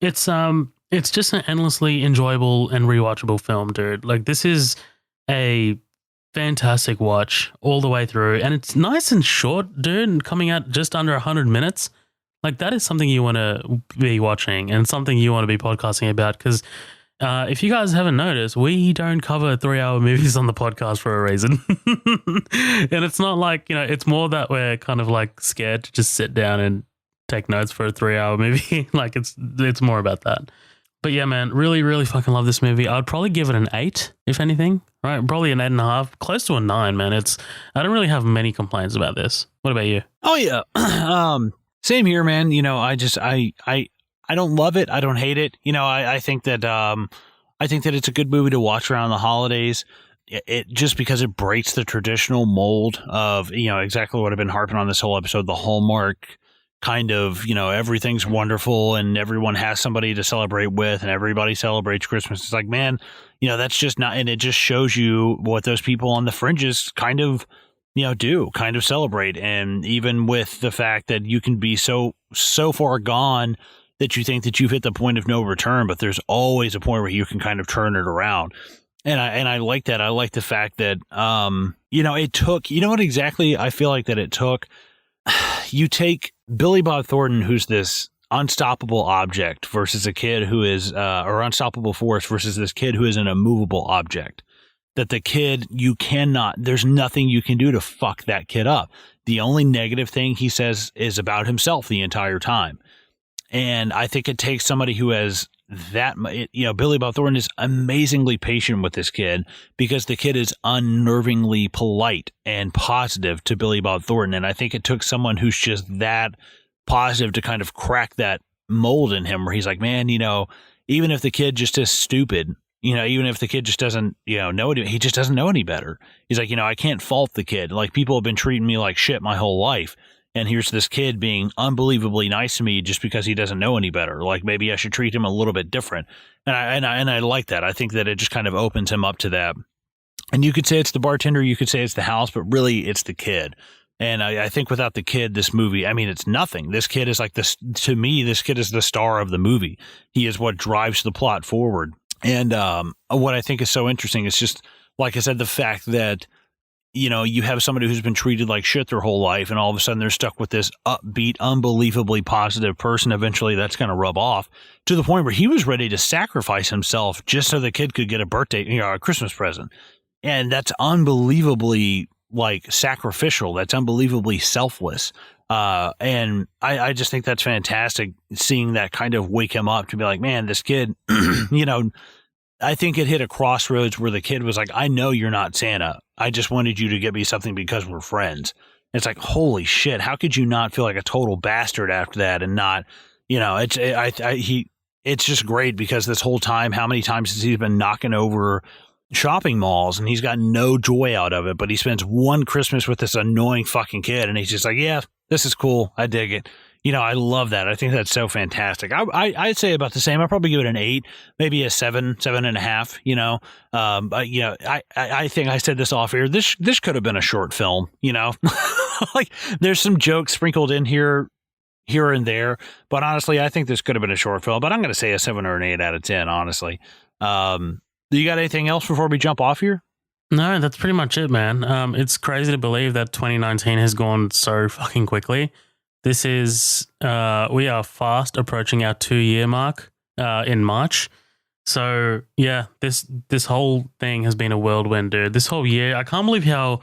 It's just an endlessly enjoyable and rewatchable film, dude. Like, this is a fantastic watch all the way through. And it's nice and short, dude, coming out just under 100 minutes. Like, that is something you want to be watching and something you want to be podcasting about, because if you guys haven't noticed, we don't cover 3-hour movies on the podcast for a reason. And it's not like, it's more that we're kind of like scared to just sit down and take notes for a 3-hour movie. Like, it's more about that. But yeah, man, really, really fucking love this movie. I'd probably give it an 8, if anything, right? Probably an 8.5, close to a 9, man. I don't really have many complaints about this. What about you? Oh yeah. Same here, man. I don't love it. I don't hate it. I think that it's a good movie to watch around the holidays. It just because it breaks the traditional mold of, exactly what I've been harping on this whole episode, the Hallmark kind of, everything's wonderful and everyone has somebody to celebrate with and everybody celebrates Christmas. It's like, man, that's just not, and it just shows you what those people on the fringes kind of, kind of celebrate. And even with the fact that you can be so far gone that you think that you've hit the point of no return, but there's always a point where you can kind of turn it around. And I like that. I like the fact that, it took, what exactly I feel like that it took. You take Billy Bob Thornton, who's this unstoppable object, versus a kid who is, or unstoppable force versus this kid who is an immovable object. That the kid, there's nothing you can do to fuck that kid up. The only negative thing he says is about himself the entire time. And I think it takes somebody who has that, Billy Bob Thornton is amazingly patient with this kid because the kid is unnervingly polite and positive to Billy Bob Thornton. And I think it took someone who's just that positive to kind of crack that mold in him where he's like, man, even if the kid just is stupid, even if the kid just doesn't, know it, he just doesn't know any better. He's like, I can't fault the kid. Like, people have been treating me like shit my whole life. And here's this kid being unbelievably nice to me just because he doesn't know any better. Like, maybe I should treat him a little bit different. And I like that. I think that it just kind of opens him up to that. And you could say it's the bartender, you could say it's the house, but really it's the kid. And I think without the kid, this movie, it's nothing. This kid is like this, to me, this kid is the star of the movie. He is what drives the plot forward. And what I think is so interesting is just, like I said, the fact that, you have somebody who's been treated like shit their whole life, and all of a sudden they're stuck with this upbeat, unbelievably positive person. Eventually that's going to rub off to the point where he was ready to sacrifice himself just so the kid could get a Christmas present. And that's unbelievably sacrificial. That's unbelievably selfless. And I just think that's fantastic, seeing that kind of wake him up to be like, man, this kid, I think it hit a crossroads where the kid was like, I know you're not Santa. I just wanted you to get me something because we're friends. And it's like, holy shit. How could you not feel like a total bastard after that? And not, it's just great because this whole time, how many times has he been knocking over shopping malls and he's got no joy out of it, but he spends one Christmas with this annoying fucking kid. And he's just like, yeah, this is cool. I dig it. I love that. I think that's so fantastic. I'd say about the same. I'd probably give it an 8, maybe a 7.5. I think I said this off here. This could have been a short film. Like, there's some jokes sprinkled in here here and there. But honestly, I think this could have been a short film, but I'm going to say a 7 or an 8 out of 10, honestly. Do you got anything else before we jump off here? No, that's pretty much it, man. It's crazy to believe that 2019 has gone so fucking quickly. This is, we are fast approaching our 2-year mark in March. So yeah, this whole thing has been a whirlwind, dude. This whole year, I can't believe how.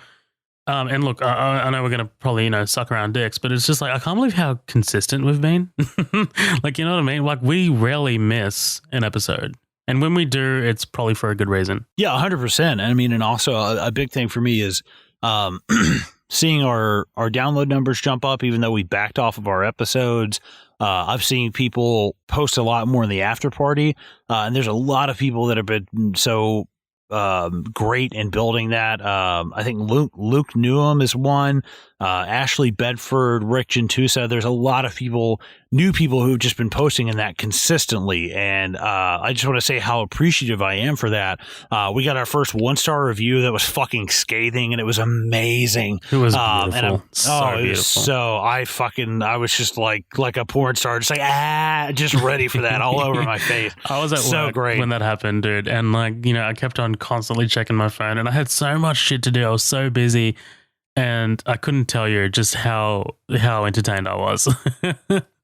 And look, I know we're gonna probably suck around dicks, but it's just like I can't believe how consistent we've been. Like, you know what I mean? Like, we rarely miss an episode, and when we do, it's probably for a good reason. Yeah, 100%. I mean, and also a big thing for me is seeing our download numbers jump up, even though we backed off of our episodes. I've seen people post a lot more in the after party, and there's a lot of people that have been so great in building that. I think Luke Newham is one, Ashley Bedford, Rick Gentusa. There's a lot of new people who've just been posting in that consistently, and I just want to say how appreciative I am for that. We got our first 1-star review that was fucking scathing, and it was amazing. It was beautiful. I was just like a porn star, just like just ready for that all over my face. I was at work when that happened, dude, and I kept on constantly checking my phone, and I had so much shit to do. I was so busy. And I couldn't tell you just how entertained I was.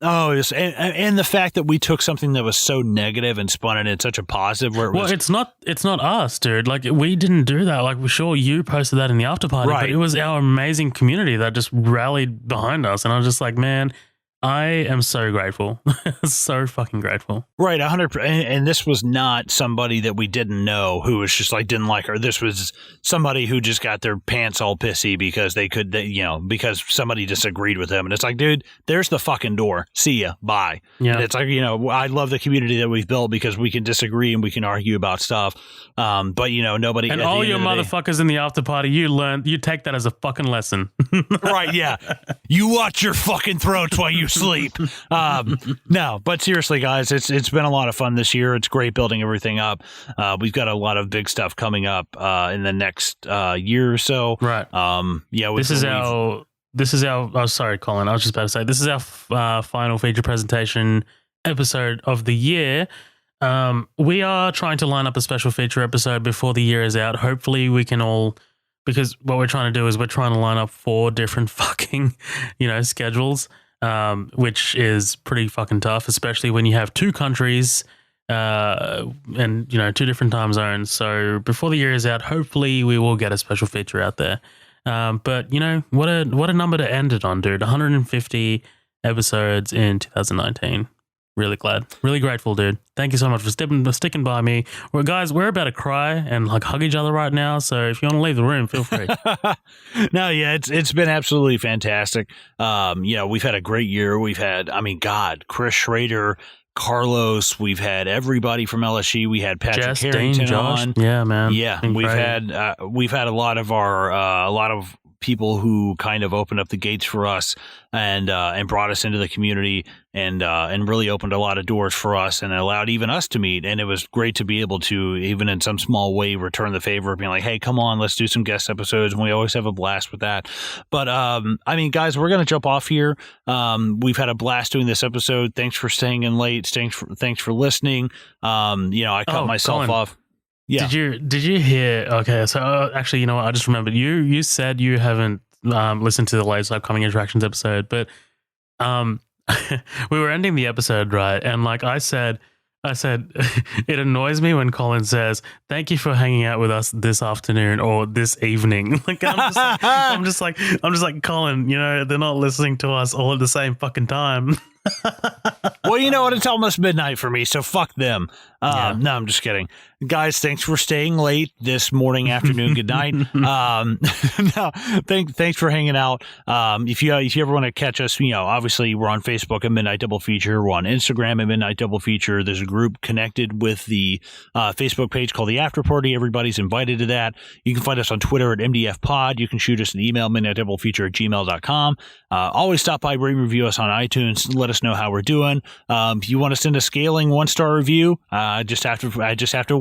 And the fact that we took something that was so negative and spun it in such a positive. It's not us, dude. Like, we didn't do that. Like, sure, you posted that in the after party, but it was our amazing community that just rallied behind us. And I was just like, man, I am so grateful. So fucking grateful. Right, 100%. And this was not somebody that we didn't know who was just like, didn't like her. This was somebody who just got their pants all pissy because because somebody disagreed with them. And it's like, dude, there's the fucking door. See ya. Bye. Yeah. And it's like, I love the community that we've built because we can disagree and we can argue about stuff. But nobody. And all your motherfuckers in the after party, you take that as a fucking lesson. Right. Yeah. You watch your fucking throats while you sleep. No, but seriously, guys, it's been a lot of fun this year. It's great building everything up. We've got a lot of big stuff coming up in the next year or so. Right. This is our. Oh, sorry, Colin. I was just about to say this is our final feature presentation episode of the year. We are trying to line up a special feature episode before the year is out. Hopefully, we can all. Because what we're trying to do is we're trying to line up 4 different fucking, schedules. Which is pretty fucking tough, especially when you have 2 countries and 2 different time zones. So before the year is out, hopefully we will get a special feature out there. But what a number to end it on, dude. 150 episodes in 2019. Really glad, really grateful, dude. Thank you so much for sticking by me. We're about to cry and hug each other right now. So if you want to leave the room, feel free. No, yeah, it's been absolutely fantastic. We've had a great year. We've had, Chris Schrader, Carlos. We've had everybody from LSU. We had Patrick Jess, Harrington Dane, Josh. on. Yeah, man. Yeah, we've had a lot of people who kind of opened up the gates for us and brought us into the community and really opened a lot of doors for us and allowed even us to meet. And it was great to be able to, even in some small way, return the favor of being like, hey, come on, let's do some guest episodes. And we always have a blast with that. But guys, we're going to jump off here. We've had a blast doing this episode. Thanks for staying in late. Thanks for listening. I cut myself Colin. Off. Yeah. Did you hear? Okay, so actually, you know what? I just remembered. You said you haven't listened to the latest upcoming attractions episode, but we were ending the episode, right? And I said, it annoys me when Colin says, "Thank you for hanging out with us this afternoon or this evening." I'm just like, Colin, they're not listening to us all at the same fucking time. Well, you know what? It's almost midnight for me, so fuck them. Yeah. No, I'm just kidding. Guys, thanks for staying late this morning, afternoon, good night. Thanks for hanging out. If you ever want to catch us, obviously we're on Facebook at Midnight Double Feature. We're on Instagram at Midnight Double Feature. There's a group connected with the Facebook page called The After Party. Everybody's invited to that. You can find us on Twitter at MDF Pod. You can shoot us an email, midnightdoublefeature@gmail.com. Always stop by, review us on iTunes. Let us know how we're doing. If you want to send a scaling 1-star review, I just have to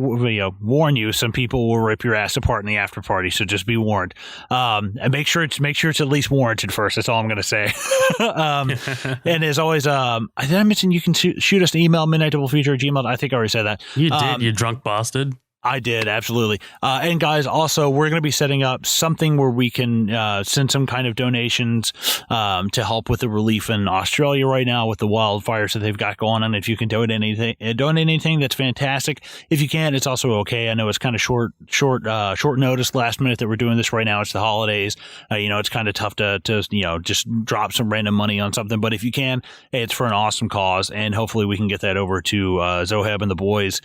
warn you. Some people will rip your ass apart in the after party, so just be warned. And make sure it's at least warranted first. That's all I'm going to say. And as always, did I mention you can shoot us an email, midnightdoublefuture@gmail.com? I think I already said that. You did, you drunk bastard. I did, absolutely. And guys, also, we're going to be setting up something where we can send some kind of donations to help with the relief in Australia right now with the wildfires that they've got going on. If you can donate anything, that's fantastic. If you can't, it's also okay. I know it's kind of short notice, last minute that we're doing this right now. It's the holidays. It's kind of tough to just drop some random money on something. But if you can, hey, it's for an awesome cause, and hopefully we can get that over to Zohab and the boys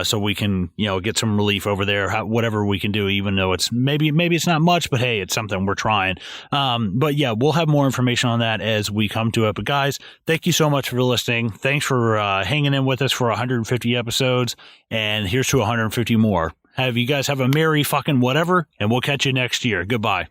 so we can get some relief over there, whatever we can do, even though it's maybe it's not much, but hey, it's something we're trying. But yeah, we'll have more information on that as we come to it. But guys, thank you so much for listening. Thanks for hanging in with us for 150 episodes, and here's to 150 more. You guys have a merry fucking whatever, and we'll catch you next year. Goodbye.